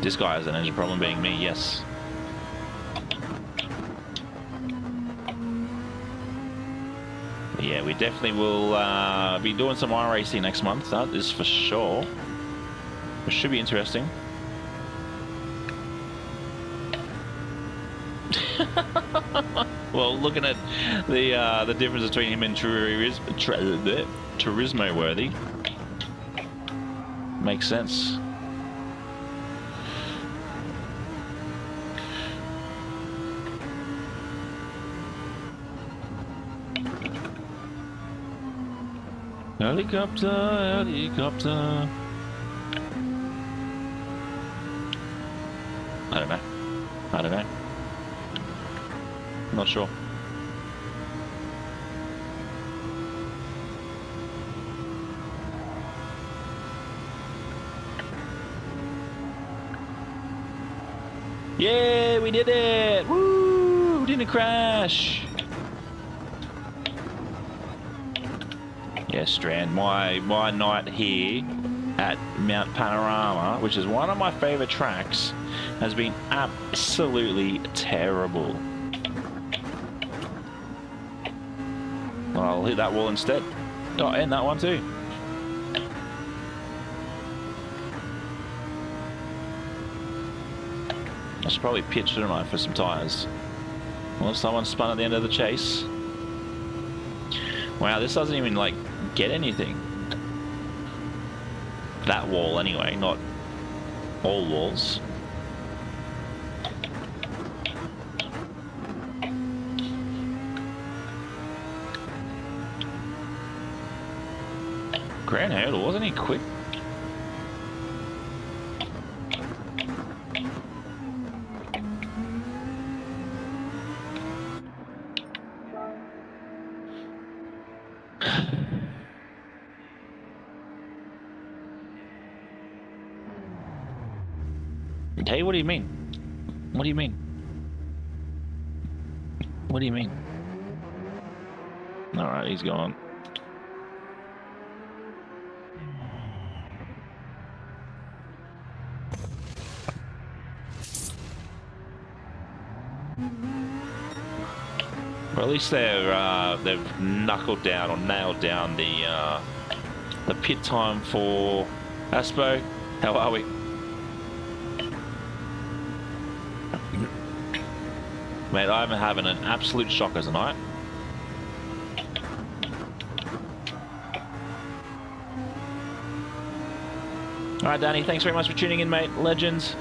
This guy has an engine problem being me, yes. we definitely will be doing some iRacing next month. That is for sure. It should be interesting. Well, looking at the difference between him and Turismo worthy makes sense. Helicopter, helicopter. I don't know. I don't know. Not sure. Yeah, we did it! Woo! Didn't crash. Yeah, Strand, my night here at Mount Panorama, which is one of my favorite tracks, has been absolutely terrible. I'll hit that wall instead. Oh, and that one too. I should probably pitch, shouldn't I, for some tyres. Well, someone spun at the end of the chase. Wow, this doesn't even, like, get anything. That wall, anyway, not all walls. Gran hurdle, wasn't he quick? Hey, what do you mean? What do you mean? What do you mean? Alright, he's gone. Well, at least they've knuckled down or nailed down the pit time for Aspo. How are we? Mate, I'm having an absolute shocker tonight. Alright, Danny, thanks very much for tuning in, mate. Legends.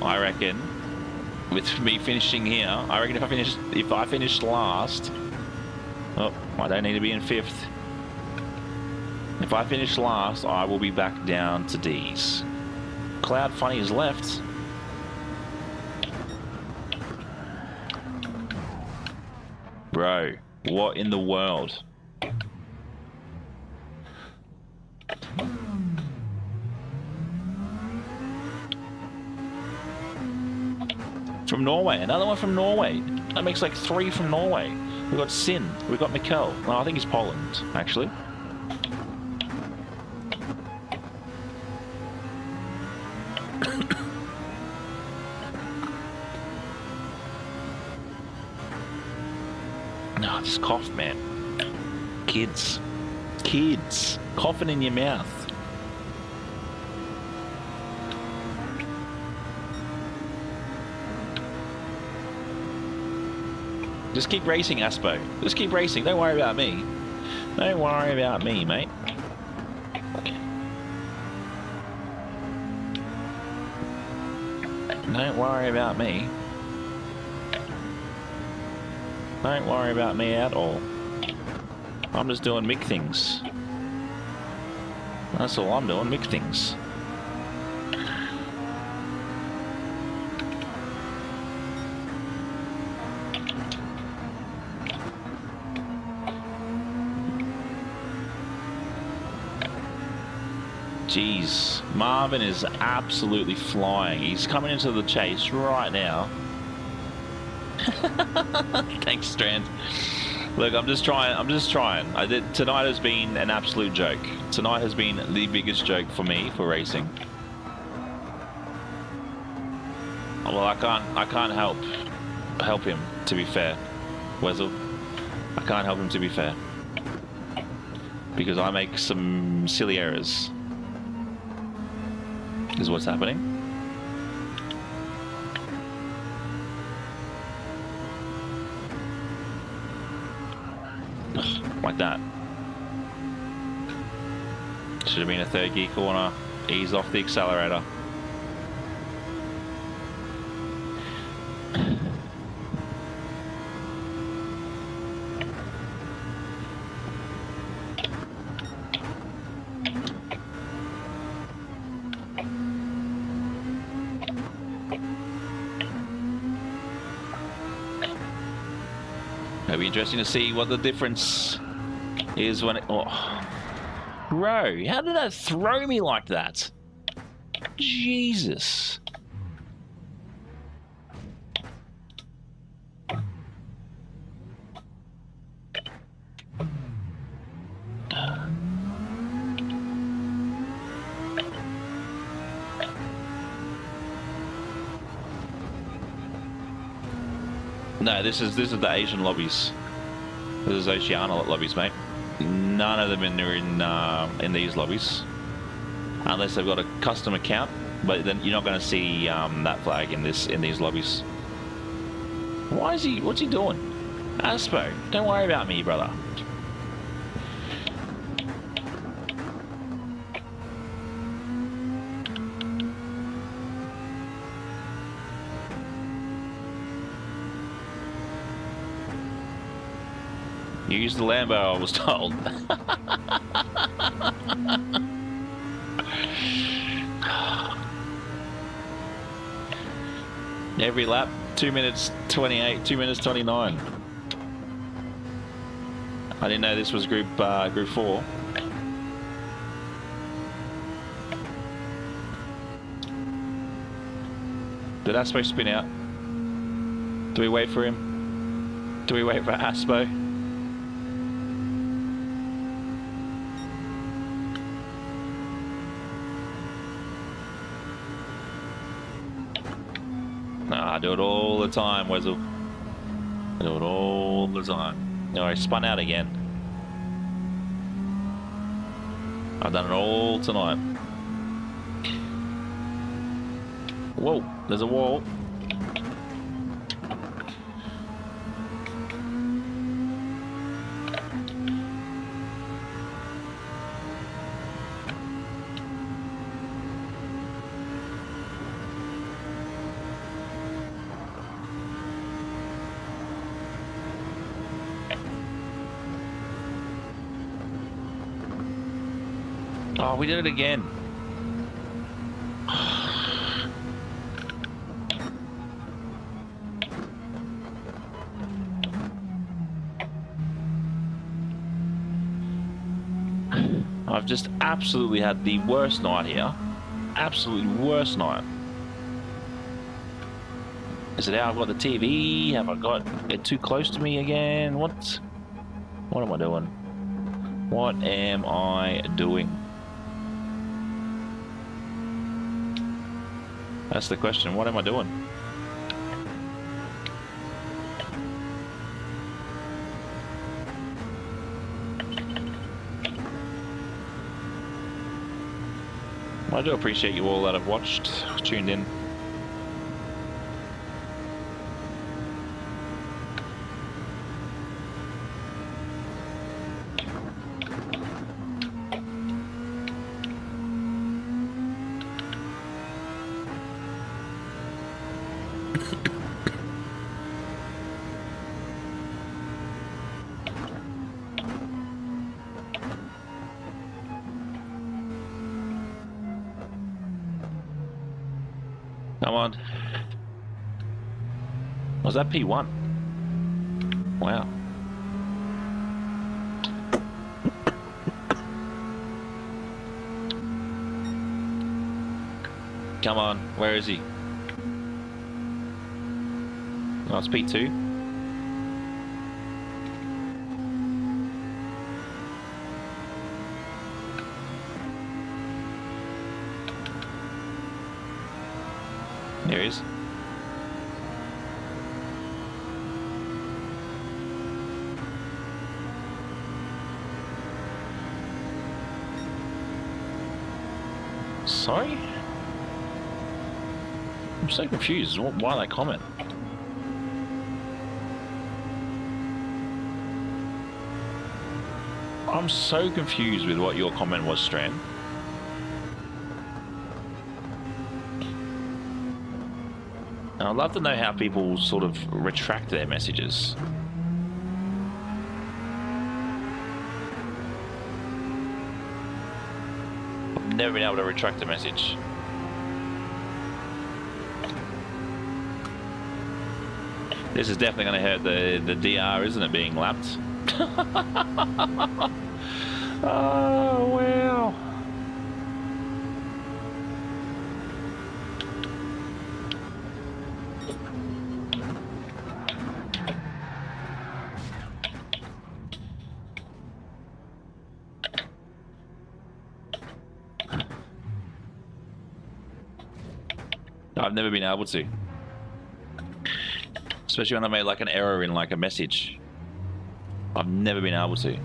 I reckon with me finishing here, I reckon if I finish last, oh, I don't need to be in 5th. If I finish last, I will be back down to D's. Cloud Funny is left. Bro, what in the world? From Norway, another one from Norway. That makes like 3 from Norway. We've got Sin, we've got Mikkel. No, I think he's Poland, actually. No, just cough, man. Kids. Kids. Coughing in your mouth. Just keep racing, Aspo. Just keep racing. Don't worry about me. Don't worry about me, mate. Don't worry about me. Don't worry about me at all. I'm just doing Mick things. That's all I'm doing, Mick things. Jeez, Marvin is absolutely flying. He's coming into the chase right now. Thanks, Strand. Look, I'm just trying. Tonight has been an absolute joke. Tonight has been the biggest joke for me for racing. Well, I can't help him, to be fair, Wessel. I can't help him, to be fair, because I make some silly errors. Is what's happening. Like that. Should have been a third gear corner. Ease off the accelerator. It'll be interesting to see what the difference is when it... Oh. Bro, how did that throw me like that? Jesus. No, this is the Asian lobbies. This is Oceania lobbies, mate. None of them in these lobbies, unless they've got a custom account. But then you're not going to see that flag in these lobbies. What's he doing? Aspo, don't worry about me, brother. You used the Lambo, I was told. Every lap, 2 minutes 28, 2 minutes 29. I didn't know this was group 4. Did Aspo spin out? Do we wait for him? Do we wait for Aspo? I do it all the time, Wessel. I do it all the time. No, I spun out again. I've done it all tonight. Whoa, there's a wall. Oh, we did it again. I've just absolutely had the worst night here. Absolutely worst night. Is it how I've got the TV? Have I got it too close to me again? What am I doing? What am I doing? That's the question. What am I doing? I do appreciate you all that have watched, tuned in. Come on. Was that P1? Wow. Come on, where is he? Oh, it's P2. There he is. Sorry? I'm so confused. Why that comment? I'm so confused with what your comment was, Strand. And I'd love to know how people sort of retract their messages. I've never been able to retract a message. This is definitely going to hurt the DR, isn't it, being lapped? Oh, wow. I've never been able to. Especially when I made like an error in like a message. I've never been able to.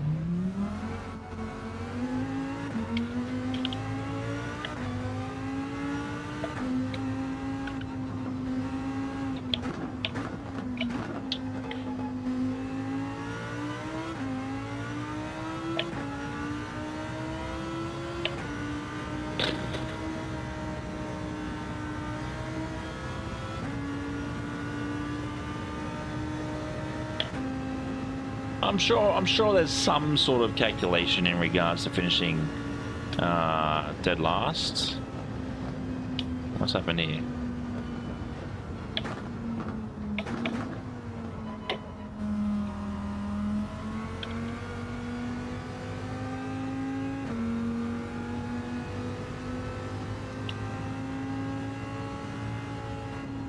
I'm sure there's some sort of calculation in regards to finishing dead last. What's happened here?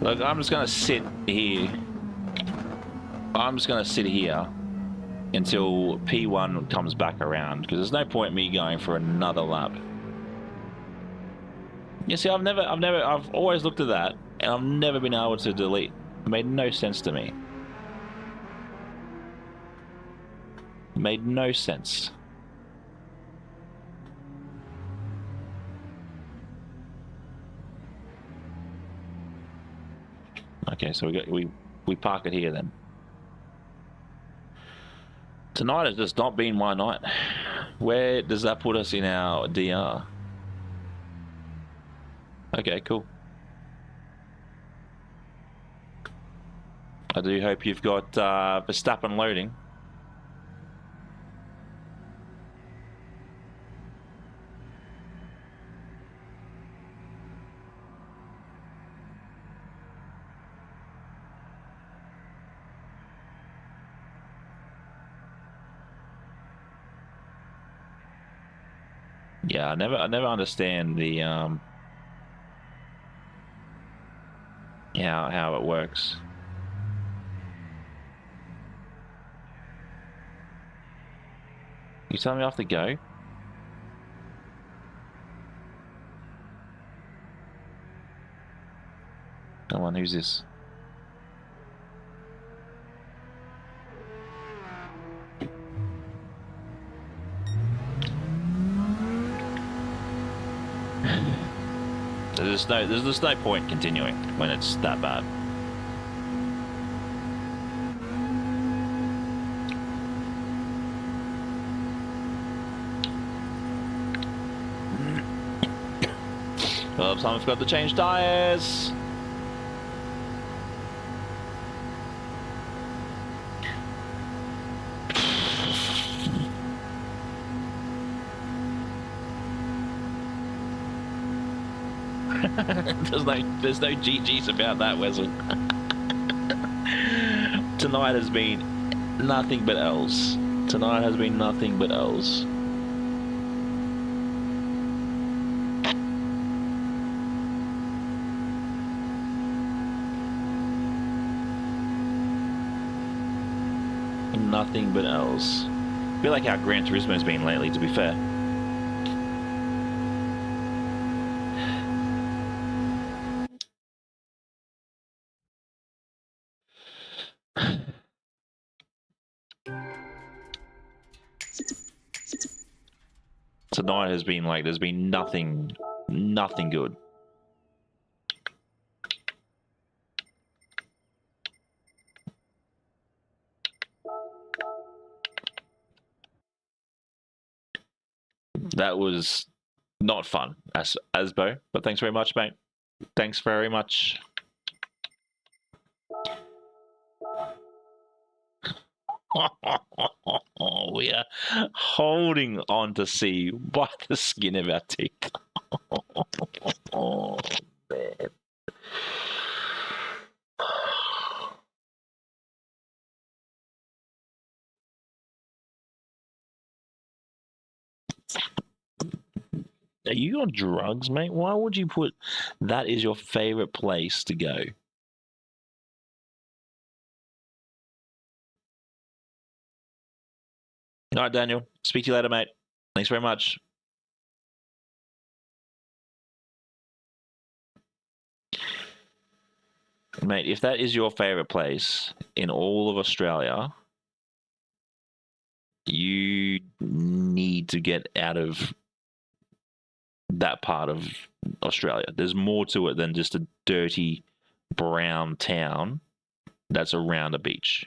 Look, I'm just gonna sit here. I'm just gonna sit here until P1 comes back around, because there's no point me going for another lap. You see, I've always looked at that, and I've never been able to delete. It made no sense to me. It made no sense. Okay, so we park it here then. Tonight has just not been my night. Where does that put us in our DR? Okay, cool. I do hope you've got Verstappen loading. Yeah, I never understand the how it works. You tell me I have to go? Come on, who's this? There's just no point continuing when it's that bad. Well, someone's got to change tires. there's no GGs about that, Wesley. Tonight has been nothing but L's. Tonight has been nothing but L's. Nothing but L's. I feel like how Gran Turismo has been lately, to be fair. tonight has been like, there's been nothing good. That was not fun, Asbo, but thanks very much, mate. Thanks very much. We are holding on to see by the skin of our teeth. Oh, man. Are you on drugs, mate? Why would you put that is your favorite place to go? All right, Daniel. Speak to you later, mate. Thanks very much. Mate, if that is your favorite place in all of Australia, you need to get out of that part of Australia. There's more to it than just a dirty brown town that's around a beach.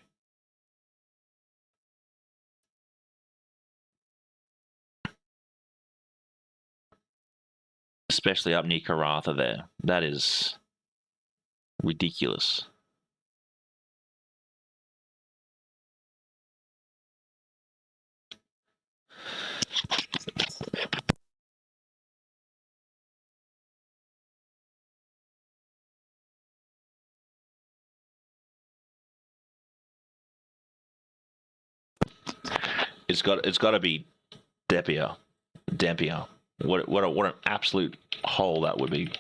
Especially up near Karratha there. That is ridiculous. It's got to be Dampier. What an absolute hole that would be.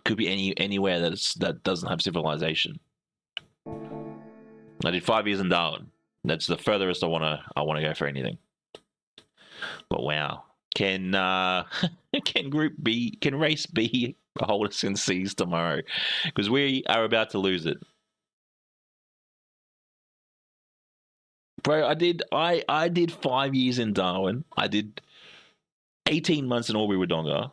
Could be anywhere that doesn't have civilization. I did 5 years in Darwin. That's the furthest I want to go for anything. But wow, can race B hold us in C's tomorrow? Because we are about to lose it. Bro, I did 5 years in Darwin. I did 18 months in Albury-Wodonga.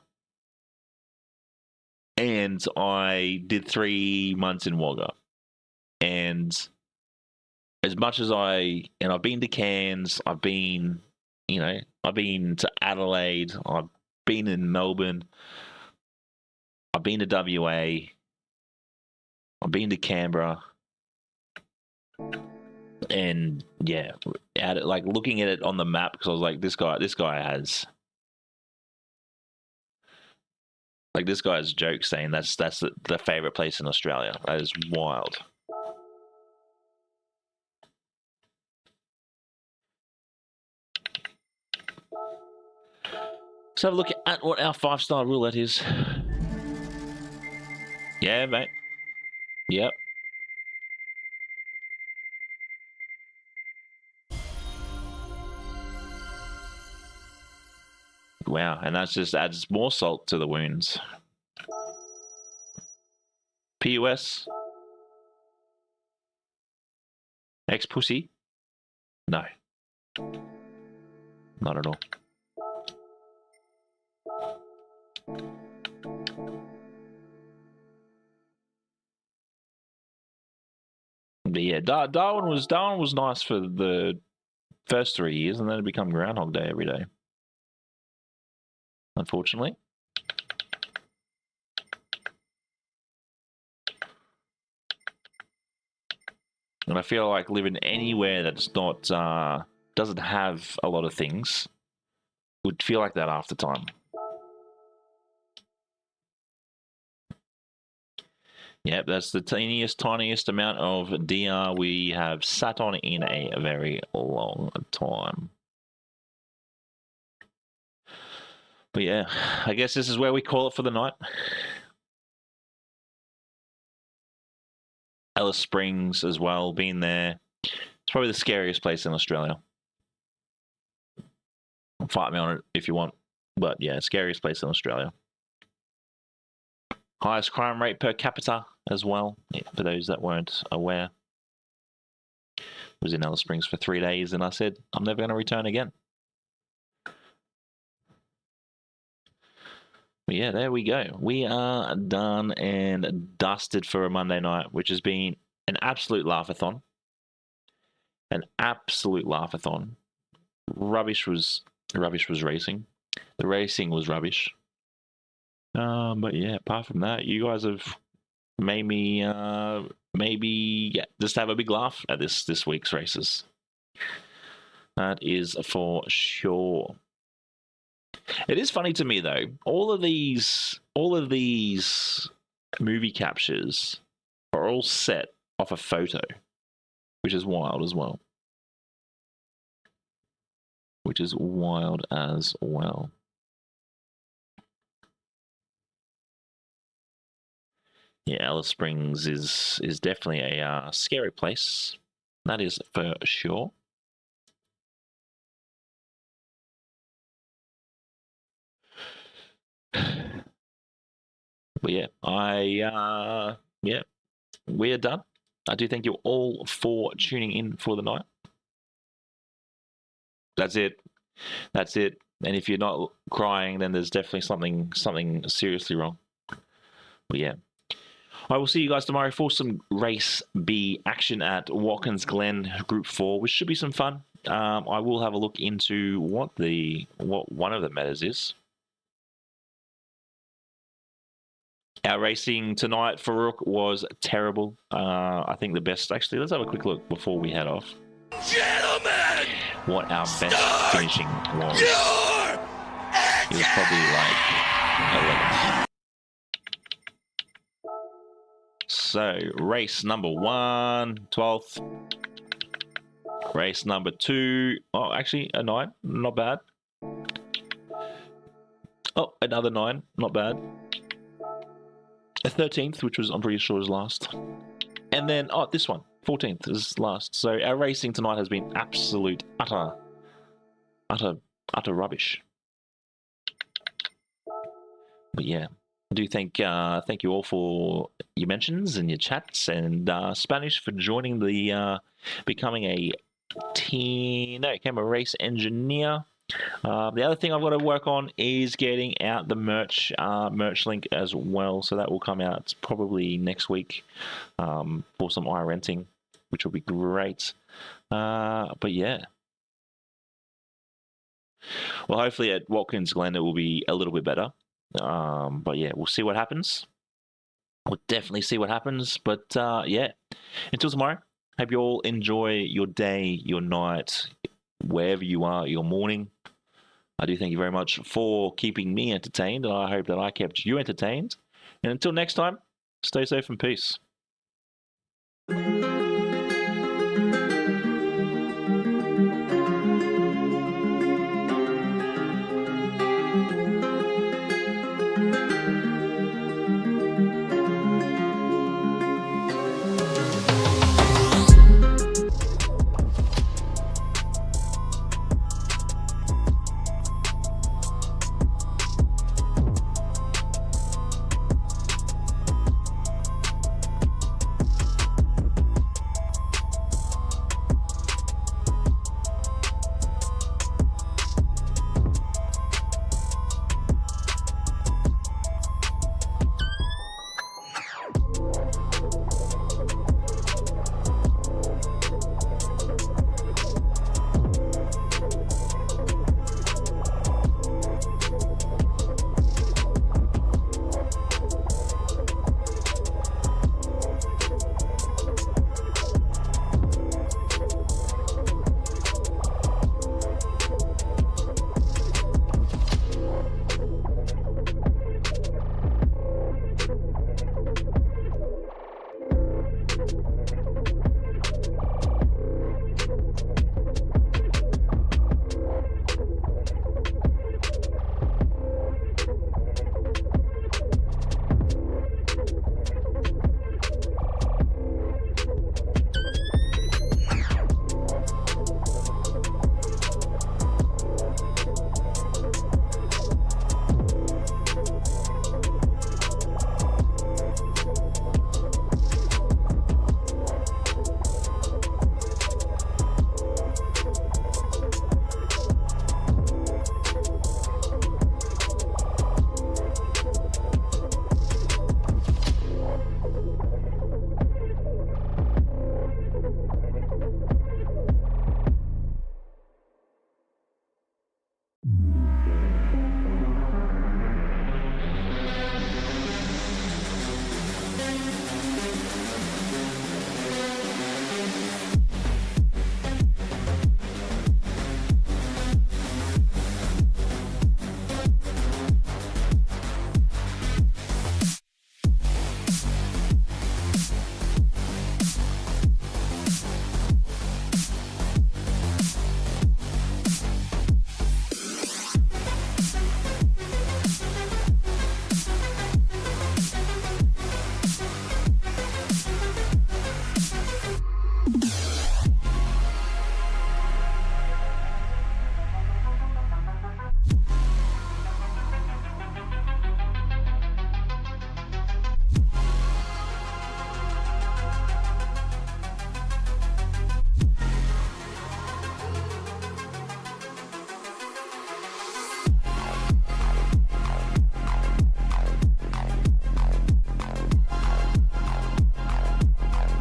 And I did 3 months in Wagga. And as much as I've been to Cairns, I've been to Adelaide, I've been in Melbourne, I've been to WA, I've been to Canberra. And yeah, like looking at it on the map, because I was like, this guy has, like, this guy's joke saying that's the favorite place in Australia. That is wild. Let's have a look at what our 5-star roulette is. Yeah, mate. Yep. Wow, and that just adds more salt to the wounds. PUS? Ex-pussy? No. Not at all. But yeah, Darwin was nice for the first 3 years, and then it became Groundhog Day every day. Unfortunately. And I feel like living anywhere that's not doesn't have a lot of things would feel like that after time. Yep, that's the tiniest amount of DR we have sat on in a very long time. But yeah, I guess this is where we call it for the night. Alice Springs as well, been there. It's probably the scariest place in Australia. Fight me on it if you want. But yeah, scariest place in Australia. Highest crime rate per capita as well, for those that weren't aware. Was in Alice Springs for 3 days, and I said I'm never going to return again. But yeah, there we go. We are done and dusted for a Monday night, which has been an absolute laughathon. An absolute laughathon. Rubbish was racing. The racing was rubbish. But yeah, apart from that, you guys have made me maybe just have a big laugh at this week's races. That is for sure. It is funny to me though. All of these movie captures are all set off a photo, which is wild as well. Which is wild as well. Yeah, Alice Springs is definitely a scary place. That is for sure. But yeah, yeah, we are done. I do thank you all for tuning in for the night. That's it. That's it. And if you're not crying, then there's definitely something seriously wrong. But yeah. I will see you guys tomorrow for some Race B action at Watkins Glen Group 4, which should be some fun. I will have a look into what one of the metas is. Our racing tonight for Rook was terrible. I think the best... Actually, let's have a quick look before we head off. Gentlemen! What our best finishing was. It was probably like 11th. So, race number 1, 12th. Race number 2. Oh, actually, a 9. Not bad. Oh, another 9. Not bad. A 13th, which was, I'm pretty sure, was last. And then, oh, this one. 14th is last. So, our racing tonight has been absolute, utter rubbish. But yeah. I do thank you all for your mentions and your chats, and Spanish for joining the becoming a race engineer. The other thing I've got to work on is getting out the merch link as well, so that will come out probably next week for some renting, which will be great. But yeah. Well, hopefully at Watkins Glen it will be a little bit better. But yeah, we'll see what happens. We'll definitely see what happens. But yeah, until tomorrow, hope you all enjoy your day, your night, wherever you are, your morning. I do thank you very much for keeping me entertained, and I hope that I kept you entertained. And until next time, stay safe and peace.